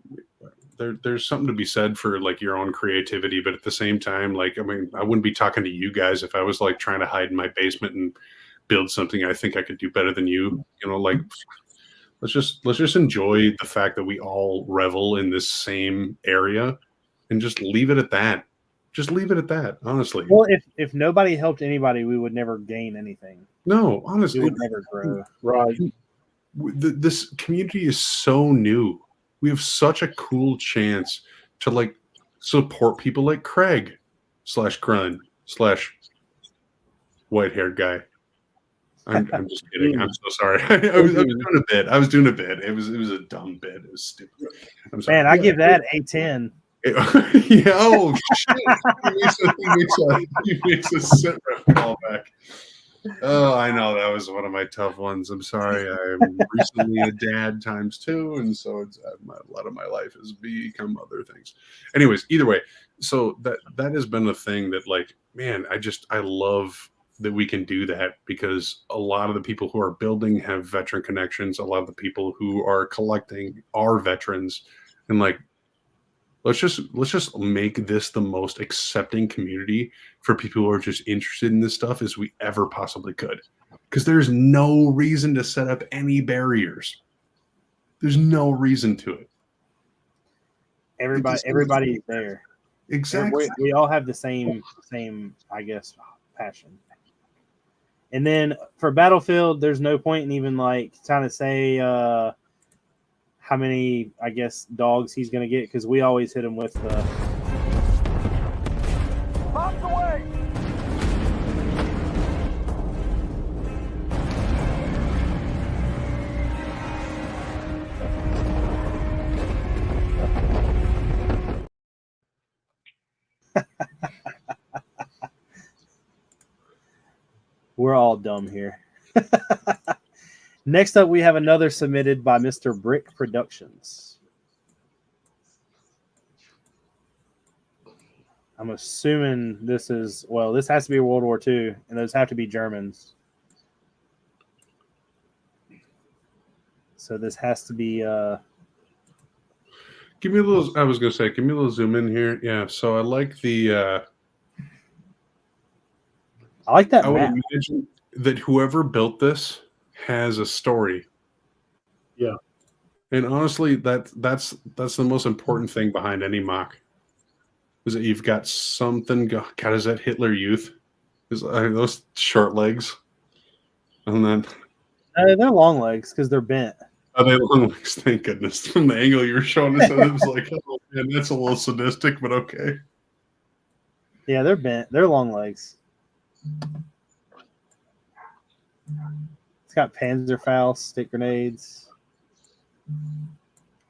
There's something to be said for like your own creativity, but at the same time, like, I mean, I wouldn't be talking to you guys if I was like trying to hide in my basement and build something I think I could do better than you. You know, like let's just enjoy the fact that we all revel in this same area and just leave it at that. Just leave it at that, honestly. Well, if nobody helped anybody, we would never gain anything. No, honestly, we would never grow. Right. This community is so new. We have such a cool chance to like support people like Craig /Grun /white-haired guy. I'm just kidding. I'm so sorry. I was doing a bit. It was a dumb bit. It was stupid. I'm sorry. Man, I give that a 10. Yeah. Oh shit! He makes a sit rep call back. Oh, I know that was one of my tough ones. I'm sorry. I'm recently a dad ×2, and so it's a lot of my life has become other things. Anyways, either way, so that has been a thing that, like, man, I love that we can do that, because a lot of the people who are building have veteran connections. A lot of the people who are collecting are veterans, and like, let's just make this the most accepting community for people who are just interested in this stuff as we ever possibly could. Because there's no reason to set up any barriers. There's no reason to it. Everybody's there. Exactly. We all have the same, I guess, passion. And then for Battlefield, there's no point in even like trying to say how many, I guess, dogs he's going to get, because we always hit him with the. Pops away! We're all dumb here. Next up, we have another submitted by Mr. Brick Productions. I'm assuming this has to be World War II, and those have to be Germans. So this has to be. Give me a little zoom in here. Yeah. So I like the. I like that. I would imagine that whoever built this has a story. Yeah. And honestly, that's the most important thing behind any mock, is that you've got something. God, is that Hitler Youth? Is those short legs? And then they're long legs because they're bent. Are they long legs? Thank goodness. From the angle you were showing us, it was like, oh man, that's a little sadistic, but okay. Yeah, they're bent. They're long legs. It's got Panzerfaust, stick grenades.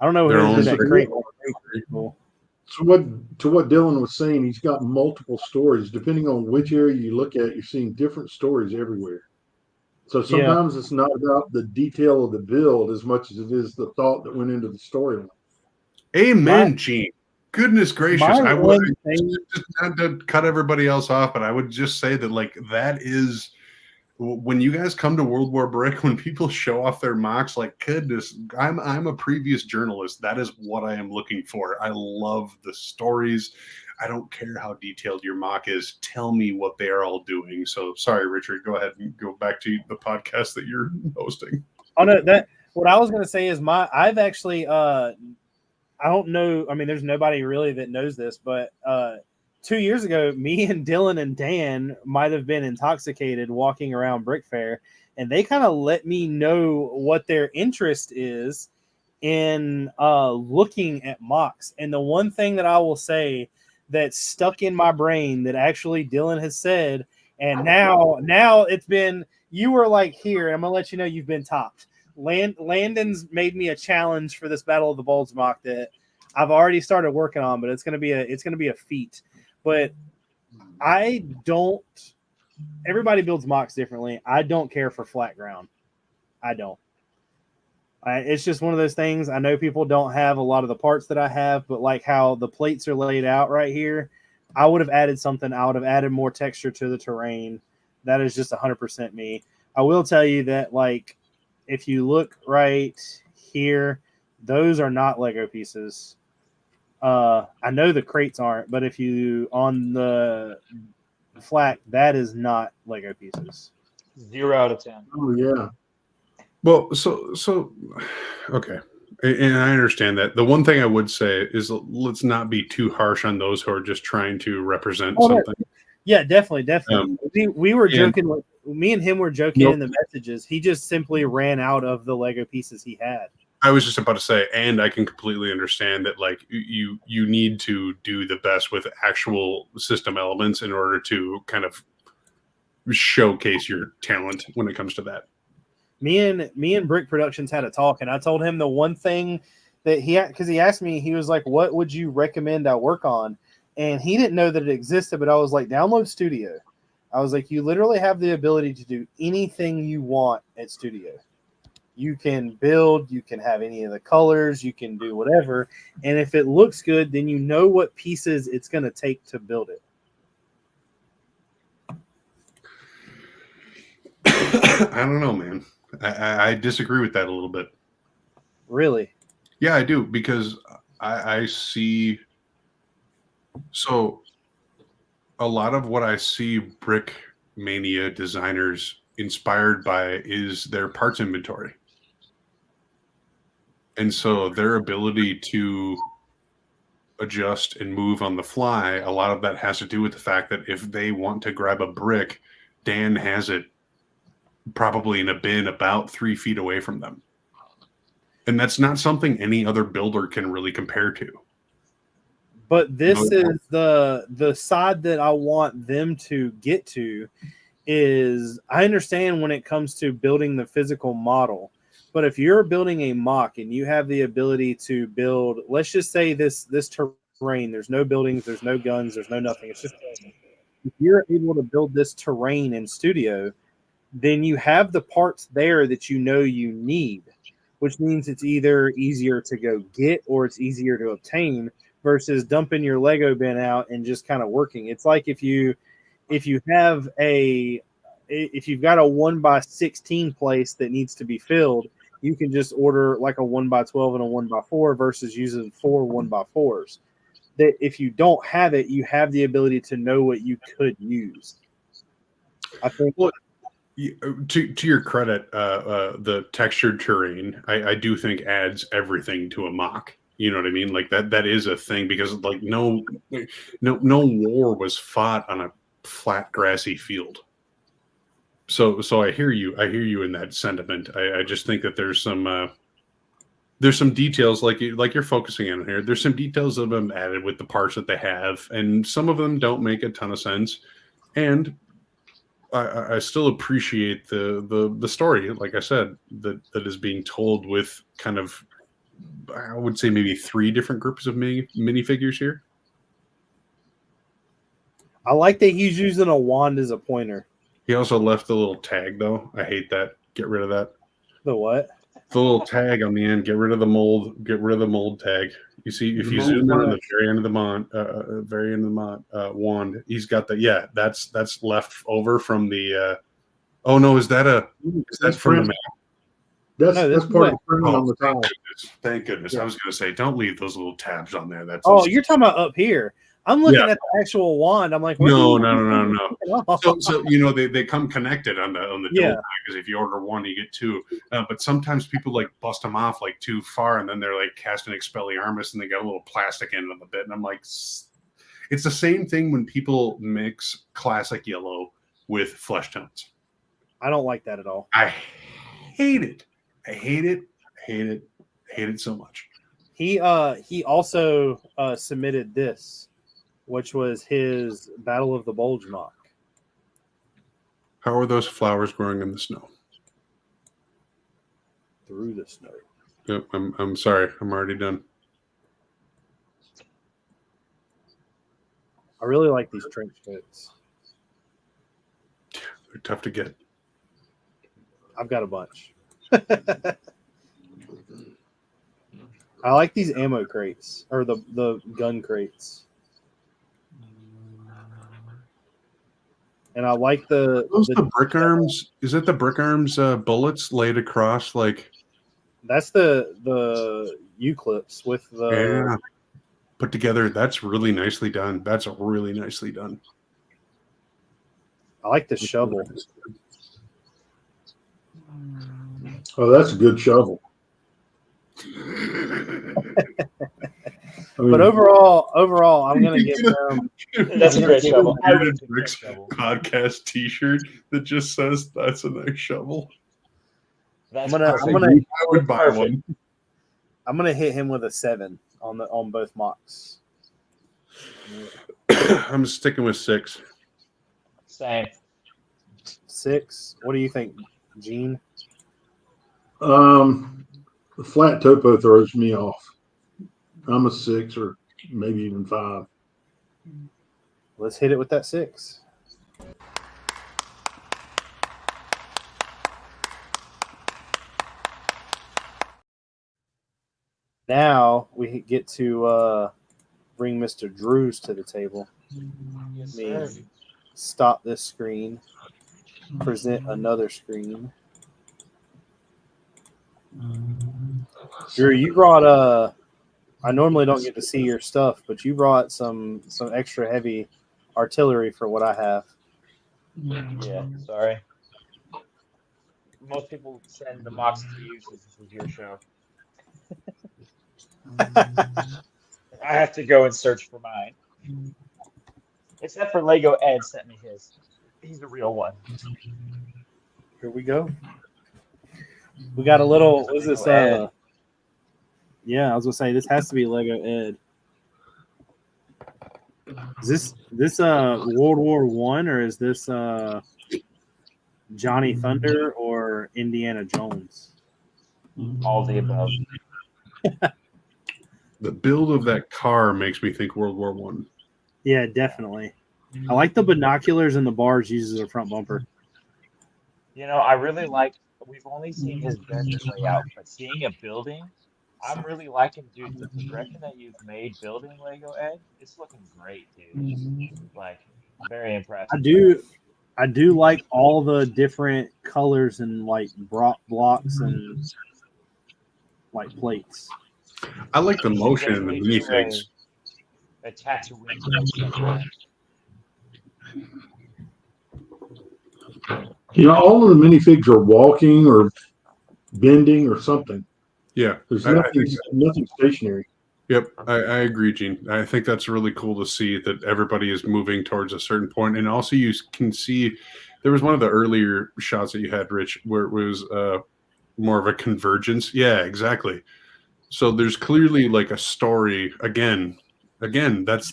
I don't know who did that crate. Cool. So what Dylan was saying, he's got multiple stories. Depending on which area you look at, you're seeing different stories everywhere. So sometimes it's not about the detail of the build as much as it is the thought that went into the storyline. Amen, Gene. Goodness gracious. I would just not to cut everybody else off, but I would just say that, like, that is when you guys come to World War Brick, when people show off their mocks, like, goodness, I'm a previous journalist. That is what I am looking for. I love the stories. I don't care how detailed your mock is. Tell me what they are all doing. So sorry, Richard, go ahead and go back to the podcast that you're hosting. Oh no, what I was going to say is I've actually I don't know. I mean, there's nobody really that knows this, but 2 years ago, me and Dylan and Dan might have been intoxicated walking around Brick Fair, and they kind of let me know what their interest is in looking at mocks. And the one thing that I will say that stuck in my brain that actually Dylan has said, and now it's been you were like, here, I'm gonna let you know you've been topped. Landon's made me a challenge for this Battle of the Bulge mock that I've already started working on, but it's gonna be a feat. But I don't. Everybody builds mocks differently. I don't care for flat ground. I don't. It's just one of those things. I know people don't have a lot of the parts that I have, but like how the plates are laid out right here, I would have added something. I would have added more texture to the terrain. That is just 100% me. I will tell you that, like, if you look right here, those are not Lego pieces. I know the crates aren't, but if you on the flat, that is not Lego pieces. 0 out of 10. Oh yeah. Well, so okay. And I understand that. The one thing I would say is let's not be too harsh on those who are just trying to represent something. Yeah, definitely. We were joking. Me and him were joking Nope. in the messages. He just simply ran out of the Lego pieces he had. I was just about to say, and I can completely understand that, like, you need to do the best with actual system elements in order to kind of showcase your talent when it comes to that. Me and Brick Productions had a talk, and I told him the one thing that because he asked me, he was like, "What would you recommend I work on?" And he didn't know that it existed, but I was like, "Download Studio." I was like, "You literally have the ability to do anything you want at Studio. You can build, you can have any of the colors, you can do whatever, and if it looks good, then you know what pieces it's going to take to build it." I don't know, man. I disagree with that a little bit. Really? Yeah, I do, because I see. So a lot of what I see Brick Mania designers inspired by is their parts inventory. And so their ability to adjust and move on the fly, a lot of that has to do with the fact that if they want to grab a brick, Dan has it probably in a bin about 3 feet away from them. And that's not something any other builder can really compare to. But this is the side that I want them to get to. Is I understand when it comes to building the physical model, but if you're building a mock and you have the ability to build, let's just say this terrain, there's no buildings, there's no guns, there's no nothing. It's just, if you're able to build this terrain in Studio, then you have the parts there that you know you need, which means it's either easier to go get or it's easier to obtain versus dumping your Lego bin out and just kind of working. It's like if you've got a 1x16 place that needs to be filled, you can just order like a 1x12 and a 1x4 versus using 4 1x4s. That if you don't have it, you have the ability to know what you could use. I think. Well, to your credit, the textured terrain, I do think adds everything to a mock. You know what I mean? Like that is a thing, because like no war was fought on a flat grassy field. So I hear you in that sentiment. I just think that there's some details like you're focusing on here. There's some details that have been added with the parts that they have, and some of them don't make a ton of sense. And I still appreciate the story, like I said, that is being told with kind of, I would say, maybe 3 different groups of minifigures here. I like that he's using a wand as a pointer. He also left the little tag, though. I hate that. Get rid of that. The what? The little tag on the end. Get rid of the mold. Get rid of the mold tag. You see, if you zoom in on the very end of the wand, he's got the, yeah. That's left over from the. Oh no, is that from the map? That's part of the printing on the tile. Thank goodness. Yeah. I was going to say, don't leave those little tabs on there. That's you're talking about up here. I'm looking at the actual wand. I'm like, no. So they come connected on the dual tag, because if you order 1, you get 2. But sometimes people like bust them off like too far, and then they're like casting Expelliarmus, and they got a little plastic end on the bit, and I'm like, it's the same thing when people mix classic yellow with flesh tones. I don't like that at all. I hate it. I hate it so much. He also submitted this, which was his Battle of the Bulge mock. How are those flowers growing in the snow? Through the snow. Yep, I'm sorry. I'm already done. I really like these trench coats. They're tough to get. I've got a bunch. I like these ammo crates or the gun crates. And I like the brick arms. Is that the brick arms bullets laid across like? That's the U-clips with the put together. That's really nicely done. That's really nicely done. I like the shovel. Oh, that's a good shovel. But overall, I'm gonna give them. That's a great shovel. I would pick Bricks that shovel. podcast T-shirt that just says "That's a nice shovel." That's I would buy perfect. one. I'm gonna hit him with a 7 on both mocks. I'm sticking with 6. Same. 6. What do you think, Gene? The flat topo throws me off. I'm a 6 or maybe even 5. Let's hit it with that 6. Now we get to bring Mr. Drews to the table. Yes, Let sir. me stop this screen. Present another screen. Drew, you brought I normally don't get to see your stuff, but you brought some extra heavy artillery for what I have. Yeah, sorry. Most people send the mocks to you since this is your show. I have to go and search for mine. Except for Lego Ed sent me his. He's the real one. Here we go. We got a little. What is this? Yeah, I was gonna say this has to be Lego Ed. Is this World War I or is this Johnny Thunder or Indiana Jones? All the above. The build of that car makes me think World War One. Yeah, definitely. I like the binoculars and the bars used as a front bumper. You know, I really like. We've only seen his desert layout, but seeing a building, I'm really liking, dude, the progression that you've made building Lego Ed. It's looking great, dude. Like, very impressed. I do like all the different colors and like blocks and like plates. I like the You should motion and the definitely do minifigs. a Tatooine type sometime. You know, all of the minifigs are walking or bending or something. Yeah, There's I nothing, think- nothing stationary. Yep, I agree, Gene. I think that's really cool to see that everybody is moving towards a certain point, and also you can see there was one of the earlier shots that you had, Rich, where it was more of a convergence. Yeah, exactly. So there's clearly like a story. Again, that's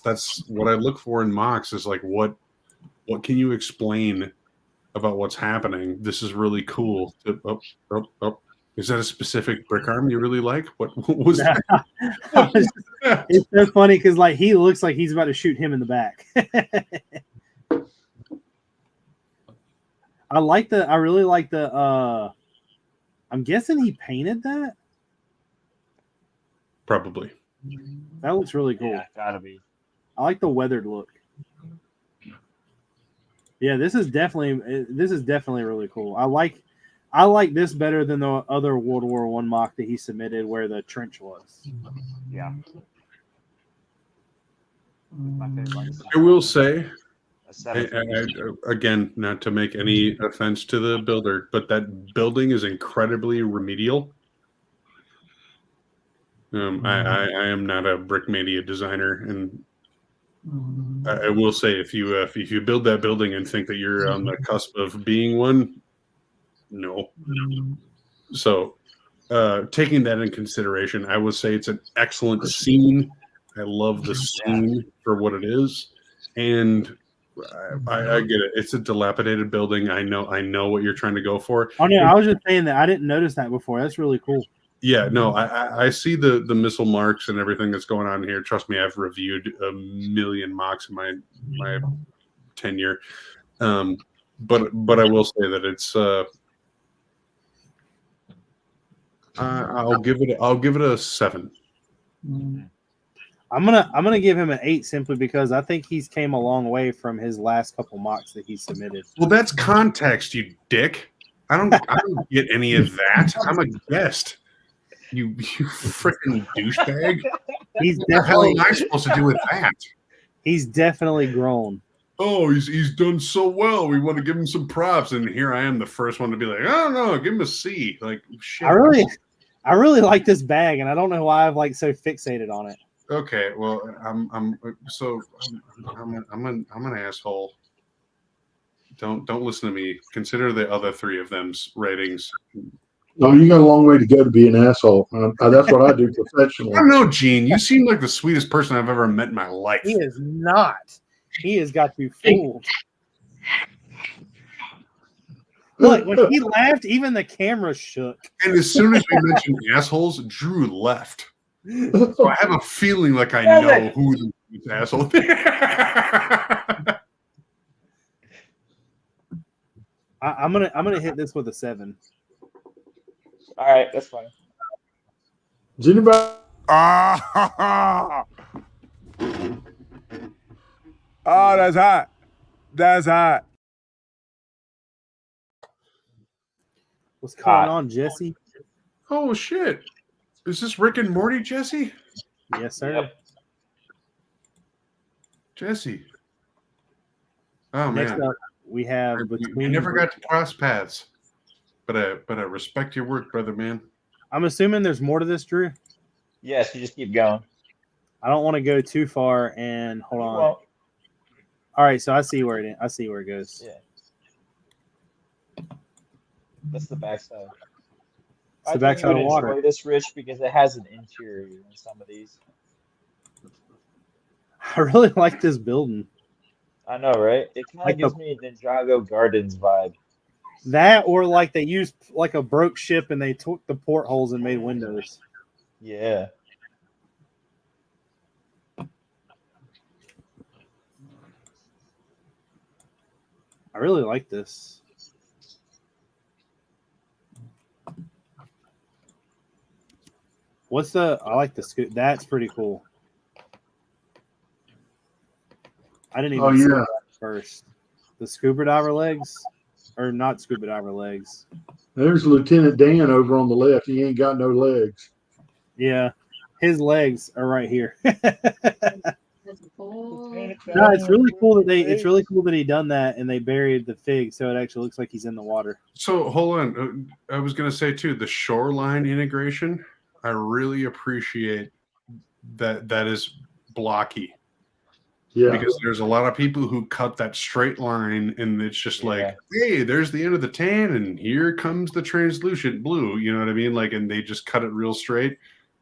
what I look for in mocks is like what can you explain about what's happening? This is really cool. Oh. Is that a specific brick arm you really like? What was that? It's so funny because like he looks like he's about to shoot him in the back. I really like the I'm guessing he painted that. Probably. That looks really cool. Yeah, gotta be. I like the weathered look. Yeah, this is definitely really cool. I like this better than the other World War I mock that he submitted where the trench was. Yeah. My favorite. I will say, A 7. again, not to make any offense to the builder, but that building is incredibly remedial. I am not a Brickmania designer, and I will say if you build that building and think that you're on the cusp of being one, no. So, taking that in consideration, I would say it's an excellent scene. I love the scene for what it is, and I get it. It's a dilapidated building. I know what you're trying to go for. Oh no, I was just saying that I didn't notice that before. That's really cool. Yeah, no, I see the missile marks and everything that's going on here. Trust me, I've reviewed a million mocks in my tenure. But I will say that it's I'll give it a 7. I'm gonna give him an 8 simply because I think he's came a long way from his last couple mocks that he submitted. Well, that's context, you dick. I don't get any of that. I'm a guest. You freaking douchebag. He's What the hell definitely am I supposed to do with that? he's definitely grown. Oh, he's done so well. We want to give him some props, and here I am, the first one to be like, oh no, give him a C. Like shit. I really like this bag, and I don't know why I've like so fixated on it. Okay, well, I'm an asshole. Don't listen to me. Consider the other 3 of them's ratings. No, you got a long way to go to be an asshole. That's what I do professionally. I don't know, Gene. You seem like the sweetest person I've ever met in my life. He is not. He has got you fooled. Look, when he laughed, even the camera shook. And as soon as we mentioned assholes, Drew left. So I have a feeling like I know who the asshole is. I'm gonna hit this with a 7. All right, that's fine. Does anybody? Oh, that's hot. That's hot. What's going on, Jesse? Oh shit! Is this Rick and Morty, Jesse? Yes, sir. Yep. Jesse. Oh Next man, up, we have we never got to cross paths, but I respect your work, brother, man. I'm assuming there's more to this, Drew. Yes, you just keep going. I don't want to go too far. And hold on. Well, All right, so I see where it goes. yeah. That's the backside. It's the backside of water. Enjoy this, Rich, because it has an interior in some of these. I really like this building. I know, right? It kind of Like gives me a Ninjago Gardens vibe. That or like they used like a broke ship and they took the portholes and made windows. Yeah. I really like this. I like the scoop. That's pretty cool. I didn't even see that first. The scuba diver legs, or not scuba diver legs. There's Lieutenant Dan over on the left. He ain't got no legs. Yeah, his legs are right here. Oh. No, it's really cool that he done that and they buried the fig so it actually looks like he's in the water. So hold on, I was gonna say too, the shoreline integration. I really appreciate that. That is blocky. Yeah. Because there's a lot of people who cut that straight line and it's just like, hey, there's the end of the tan and here comes the translucent blue. You know what I mean? Like, and they just cut it real straight.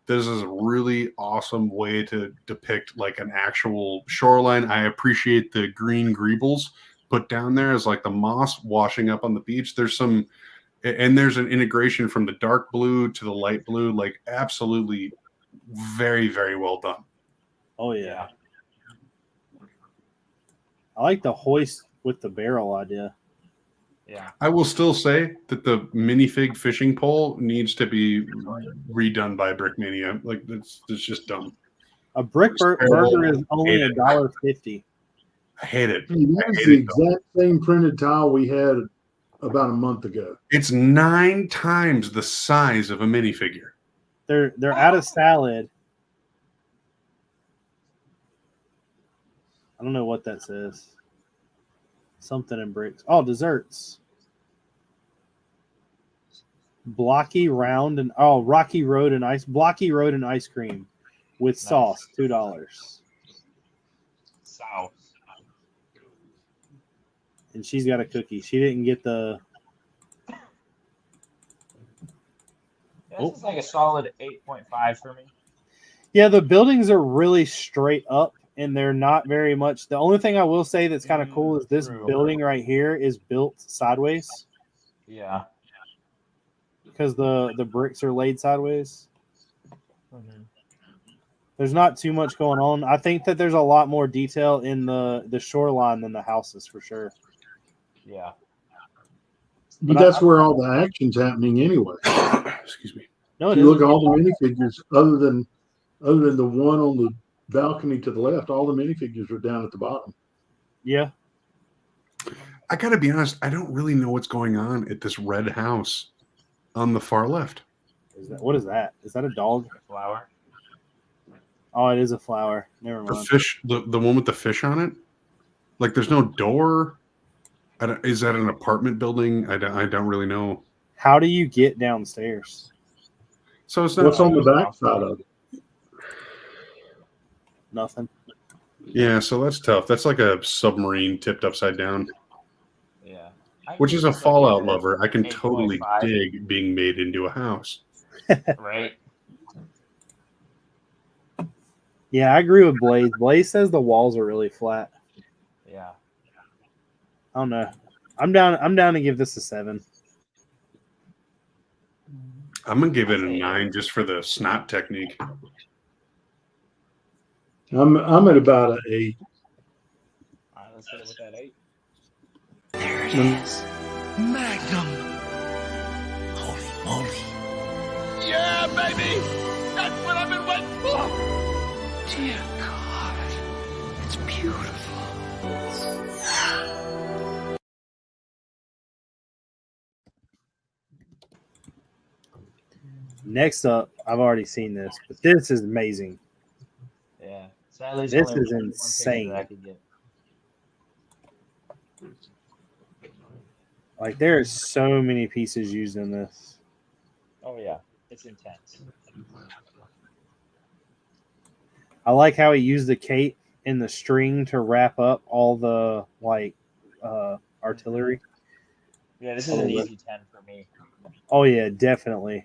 This is a really awesome way to depict like an actual shoreline. I appreciate the green greebles put down there as like the moss washing up on the beach. There's an integration from the dark blue to the light blue, like absolutely very, very well done. Oh yeah. I like the hoist with the barrel idea. Yeah. I will still say that the minifig fishing pole needs to be redone by Brickmania. Like it's just dumb. A brick burger is only $1.50. I hate it. Hey, that's the exact same printed tile we had about a month ago. It's 9 times the size of a minifigure. They're out of salad. I don't know what that says. Something in Bricks. Oh, desserts. Blocky round and Rocky Road and Blocky Road and ice cream with sauce, $2. Sauce. And she's got a cookie. She didn't get the. This is like a solid 8.5 for me. Yeah, the buildings are really straight up, and they're not very much. The only thing I will say that's kind of cool is this True. building right here is built sideways Yeah. because the bricks are laid sideways. Mm-hmm. There's not too much going on. I think that there's a lot more detail in the shoreline than the houses for sure. Yeah. But But that's where all the action's happening anyway. Excuse me. No, If it you look isn't. at all the minifigures, other than the one on the balcony to the left, all the minifigures are down at the bottom. Yeah. I gotta be honest, I don't really know what's going on at this red house on the far left. What is that? Is that a dog? Flower. Oh, it is a flower. Never The mind. fish, the one with the fish on it. Like, there's no door. Is that an apartment building? I don't really know. How do you get downstairs? So it's not. What's on the back side of it? Nothing. Yeah, so that's tough. That's like a submarine tipped upside down. Yeah. Which is a It's like Fallout a lover. I can totally 8.5. dig being made into a house. Right. Yeah, I agree with Blaze. Blaze says the walls are really flat. Yeah. I don't know. I'm down to give this a 7. I'm gonna give it a 9 just for the snot technique. I'm at about an 8. All right, let's hit it with that 8. There it is. Magnum. Holy moly. Yeah, baby. That's what I've been waiting for. Dear God. It's beautiful. Next up, I've already seen this, but this is amazing. Yeah. Sadly, This only is one picture insane. that I could get. Like, there is so many pieces used in this. Oh yeah, it's intense. I like how he used the cape and the string to wrap up all the artillery. Yeah, this is an easy 10 for me. Oh yeah, definitely.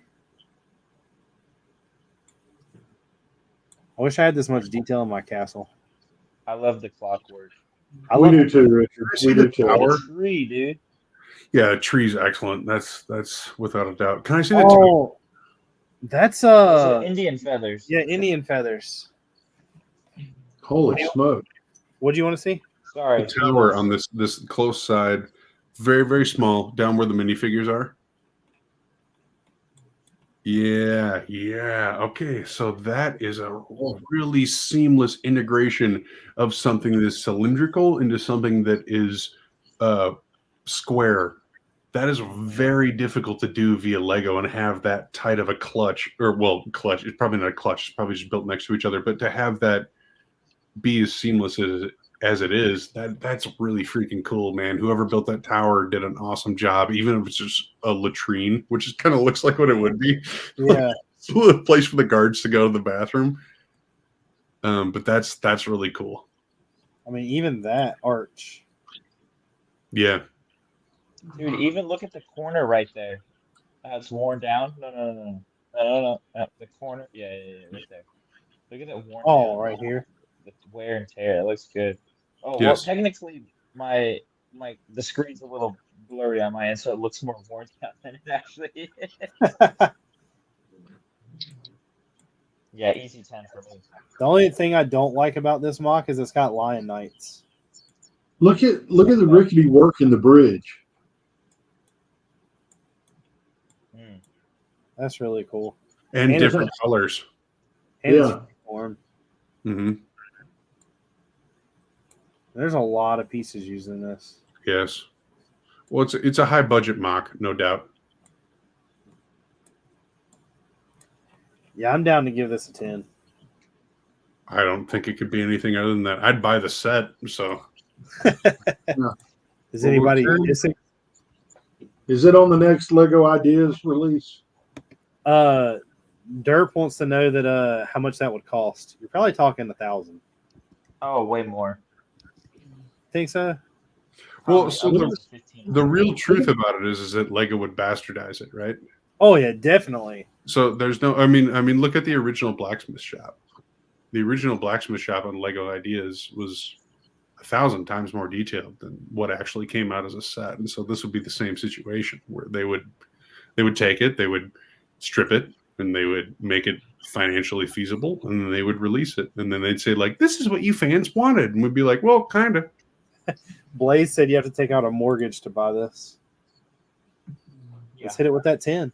I wish I had this much detail in my castle. I love the clockwork. We do too, Richard. See We the do too. tower? The tree, dude. Yeah, tree's excellent. That's without a doubt. Can I see the Oh, that's Those are Indian feathers. yeah, Indian feathers. Holy smoke. What do you want to see? Sorry. the tower on this close side? Very, very small, down where the minifigures are. Yeah, yeah. Okay, so that is a really seamless integration of something that is cylindrical into something that is square. That is very difficult to do via Lego and have that tight of a clutch, or well, clutch. It's probably not a clutch. It's probably just built next to each other. But to have that be as seamless as it is, that's really freaking cool, man. Whoever built that tower did an awesome job, even if it's just a latrine, which just kind of looks like what it would be. Yeah. A place for the guards to go to the bathroom. But that's really cool. I mean, even that arch. Yeah. Dude, even look at the corner right there. It's worn down. No. The corner. Yeah, right there. Look at that worn down. Oh, right here. The wear and tear. It looks good. Oh, well, Yes. technically, the screen's a little blurry on my end, so it looks more worn down than it actually is. Yeah, easy 10 for me. The only thing I don't like about this mock is it's got lion knights. Look at the rickety work in the bridge. That's really cool. And And different colors. And it's Yeah. uniform. Mm-hmm. There's a lot of pieces used in this. Yes. Well, it's a high budget mock, no doubt. Yeah, I'm down to give this a 10. I don't think it could be anything other than that. I'd buy the set. So Is anybody Well, missing? Is it on the next Lego Ideas release? Derp wants to know that how much that would cost. You're probably talking 1,000. Oh, way more. Think so? well, so Probably the 15. the real truth about it is that Lego would bastardize it, right? Oh yeah, definitely. So there's no. I mean, look at the original blacksmith shop. the original blacksmith shop on Lego Ideas was 1,000 times more detailed than what actually came out as a set. And so this would be the same situation where they would take it, they would strip it, and they would make it financially feasible, and then they would release it. And then they'd say, like, this is what you fans wanted. And we'd be like, well, kind of. Blaze said you have to take out a mortgage to buy this. Yeah. Let's hit it with that 10.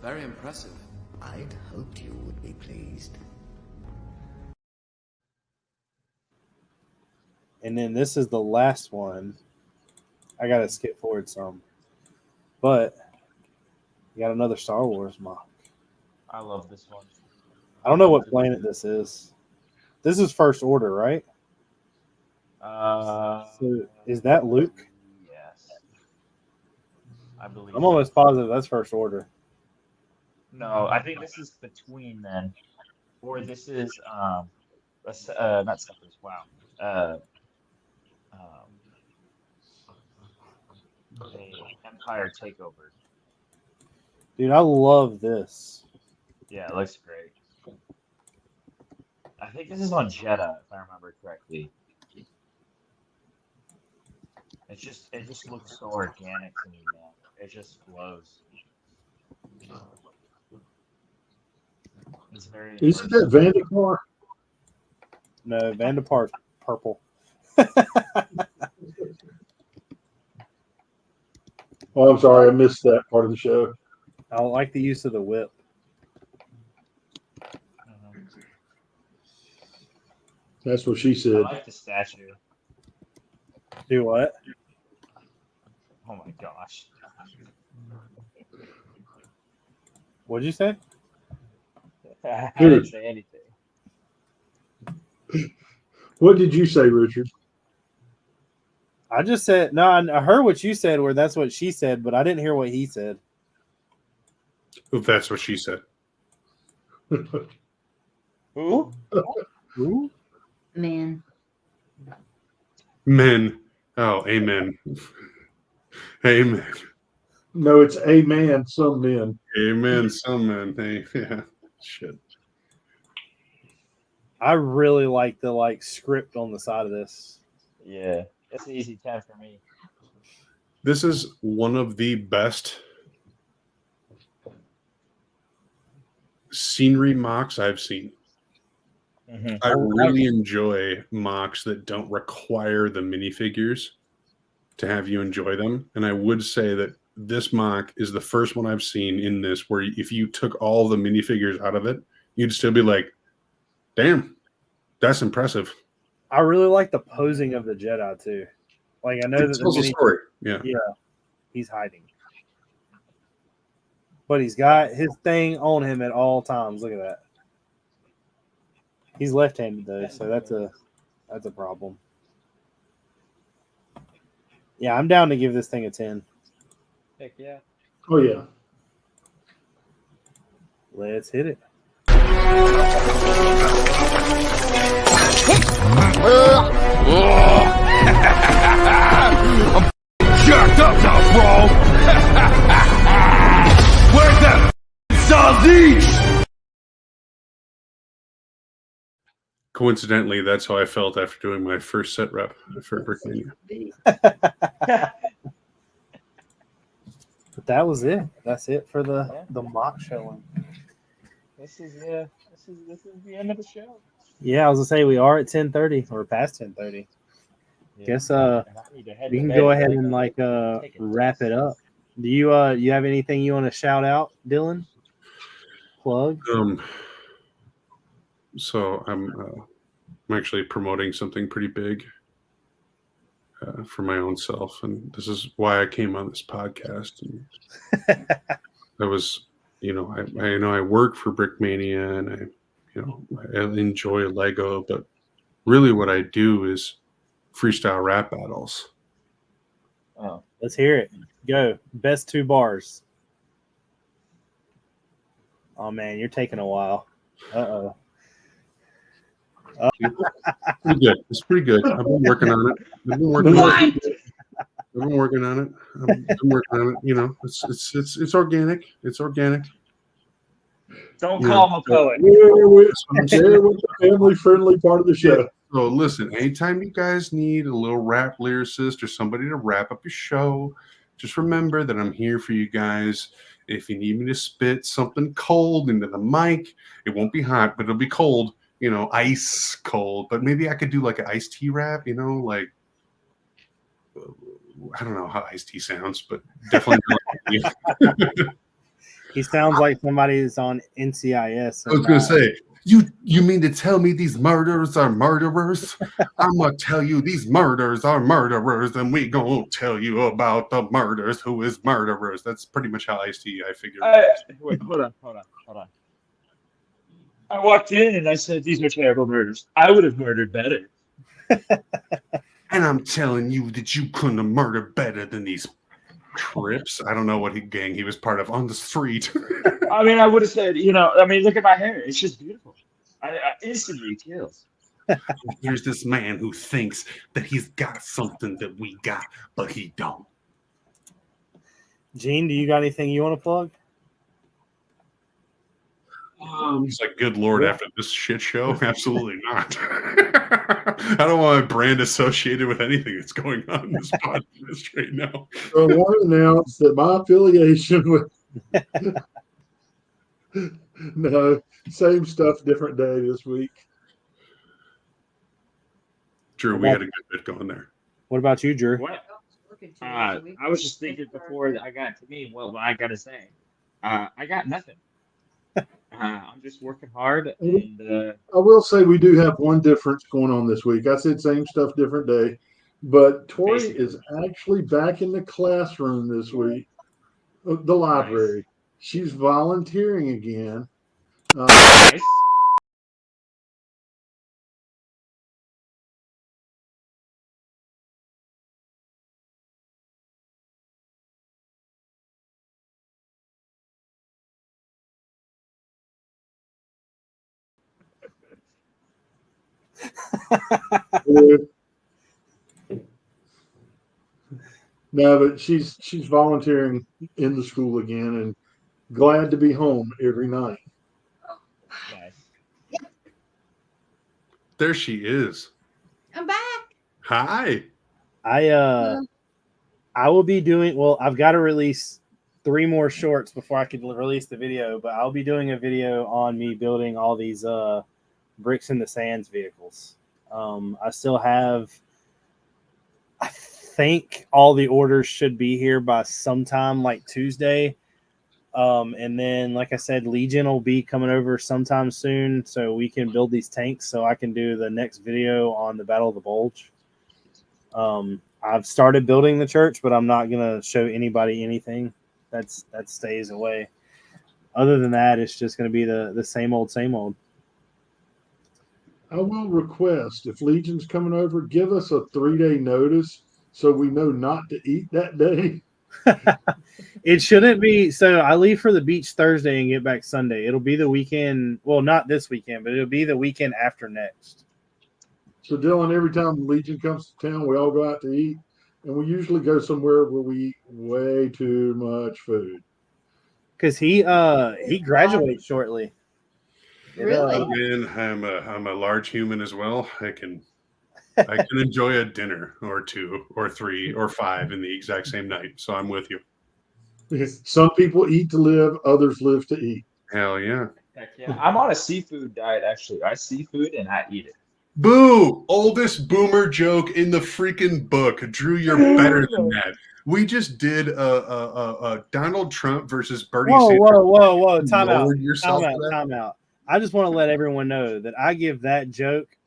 Very impressive. I'd hoped you would be pleased. And then this is the last one. I got to skip forward some. But you got another Star Wars mock. I love this one. I don't know what planet this is. This is First Order, right? So is that Luke? Yes. I believe. I'm almost positive that's First Order. No, I think this is between then, or this is not Settlers. Wow. The Empire Takeover. Dude, I love this. Yeah, it looks great. I think this is on Jeddah, if I remember correctly. It just looks so organic to me, man. It just flows. It's very. Isn't that Vandepar? No, Vandepar's purple. Oh, I'm sorry, I missed that part of the show. I don't like the use of the whip. That's what she I said. like the statue. Do what? Oh my gosh. What'd you say? I didn't say anything. What did you say, Richard? I just said no. I heard what you said. Where that's what she said, but I didn't hear what he said. That's what she said. Who? Who? Man. Men. Oh, amen. Amen. No, it's a man, some men. Amen. Some men. Hey, yeah. Shit. I really like the script on the side of this. Yeah, it's an easy 10 for me. This is one of the best scenery mocks I've seen. Mm-hmm. I really enjoy mocks that don't require the minifigures to have you enjoy them. And I would say that this mock is the first one I've seen in this where if you took all the minifigures out of it, you'd still be like, damn, that's impressive. I really like the posing of the Jedi too. Like I know It that tells a story. Yeah. He's hiding, but he's got his thing on him at all times. Look at that. He's left-handed though, so that's a problem. Yeah, I'm down to give this thing a 10. Heck yeah. Oh, yeah. Let's hit it. I'm jacked up now, bro. Where's that sausage? Coincidentally, that's how I felt after doing my first set rep for Brickin. But that was it. That's it for the mock showing. This is the end of the show. Yeah, I was gonna say we are at 10:30 or past 10:30. Yeah. Guess And I need to head we to can bed go so ahead I and can wrap it up. Do you have anything you want to shout out, Dylan? Plug? So I'm actually promoting something pretty big for my own self, and this is why I came on this podcast. And I was, I work for Brickmania, and I enjoy Lego, but really what I do is freestyle rap battles. Oh. Let's hear it. Go. Best 2 bars. Oh man, you're taking a while. Uh-oh. Pretty good. It's pretty good. I've been working on it. I've been working on it. I've been working on it. You know, it's organic. It's organic. Don't You call know, him a poet. Share with the family-friendly part of the show. So listen, anytime you guys need a little rap lyricist or somebody to wrap up your show, just remember that I'm here for you guys. If you need me to spit something cold into the mic, it won't be hot, but it'll be cold, you know, ice cold. But maybe I could do like an iced tea rap, you know, like I don't know how iced tea sounds, but definitely He sounds like somebody who's on NCIS. I was gonna say, you mean to tell me these murderers are murderers? I'm gonna tell you these murderers are murderers, and we gonna tell you about the murders who is murderers. That's pretty much how Ice-T, I figured. Wait, hold on. I walked in and I said, "These are terrible murders. I would have murdered better." And I'm telling you that you couldn't have murdered better than these Crips. I don't know what gang he was part of on the street. I mean, I would have said, look at my hair. It's just beautiful. I instantly kills. Here's this man who thinks that he's got something that we got, but he don't. Gene, do you got anything you want to plug? He's like, good Lord, after this shit show? Absolutely not. I don't want my brand associated with anything that's going on in this podcast right now. So I want to announce that my affiliation with no, same stuff, different day this week. Drew, we had a good bit going there. What about you, Drew? What? I was just thinking before I got to me, what I got to say. I got nothing. I'm just working hard. And I will say we do have one difference going on this week. I said same stuff, different day. But Tori is actually back in the classroom this week, the library. Nice. She's volunteering again. Nice. No, but she's volunteering in the school again and glad to be home every night. Nice. There she is. I'm back. Hi. I will be doing, well, I've got to release 3 more shorts before I could release the video, but I'll be doing a video on me building all these Bricks in the Sands vehicles. I still have, I think all the orders should be here by sometime like Tuesday. And then, like I said, Legion will be coming over sometime soon so we can build these tanks so I can do the next video on the Battle of the Bulge. I've started building the church, but I'm not going to show anybody anything. That stays away. Other than that, it's just going to be the same old, same old. I will request, if Legion's coming over, give us a 3-day notice so we know not to eat that day. It shouldn't be. So I leave for the beach Thursday and get back Sunday. It'll be the weekend. Well, not this weekend, but it'll be the weekend after next. So, Dylan, every time Legion comes to town, we all go out to eat. And we usually go somewhere where we eat way too much food. Because he graduates shortly. Really? Man, I'm a large human as well. I can enjoy a dinner or 2 or 3 or 5 in the exact same night. So I'm with you. Some people eat to live, others live to eat. Hell yeah. Heck yeah. I'm on a seafood diet, actually. I see food and I eat it. Boo! Oldest boomer joke in the freaking book. Drew, you're better than that. We just did a Donald Trump versus Bernie Sanders. Whoa. Time out. I just want to let everyone know that I give that joke